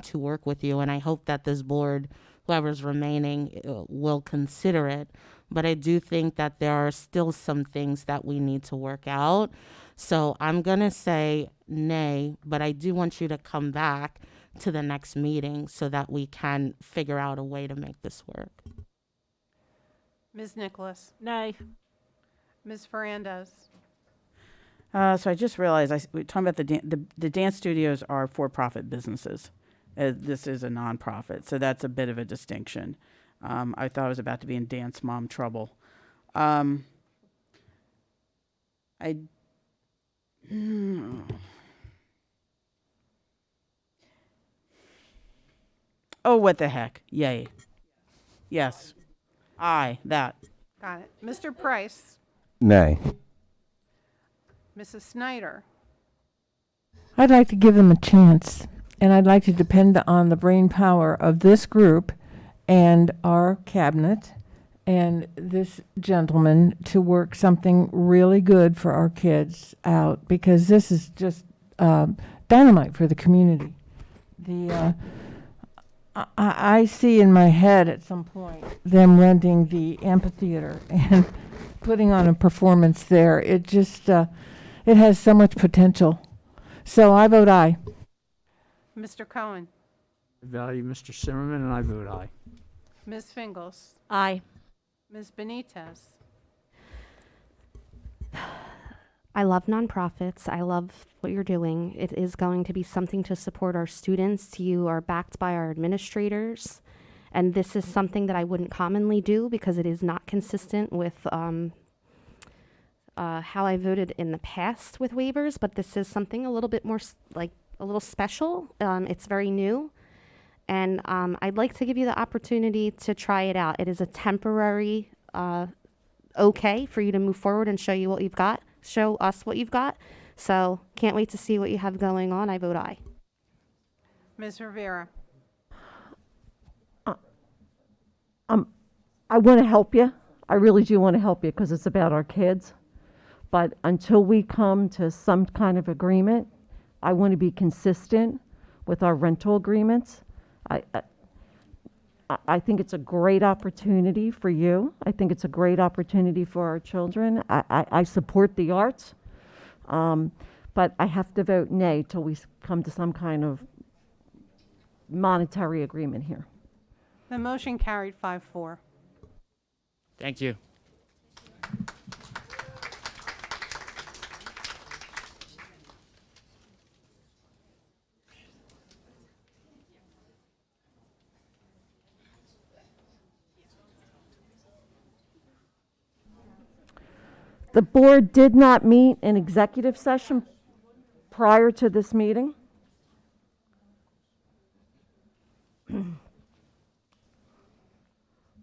to work with you, and I hope that this board, whoever's remaining, will consider it. But I do think that there are still some things that we need to work out. So I'm going to say nay, but I do want you to come back to the next meeting so that we can figure out a way to make this work. Ms. Nicholas. Nay. Ms. Ferrandes. So I just realized we're talking about the dance studios are for-profit businesses. This is a nonprofit, so that's a bit of a distinction. I thought I was about to be in dance mom trouble. Oh, what the heck? Yay. Yes. That. Got it. Mr. Price, Nay. Mrs. Snyder, I'd like to give them a chance, and I'd like to depend on the brain power of this group and our cabinet and this gentleman to work something really good for our kids out, because this is just dynamite for the community. I see in my head at some point them renting the amphitheater and putting on a performance there. It just, it has so much potential. So I vote aye. Mr. Cohen, I value Mr. Zimmerman, and I vote aye. Ms. Fingles, Aye. Ms. Benitez, I love nonprofits. I love what you're doing. It is going to be something to support our students. You are backed by our administrators. And this is something that I wouldn't commonly do because it is not consistent with how I voted in the past with waivers. But this is something a little bit more like a little special. It's very new. And I'd like to give you the opportunity to try it out. It is a temporary okay for you to move forward and show you what you've got. Show us what you've got. So can't wait to see what you have going on. I vote aye. Ms. Rivera, I want to help you. I really do want to help you because it's about our kids. But until we come to some kind of agreement, I want to be consistent with our rental agreements. I think it's a great opportunity for you. I think it's a great opportunity for our children. I support the arts, but I have to vote nay till we come to some kind of monetary agreement here. the motion carried 5-4. Thank you. The board did not meet in executive session prior to this meeting.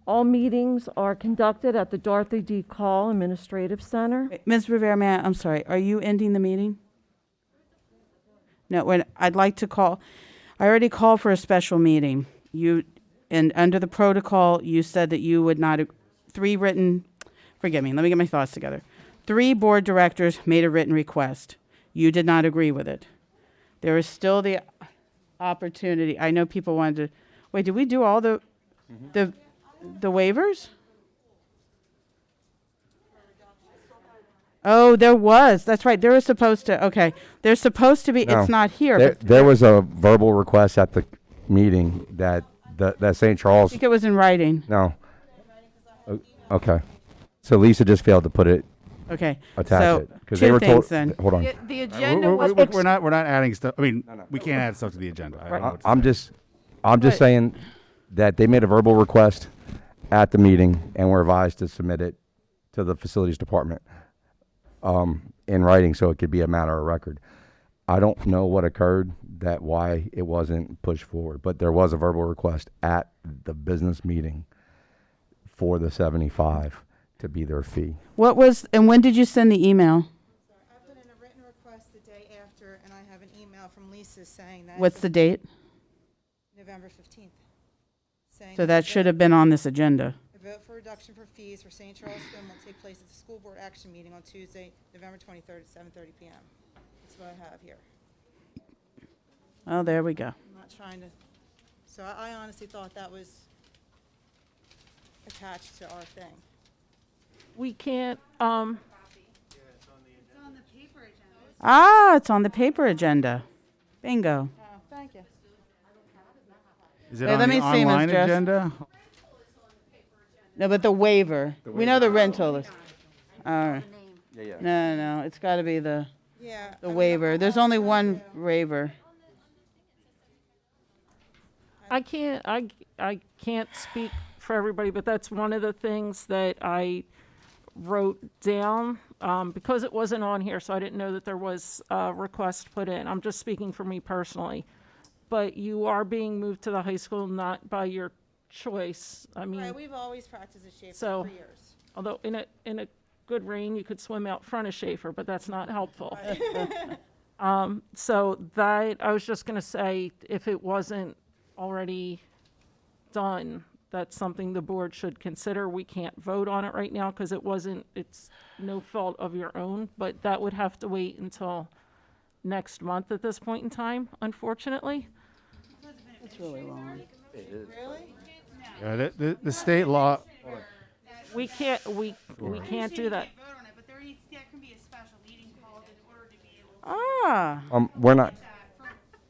All meetings are conducted at the Dorothy D. Call Administrative Center. Ms. Rivera, I'm sorry, are you ending the meeting? No, I'd like to call, I already called for a special meeting. And under the protocol, you said that you would not, forgive me, let me get my thoughts together. 3 board directors made a written request. You did not agree with it. There is still the opportunity, I know people wanted to, wait, did we do all the waivers? Oh, there was. That's right. There was supposed to. Okay, there's supposed to be. No. It's not here. There, but there was a verbal request at the meeting that St. I Charles. think it was in writing. No. Okay. So Lisa just failed to put it. Okay. Attach so it because they were told. then. Hold on. The agenda was. We're not adding stuff. I mean, we can't add stuff to the agenda. I don't know what to I'm say. just saying that they made a verbal request at the meeting and were advised to submit it to the facilities department in writing so it could be a matter of record. I don't know what occurred, why it wasn't pushed forward, but there was a verbal request at the business meeting for the 75 to be their fee. What was and when did you send the email? I put in a written request the day after, and I have an email from Lisa saying that. What's the date? November 15th. Saying So that should have been on this agenda. A vote for reduction for fees for St. Charles Swim will take place at the school board action meeting on Tuesday, November 23rd at 7:30 p.m. That's what I have here. Oh, there we go. I'm not trying to, so I honestly thought that was attached to our thing. We can't, It's on the paper agenda. Bingo. Oh, thank you. Is it Wait, on let the me see, Ms. online Jess. agenda? No, but the waiver. We know the rental is. All right. No, it's got to be the. Yeah. The waiver. There's only one waiver. I can't speak for everybody, but that's one of the things that I wrote down, because it wasn't on here, so I didn't know that there was a request put in. I'm just speaking for me personally. But you are being moved to the high school not by your choice. I mean, Right, we've always practiced at Schaefer so, for years. although in a good rain, you could swim out front of Schaefer, but that's not helpful. So that, I was just gonna say, if it wasn't already done, that's something the board should consider. We can't vote on it right now because it's no fault of your own, but that would have to wait until next month at this point in time, unfortunately. It's really long. Yeah, the state law. We can't do that. Ah. We're not,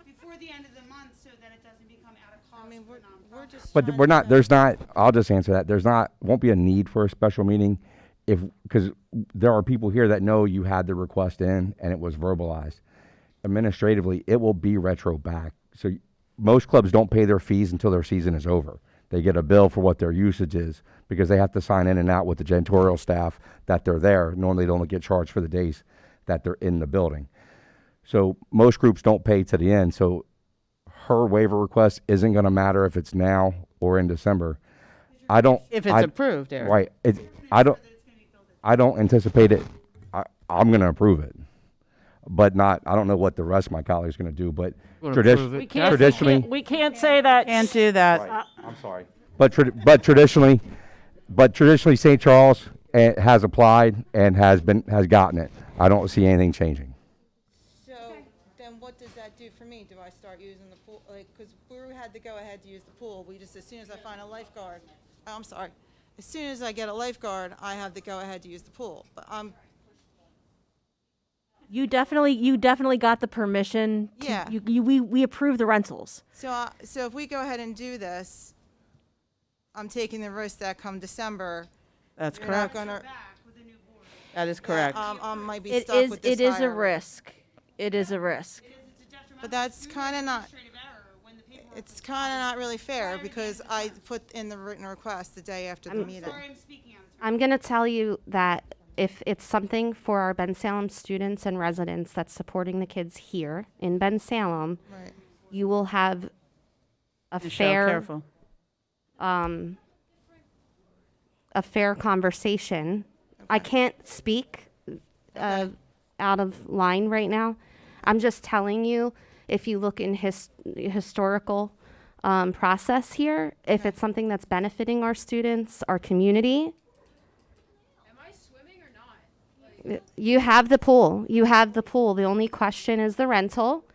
Before the end of the month so that it doesn't become out of cost. I mean, we're just. but we're not, there's not, I'll just answer that. There's not, won't be a need for a special meeting because there are people here that know you had the request in and it was verbalized. Administratively, it will be retro back. So most clubs don't pay their fees until their season is over. They get a bill for what their usage is because they have to sign in and out with the janitorial staff that they're there. Normally they don't get charged for the days that they're in the building. So most groups don't pay to the end. So her waiver request isn't going to matter if it's now or in December. I don't. If it's approved, Eric. Right. I don't anticipate it. I'm going to approve it, but not. I don't know what the rest of my colleagues are going to do. But traditionally, We can't say that. Can't do that. I'm sorry. But traditionally, St. Charles has applied and has gotten it. I don't see anything changing. So then what does that do for me? Do I start using the pool? Like, because we had to go ahead to use the pool. We just, as soon as I find a lifeguard, I'm sorry. As soon as I get a lifeguard, I have to go ahead to use the pool. But You definitely got the permission. Yeah. We approved the rentals. so if we go ahead and do this, I'm taking the risk that come December, That's you're not correct. gonna. That is correct. I might be It stuck is with this it is a higher rate. risk. It is a risk. But that's kind of not. It's kind of not really fair because I put in the written request the day after the meeting. I'm going to tell you that if it's something for our Ben Salem students and residents that's supporting the kids here in Ben Salem, Right. you will have a Michelle, fair careful. A fair conversation. I can't speak out of line right now. I'm just telling you, if you look in historical process here, if it's something that's benefiting our students, our community. Am I swimming or not? You have the pool. You have the pool. The only question is the rental.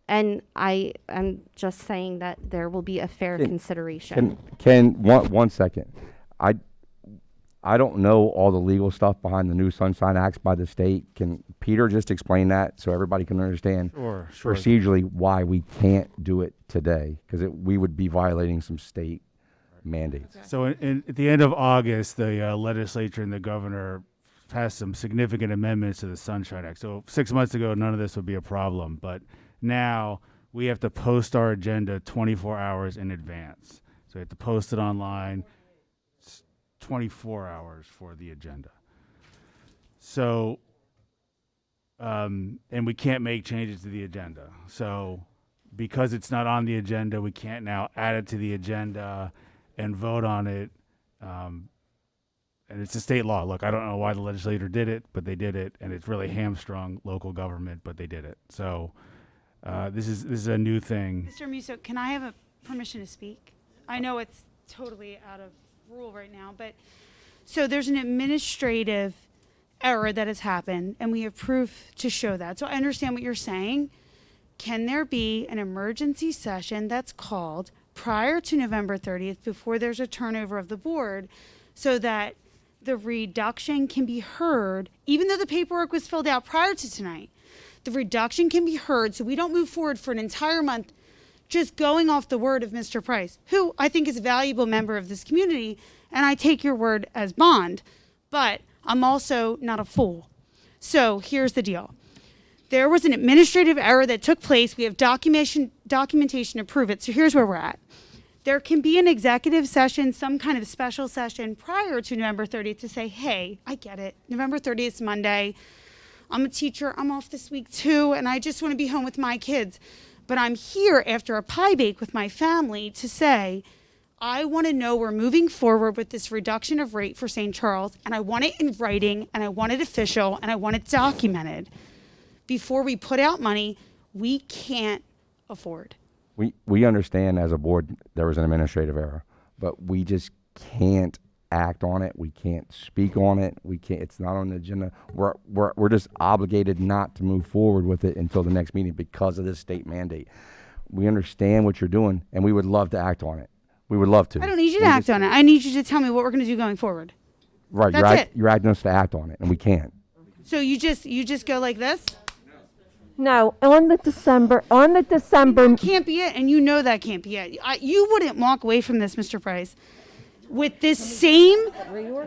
And I am just saying that there will be a fair consideration. One second. I don't know all the legal stuff behind the new Sunshine Acts by the state. Can Peter just explain that so everybody can understand Sure. procedurally why we can't do it today? Because we would be violating some state mandates. So at the end of August, the legislature and the governor passed some significant amendments to the Sunshine Act. So 6 months ago, none of this would be a problem. But now we have to post our agenda 24 hours in advance. So we have to post it online. 24 hours for the agenda. So, and we can't make changes to the agenda. So, because it's not on the agenda, we can't now add it to the agenda and vote on it. And it's a state law. Look, I don't know why the legislator did it, but they did it, and it's really hamstrung local government, but they did it. So, this is a new thing. Mr. Musso, can I have a permission to speak? I know it's totally out of rule right now, but so there's an administrative error that has happened and we have proof to show that. So I understand what you're saying. Can there be an emergency session that's called prior to November 30th before there's a turnover of the board so that the reduction can be heard, even though the paperwork was filled out prior to tonight? The reduction can be heard so we don't move forward for an entire month just going off the word of Mr. Price, who I think is a valuable member of this community, and I take your word as bond, but I'm also not a fool. So here's the deal. There was an administrative error that took place. We have documentation to prove it. So here's where we're at. There can be an executive session, some kind of special session prior to November 30th to say, hey, I get it. November 30th is Monday. I'm a teacher. I'm off this week too, and I just want to be home with my kids. But I'm here after a pie bake with my family to say, I want to know we're moving forward with this reduction of rate for St. Charles, and I want it in writing, and I want it official, and I want it documented. Before we put out money we can't afford. We understand as a board there was an administrative error, but we just can't act on it. We can't speak on it. We can't. It's not on the agenda. We're just obligated not to move forward with it until the next meeting because of this state mandate. We understand what you're doing, and we would love to act on it. We would love to. I don't need you to act on it. I need you to tell me what we're going to do going forward. Right. That's You're asking us to act on it, and we can't. So you just go like this? No, on the December. That can't be it, and you know that can't be it. You wouldn't walk away from this, Mr. Price, with this same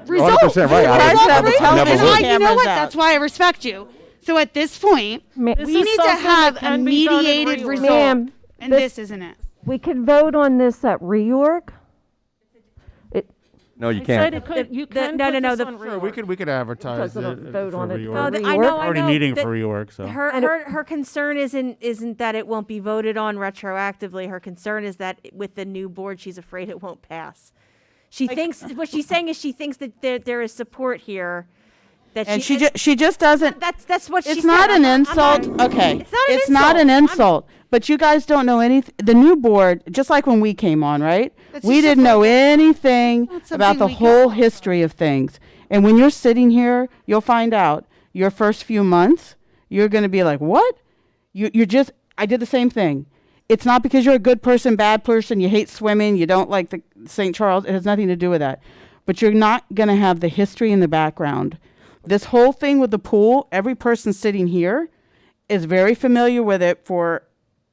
result. 100% right. You know what? That's why I respect you. So at this point, we This is need to something that have a can be done in mediated reorg. result, Ma'am, and this isn't it. We could vote on this at reorg. No, you I said can't. it could, you the- can no, put no, no, this the- on Sure, reorg. we could advertise Because it it'll vote for on it. reorg. No, I know, I Already know. meeting that for reorg, so. Her concern isn't that it won't be voted on retroactively. Her concern is that with the new board, she's afraid it won't pass. She thinks what she's saying is she thinks that there is support here. That And she just doesn't. That's what she It's said. not an I'm insult. not- Okay. It's not an insult. But you guys don't know anything. The new board, just like when we came on, right? That's We just didn't know anything That's about the something we whole history of things. And when you're sitting here, you'll find out your first few months, you're going to be like, what? You're just, I did the same thing. It's not because you're a good person, bad person, you hate swimming, you don't like the St. Charles. It has nothing to do with that. But you're not going to have the history in the background. This whole thing with the pool, every person sitting here is very familiar with it for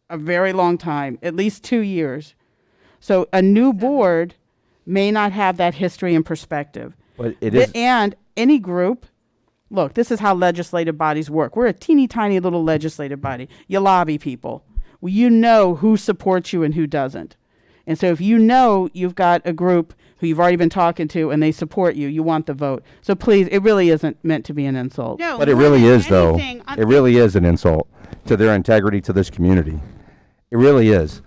a very long time, at least 2 years. So a new board may not have that history and perspective. But it is. And any group, look, this is how legislative bodies work. We're a teeny tiny little legislative body. You lobby people. Well, you know who supports you and who doesn't. And so if you know you've got a group who you've already been talking to and they support you, you want the vote. So please, it really isn't meant to be an insult. No, But it more really than is, though. anything, I'm- It really is an insult to their integrity to this community. It really is.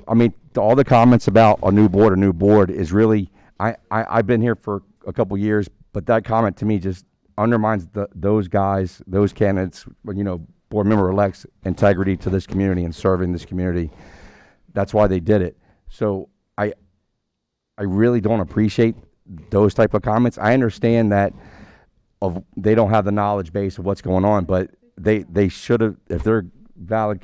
I mean, all the comments about a new board is really. I've been here for a couple years, but that comment to me just undermines those guys, those candidates, board member elects integrity to this community and serving this community. That's why they did it. So I really don't appreciate those type of comments. I understand that they don't have the knowledge base of what's going on, but they should have, if they're valid,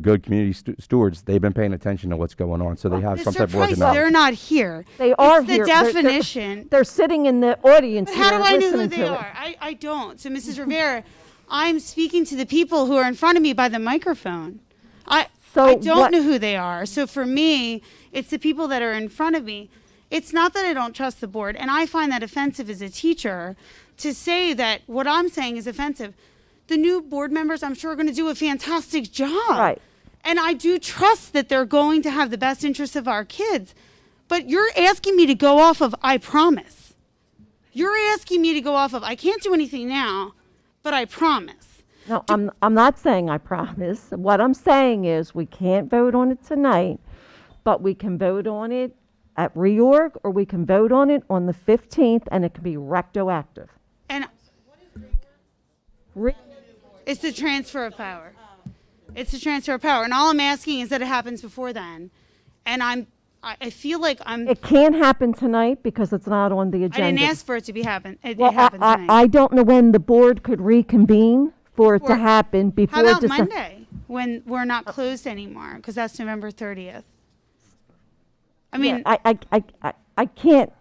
good community stewards, they've been paying attention to what's going on, so they have some Mr. type of work Price, to know. they're not here. They are It's here. the definition. They're sitting in the audience But how here do I know who listening they to it. are? I don't. So, Mrs. Rivera, I'm speaking to the people who are in front of me by the microphone. I don't know who they are. So for me, it's the people that are in front of me. It's not that I don't trust the board, and I find that offensive as a teacher to say that what I'm saying is offensive. The new board members, I'm sure, are going to do a fantastic job. Right. And I do trust that they're going to have the best interests of our kids. But you're asking me to go off of I promise. You're asking me to go off of I can't do anything now, but I promise. No, I'm not saying I promise. What I'm saying is we can't vote on it tonight, but we can vote on it at reorg, or we can vote on it on the 15th, and it can be retroactive. And it's the transfer of power. It's the transfer of power. And all I'm asking is that it happens before then. And I feel like It can't happen tonight because it's not on the I agenda. didn't ask for it to be happen. It Well, happened tonight. I don't know when the board could reconvene for it to happen before How about December. Monday when we're not closed anymore? Because that's November 30th. I mean, I can't.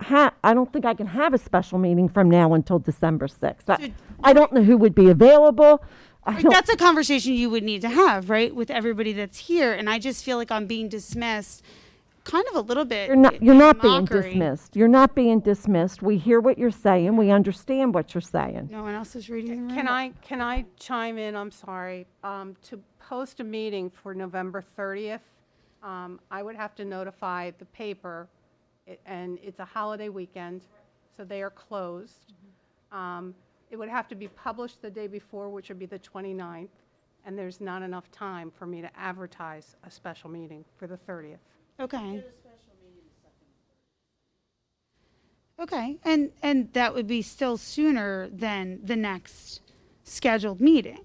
I don't think I can have a special meeting from now until December 6th. I don't know who would be available. that's a conversation you would need to have, right, with everybody that's here. And I just feel like I'm being dismissed kind of a little bit. You're not being mockery. dismissed. You're not being dismissed. We hear what you're saying. We understand what you're saying. No one else is reading the room. Can I chime in? I'm sorry. To post a meeting for November 30th, I would have to notify the paper, and it's a holiday weekend, so they are closed. It would have to be published the day before, which would be the 29th, and there's not enough time for me to advertise a special meeting for the 30th. Okay. Okay, and that would be still sooner than the next scheduled meeting,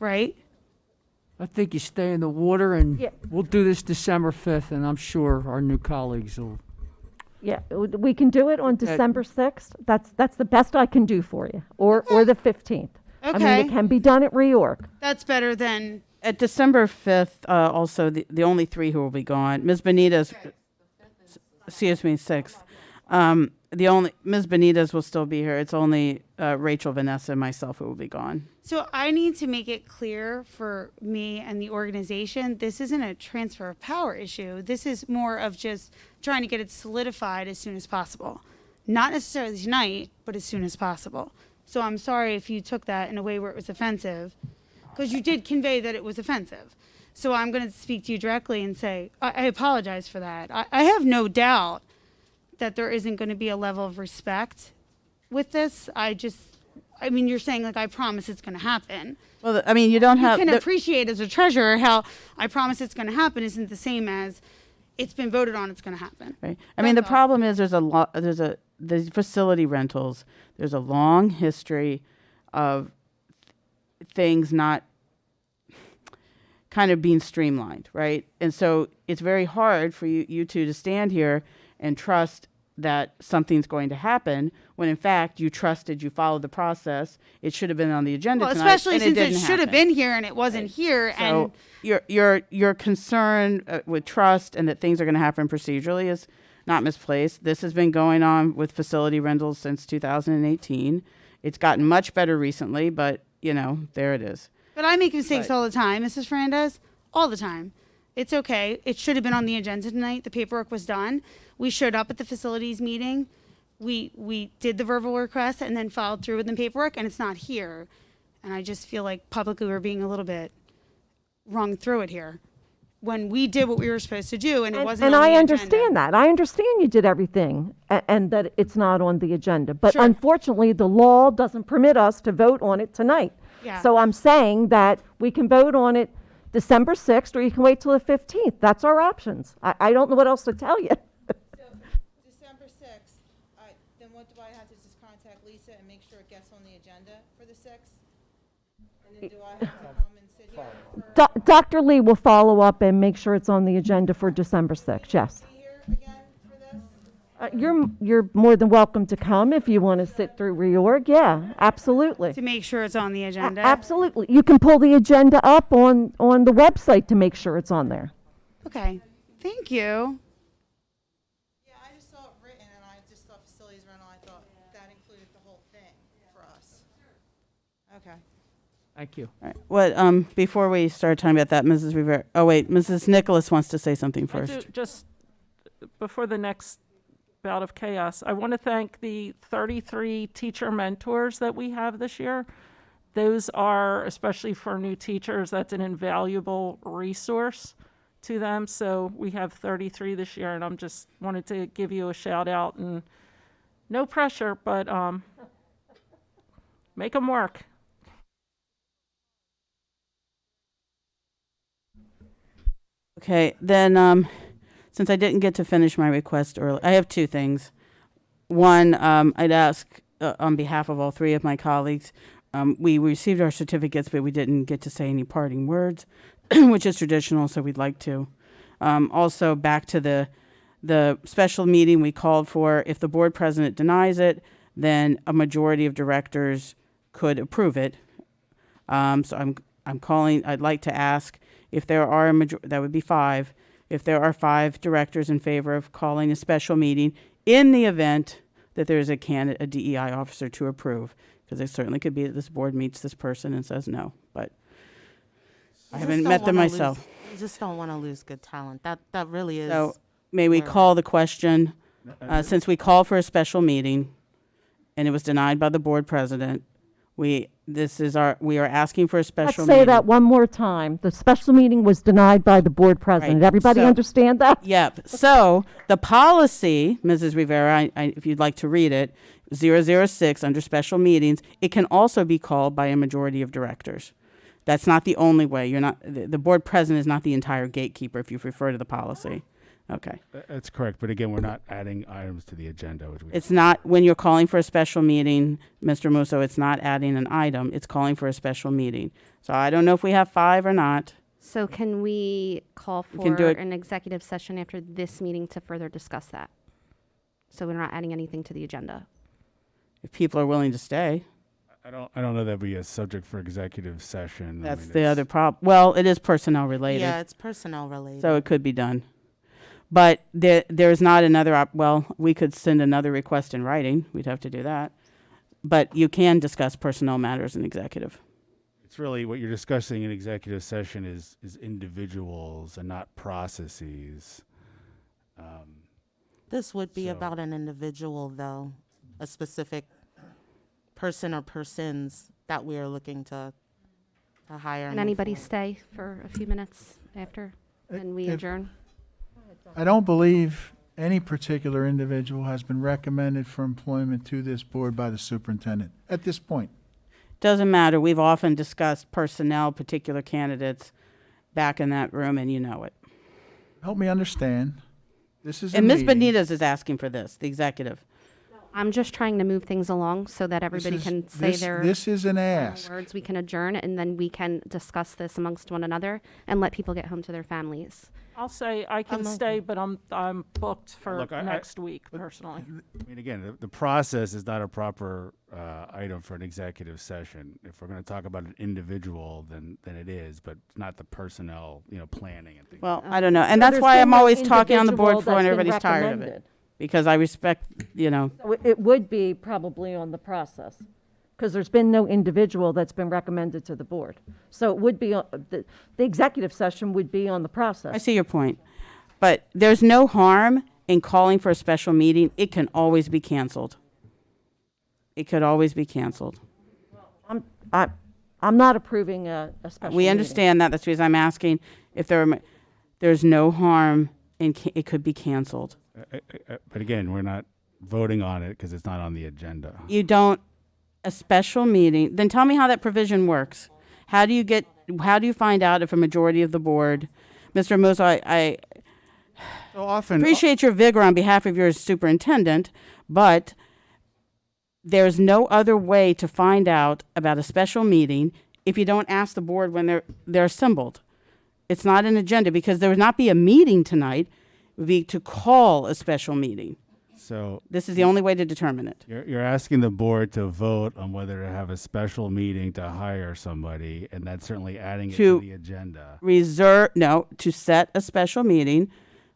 right? I think you stay in the water, and we'll do this December 5th, and I'm sure our new colleagues will. Yeah, we can do it on December 6th. That's the best I can do for you, or the 15th. I mean, Okay. it can be done at reorg. That's better than, At December 5th, also, the only three who will be gone, Ms. Benitez, excuse me, 6th. Ms. Benitez will still be here. It's only Rachel, Vanessa, and myself who will be gone. so I need to make it clear for me and the organization, this isn't a transfer of power issue. This is more of just trying to get it solidified as soon as possible. Not necessarily tonight, but as soon as possible. So I'm sorry if you took that in a way where it was offensive, because you did convey that it was offensive. So I'm going to speak to you directly and say, I apologize for that. I have no doubt that there isn't going to be a level of respect with this. I mean, you're saying, like, I promise it's going to happen. Well, I mean, you don't have. You can appreciate as a treasurer how I promise it's going to happen isn't the same as it's been voted on, it's going to happen. Right. I mean, the problem is the facility rentals, there's a long history of things not kind of being streamlined, right? And so it's very hard for you two to stand here and trust that something's going to happen when in fact you trusted, you followed the process. It should have been on the agenda Well, tonight, especially and since it didn't should have happen. been here and it wasn't here. So And your concern with trust and that things are going to happen procedurally is not misplaced. This has been going on with facility rentals since 2018. It's gotten much better recently, but there it is. But I make mistakes all the time, Mrs. Fernandez, all the time. It's okay. It should have been on the agenda tonight. The paperwork was done. We showed up at the facilities meeting. We did the verbal request and then followed through with the paperwork, and it's not here. And I just feel like publicly we're being a little bit wrung through it here. When we did what we were supposed to do, and it wasn't And on the I agenda. understand that. I understand you did everything and that it's not on the agenda. But unfortunately, the law doesn't permit us to vote on it tonight. Yeah. So I'm saying that we can vote on it December 6th, or you can wait till the 15th. That's our options. I don't know what else to tell you. December 6th, then what do I have to just contact Lisa and make sure it gets on the agenda for the 6th? And then do I have to come and sit here? Dr. Lee will follow up and make sure it's on the agenda for December 6th, yes. You're more than welcome to come if you want to sit through reorg. Yeah, absolutely. To make sure it's on the agenda. Absolutely. You can pull the agenda up on the website to make sure it's on there. Okay. Thank you. Yeah, I just saw it written and I just thought facilities rental, I thought that included the whole thing for us. Okay. Thank you. All right. What, before we start talking about that, Mrs. Rivera, Mrs. Nicholas wants to say something first. Just before the next bout of chaos, I want to thank the 33 teacher mentors that we have this year. Those are, especially for new teachers, that's an invaluable resource to them. So we have 33 this year, and I'm just wanted to give you a shout out, and no pressure, but make them work. Okay, then, since I didn't get to finish my request early, I have two things. One, I'd ask on behalf of all three of my colleagues, we received our certificates, but we didn't get to say any parting words, which is traditional, so we'd like to. Also, back to the special meeting we called for, if the board president denies it, then a majority of directors could approve it. So I'm calling, I'd like to ask if there are that would be 5. If there are 5 directors in favor of calling a special meeting in the event that there's a DEI officer to approve, because it certainly could be that this board meets this person and says no, but I haven't met them myself. You just don't want to lose good talent. That really is So may we Where? call the question, since we called for a special meeting and it was denied by the board president, we are asking for a Let's special say meeting. that one more time. The special meeting was denied by the board president. Right. Everybody So- understand that? Yep. So the policy, Mrs. Rivera, if you'd like to read it, 006 under special meetings, it can also be called by a majority of directors. That's not the only way. You're not, the board president is not the entire gatekeeper if you refer to the policy. Okay. That's correct, but again, we're not adding items to the agenda. Which we It's not, when you're calling for a special meeting, Mr. Musso, it's not adding an item, it's calling for a special meeting. So I don't know if we have 5 or not. So can we call We can do for it- an executive session after this meeting to further discuss that? So we're not adding anything to the agenda. If people are willing to stay. I don't know that'd be a subject for executive session. That's the other problem. Well, it is personnel related. Yeah, it's personnel related. So it could be done. But there's not another, well, we could send another request in writing. We'd have to do that. But you can discuss personnel matters in executive. It's really what you're discussing in executive session is individuals and not processes. This would be So- about an individual, though, a specific person or persons that we are looking to hire. and Can move anybody forward. stay for a few minutes after? And we If- adjourn? I don't believe any particular individual has been recommended for employment to this board by the superintendent at this point. Doesn't matter. We've often discussed personnel, particular candidates back in that room, and you know it. Help me understand. This is a And Ms. meeting. Benitez is asking for this, the executive. I'm just trying to move things along so that everybody is- can say this- their this is an final ask. words. We can adjourn, and then we can discuss this amongst one another and let people get home to their families. I'll say I can stay, but I'm booked for Look, I- next week personally. I mean, again, the process is not a proper item for an executive session. If we're going to talk about an individual, then it is, but not the personnel, planning and things. Well, I don't know. And So that's there's why been I'm no always talking on the board individual floor and that's been everybody's tired of it. recommended. Because I respect, So it would be probably on the process, because there's been no individual that's been recommended to the board. So it would be, the executive session would be on the process. I see your point. But there's no harm in calling for a special meeting. It can always be canceled. It could always be canceled. I'm not approving a special We meeting. understand that. That's the reason I'm asking if there's no harm in, it could be canceled. But again, we're not voting on it because it's not on the agenda. You don't, a special meeting, then tell me how that provision works. How do you find out if a majority of the board, Mr. Musso, I So often, appreciate your vigor on behalf of your superintendent, but there's no other way to find out about a special meeting if you don't ask the board when they're assembled. It's not an agenda because there would not be a meeting tonight. It would be to call a special meeting. So This is the only way to determine it. you're asking the board to vote on whether to have a special meeting to hire somebody, and that's certainly adding it to the agenda. To set a special meeting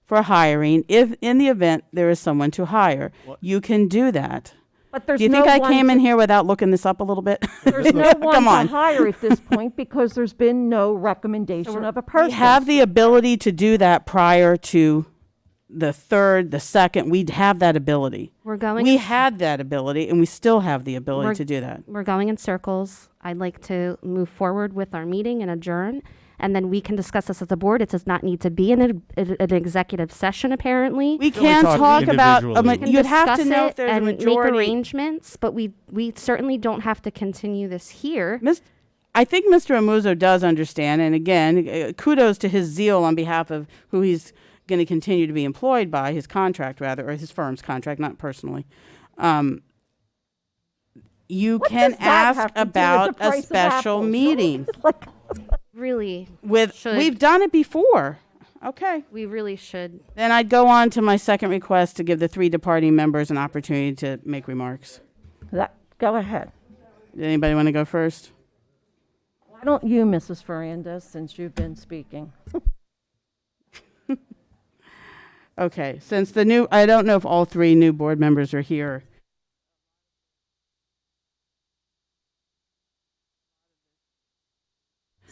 for hiring if in the event there is someone to hire. You can do that. But there's Do you think no I one came in to- here without looking this up a little bit? There's no one Come to on. hire at this point because there's been no recommendation of a person. We have the ability to do that prior to the third, the second. We'd have that ability. We had that ability, and we still have the ability We're- to do that. We're going in circles. I'd like to move forward with our meeting and adjourn, and then we can discuss this as a board. It does not need to be an executive session, apparently. We can talk about, We can you'd have to discuss know it if there's a and make majority. arrangements, but we certainly don't have to continue this here. I think Mr. Amuzo does understand, and again, kudos to his zeal on behalf of who he's going to continue to be employed by, his contract rather, or his firm's contract, not personally. You can does that have ask to do with about the a price of special apples? meeting. Really should. We've done it before. Okay. We really should. Then I'd go on to my second request to give the 3 departing members an opportunity to make remarks. Go ahead. Did anybody want to go first? Why don't you, Mrs. Fernandez, since you've been speaking? Okay, since I don't know if all 3 new board members are here.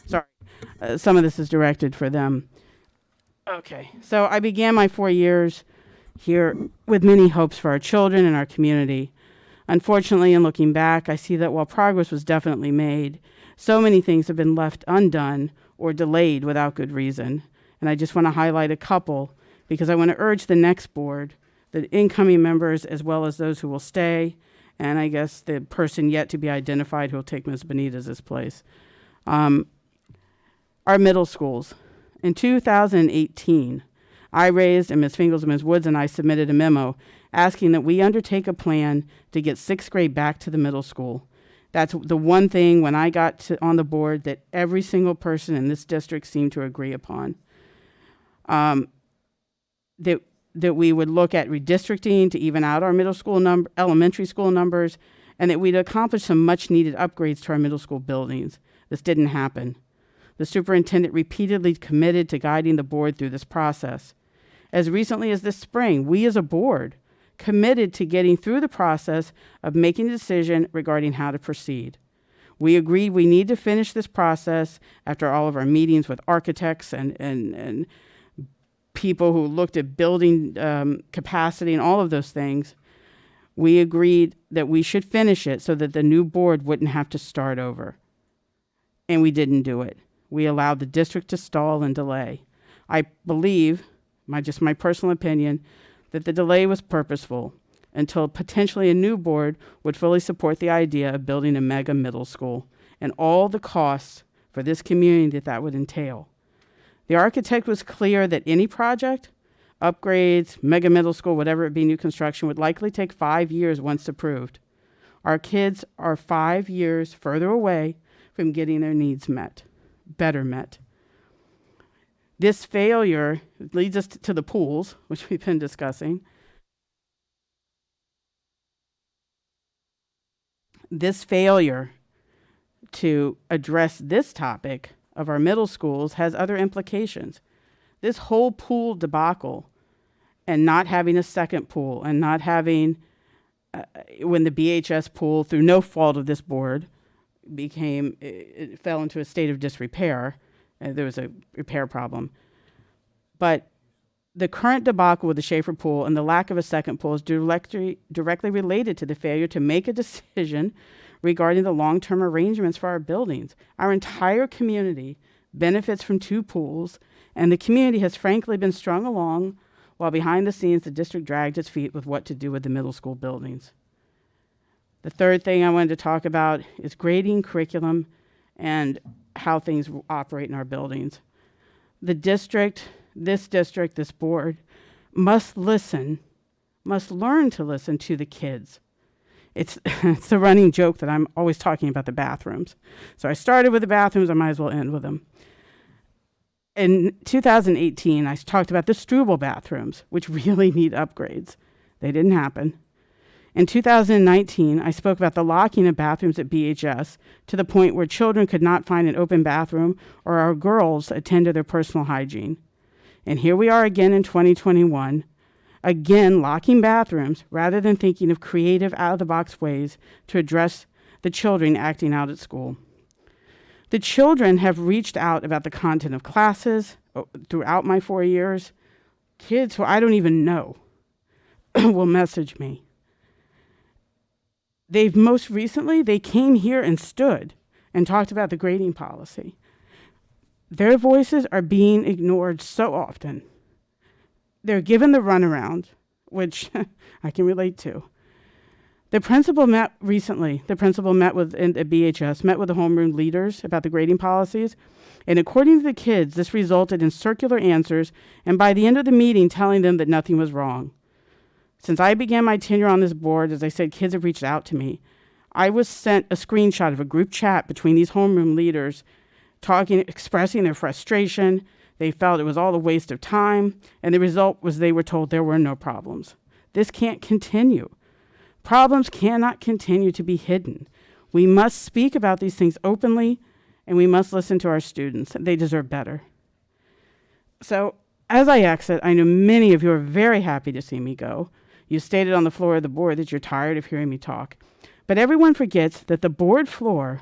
Sorry, some of this is directed for them. Okay, so I began my 4 years here with many hopes for our children and our community. Unfortunately, in looking back, I see that while progress was definitely made, so many things have been left undone or delayed without good reason. And I just want to highlight a couple because I want to urge the next board, the incoming members, as well as those who will stay, and I guess the person yet to be identified who will take Ms. Benitez's place. Our middle schools. In 2018, I raised, and Ms. Fingles and Ms. Woods and I submitted a memo asking that we undertake a plan to get 6th grade back to the middle school. That's the one thing when I got on the board that every single person in this district seemed to agree upon. That we would look at redistricting to even out our elementary school numbers, and that we'd accomplish some much needed upgrades to our middle school buildings. This didn't happen. The superintendent repeatedly committed to guiding the board through this process. As recently as this spring, we as a board committed to getting through the process of making a decision regarding how to proceed. We agreed we need to finish this process after all of our meetings with architects and people who looked at building capacity and all of those things. We agreed that we should finish it so that the new board wouldn't have to start over. And we didn't do it. We allowed the district to stall and delay. I believe, just my personal opinion, that the delay was purposeful until potentially a new board would fully support the idea of building a mega middle school and all the costs for this community that would entail. The architect was clear that any project, upgrades, mega middle school, whatever it be, new construction, would likely take 5 years once approved. Our kids are 5 years further away from getting their needs met, better met. This failure leads us to the pools, which we've been discussing. This failure to address this topic of our middle schools has other implications. This whole pool debacle and not having a second pool and not having, when the BHS pool, through no fault of this board, it fell into a state of disrepair. There was a repair problem. But the current debacle with the Schaefer pool and the lack of a second pool is directly related to the failure to make a decision regarding the long-term arrangements for our buildings. Our entire community benefits from 2 pools, and the community has frankly been strung along while behind the scenes the district dragged its feet with what to do with the middle school buildings. The third thing I wanted to talk about is grading, curriculum, and how things operate in our buildings. This board must learn to listen to the kids. It's a running joke that I'm always talking about the bathrooms. So I started with the bathrooms, I might as well end with them. In 2018, I talked about the Struble bathrooms, which really need upgrades. They didn't happen. In 2019, I spoke about the locking of bathrooms at BHS to the point where children could not find an open bathroom or our girls attend to their personal hygiene. And here we are again in 2021, again locking bathrooms rather than thinking of creative, out-of-the-box ways to address the children acting out at school. The children have reached out about the content of classes throughout my 4 years. Kids who I don't even know will message me. Most recently, they came here and stood and talked about the grading policy. Their voices are being ignored so often. They're given the runaround, which I can relate to. The principal met recently. The principal met with at BHS, met with the homeroom leaders about the grading policies. And according to the kids, this resulted in circular answers, and by the end of the meeting, telling them that nothing was wrong. Since I began my tenure on this board, as I said, kids have reached out to me. I was sent a screenshot of a group chat between these homeroom leaders expressing their frustration. They felt it was all a waste of time, and the result was they were told there were no problems. This can't continue. Problems cannot continue to be hidden. We must speak about these things openly, and we must listen to our students. They deserve better. So, as I exit, I know many of you are very happy to see me go. You stated on the floor of the board that you're tired of hearing me talk. But everyone forgets that the board floor,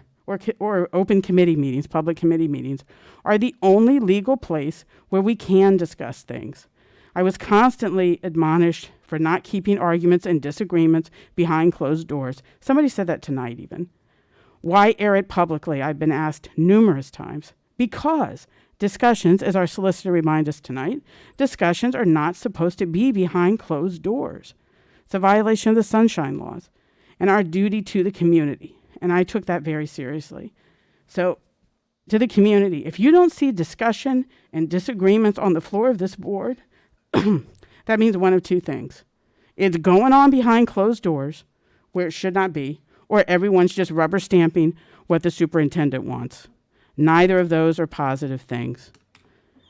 or open committee meetings, public committee meetings, are the only legal place where we can discuss things. I was constantly admonished for not keeping arguments and disagreements behind closed doors. Somebody said that tonight even. Why air it publicly? I've been asked numerous times. Because discussions, as our solicitor reminds us tonight, discussions are not supposed to be behind closed doors. It's a violation of the Sunshine Laws and our duty to the community. And I took that very seriously. So, to the community, if you don't see discussion and disagreements on the floor of this board, that means one of two things. It's going on behind closed doors where it should not be, or everyone's just rubber stamping what the superintendent wants. Neither of those are positive things.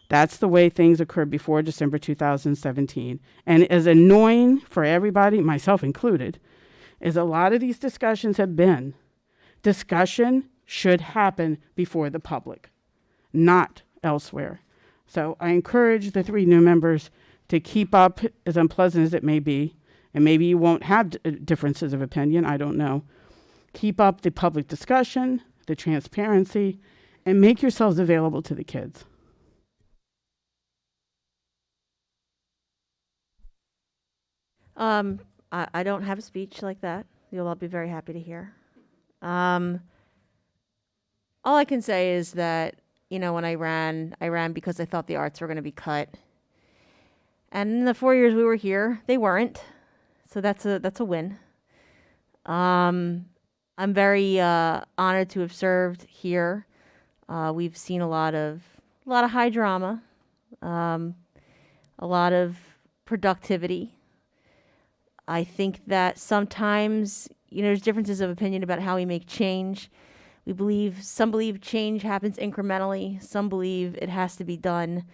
That's the way things occurred before December 2017. And as annoying for everybody, myself included, as a lot of these discussions have been, discussion should happen before the public, not elsewhere. So I encourage the 3 new members to keep up, as unpleasant as it may be, and maybe you won't have differences of opinion, I don't know. Keep up the public discussion, the transparency, and make yourselves available to the kids. I don't have a speech like that. You'll all be very happy to hear. All I can say is that, when I ran because I thought the arts were going to be cut. And in the 4 years we were here, they weren't. So that's a win. I'm very honored to have served here. We've seen a lot of high drama, a lot of productivity. I think that sometimes, there's differences of opinion about how we make change. Some believe change happens incrementally. Some believe it has to be done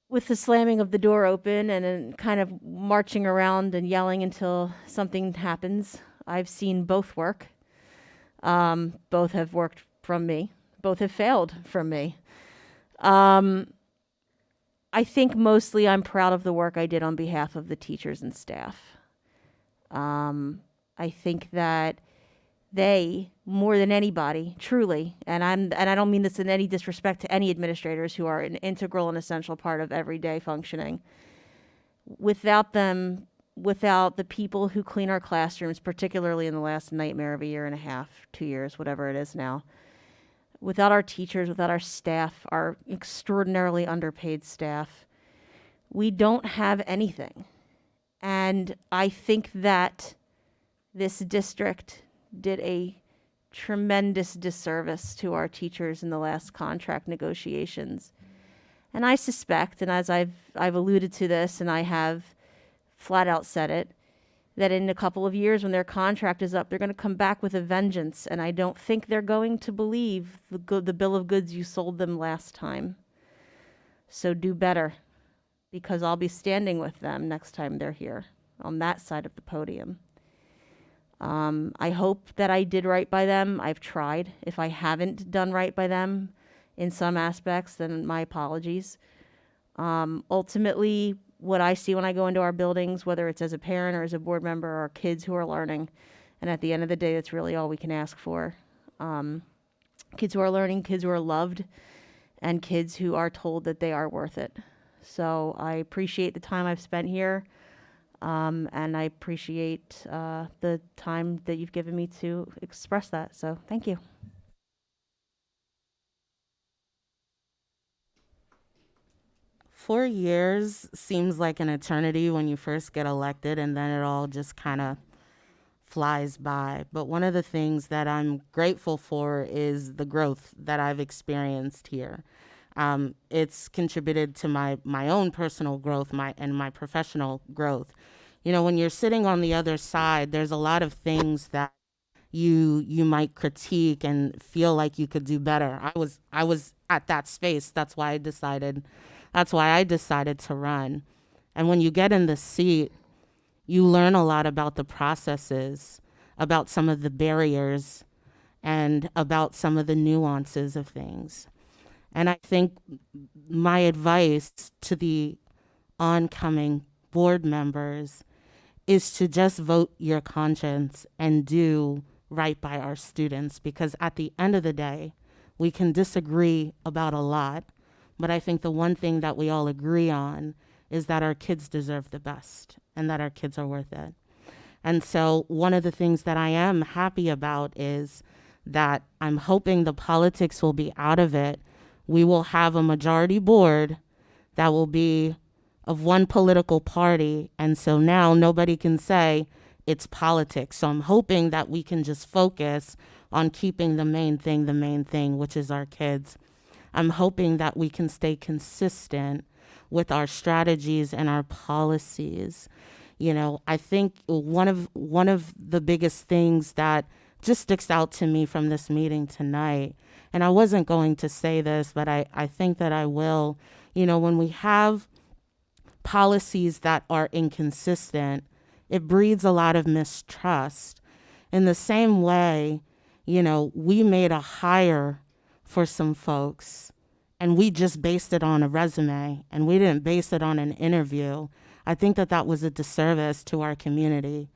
with the slamming of the door open and then kind of marching around and yelling until something happens. I've seen both work. Both have worked from me. Both have failed from me. I think mostly I'm proud of the work I did on behalf of the teachers and staff. I think that they, more than anybody, truly, and I don't mean this in any disrespect to any administrators who are an integral and essential part of everyday functioning. Without them, without the people who clean our classrooms, particularly in the last nightmare of a year and a half, 2 years, whatever it is now, without our teachers, without our staff, our extraordinarily underpaid staff, we don't have anything. And I think that this district did a tremendous disservice to our teachers in the last contract negotiations. And I suspect, and as I've alluded to this, and I have flat out said it, that in a couple of years when their contract is up, they're going to come back with a vengeance. And I don't think they're going to believe the bill of goods you sold them last time. So do better, because I'll be standing with them next time they're here on that side of the podium. I hope that I did right by them. I've tried. If I haven't done right by them in some aspects, then my apologies. Ultimately, what I see when I go into our buildings, whether it's as a parent or as a board member, are kids who are learning. And at the end of the day, that's really all we can ask for. Kids who are learning, kids who are loved, and kids who are told that they are worth it. So I appreciate the time I've spent here. And I appreciate the time that you've given me to express that. So thank you. 4 years seems like an eternity when you first get elected, and then it all just kind of flies by. But one of the things that I'm grateful for is the growth that I've experienced here. It's contributed to my own personal growth and my professional growth. When you're sitting on the other side, there's a lot of things that you might critique and feel like you could do better. I was at that space. That's why I decided to run. And when you get in the seat, you learn a lot about the processes, about some of the barriers, and about some of the nuances of things. And I think my advice to the oncoming board members is to just vote your conscience and do right by our students, because at the end of the day, we can disagree about a lot, but I think the one thing that we all agree on is that our kids deserve the best and that our kids are worth it. And so one of the things that I am happy about is that I'm hoping the politics will be out of it. We will have a majority board that will be of one political party. And so now nobody can say it's politics. So I'm hoping that we can just focus on keeping the main thing, which is our kids. I'm hoping that we can stay consistent with our strategies and our policies. You know, I think one of the biggest things that just sticks out to me from this meeting tonight, and I wasn't going to say this, but I think that I will, you know, when we have policies that are inconsistent, it breeds a lot of mistrust. In the same way, you know, we made a hire for some folks and we just based it on a resume and we didn't base it on an interview. I think that that was a disservice to our community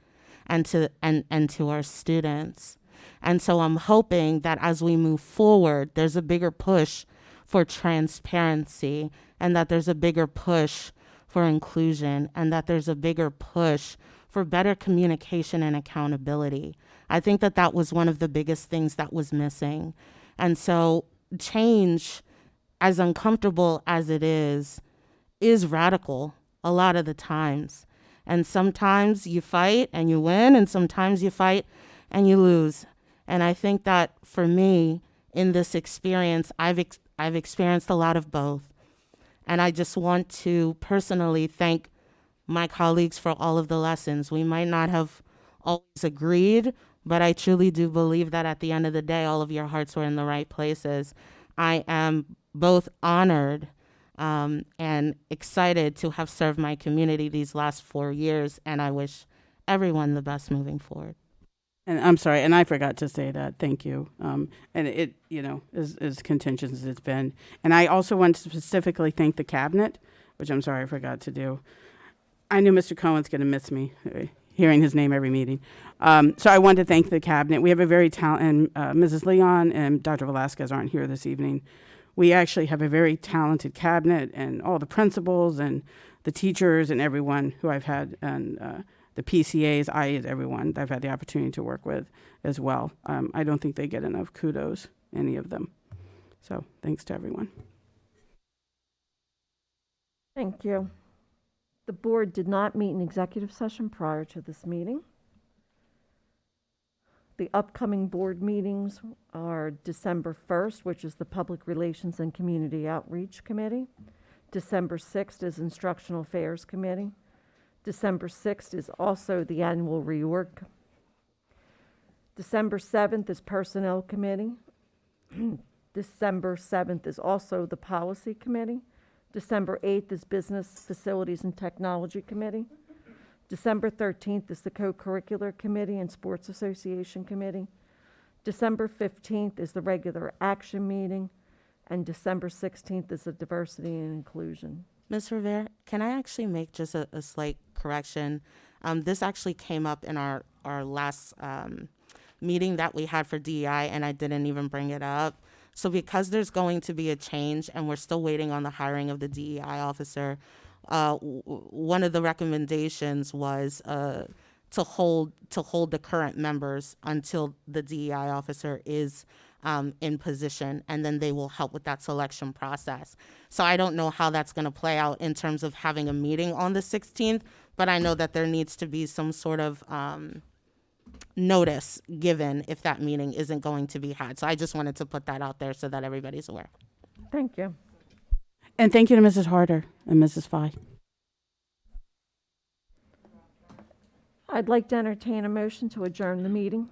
and to our students. And so I'm hoping that as we move forward, there's a bigger push for transparency and that there's a bigger push for inclusion and that there's a bigger push for better communication and accountability. I think that that was one of the biggest things that was missing. And so change, as uncomfortable as it is radical a lot of the times. And sometimes you fight and you win, and sometimes you fight and you lose. And I think that for me, in this experience, I've experienced a lot of both. And I just want to personally thank my colleagues for all of the lessons. We might not have always agreed, but I truly do believe that at the end of the day, all of your hearts were in the right places. I am both honored and excited to have served my community these last 4 years, and I wish everyone the best moving forward. And I'm sorry, and I forgot to say that. Thank you. And it, you know, as contentious as it's been. And I also want to specifically thank the cabinet, which I'm sorry I forgot to do. I knew Mr. Cohen's going to miss me, hearing his name every meeting. So I want to thank the cabinet. We have a very talented, Mrs. Leon and Dr. Velasquez aren't here this evening. We actually have a very talented cabinet, and all the principals and the teachers and everyone who I've had, and the PCAs, everyone that I've had the opportunity to work with as well. I don't think they get enough kudos, any of them. So thanks to everyone. Thank you. The board did not meet in executive session prior to this meeting. The upcoming board meetings are December 1st, which is the Public Relations and Community Outreach Committee. December 6th is Instructional Affairs Committee. December 6th is also the annual reorg. December 7th is Personnel Committee. December 7th is also the Policy Committee. December 8th is Business, Facilities, and Technology Committee. December 13th is the Co-Curricular Committee and Sports Association Committee. December 15th is the regular action meeting. And December 16th is the Diversity and Inclusion. Ms. Rivera, can I actually make just a slight correction? This actually came up in our last meeting that we had for DEI, and I didn't even bring it up. So because there's going to be a change and we're still waiting on the hiring of the DEI officer, one of the recommendations was to hold the current members until the DEI officer is in position, and then they will help with that selection process. So I don't know how that's going to play out in terms of having a meeting on the 16th, but I know that there needs to be some sort of notice given if that meeting isn't going to be had. So I just wanted to put that out there so that everybody's aware. Thank you. And thank you to Mrs. Harder and Mrs. Fye. I'd like to entertain a motion to adjourn the meeting.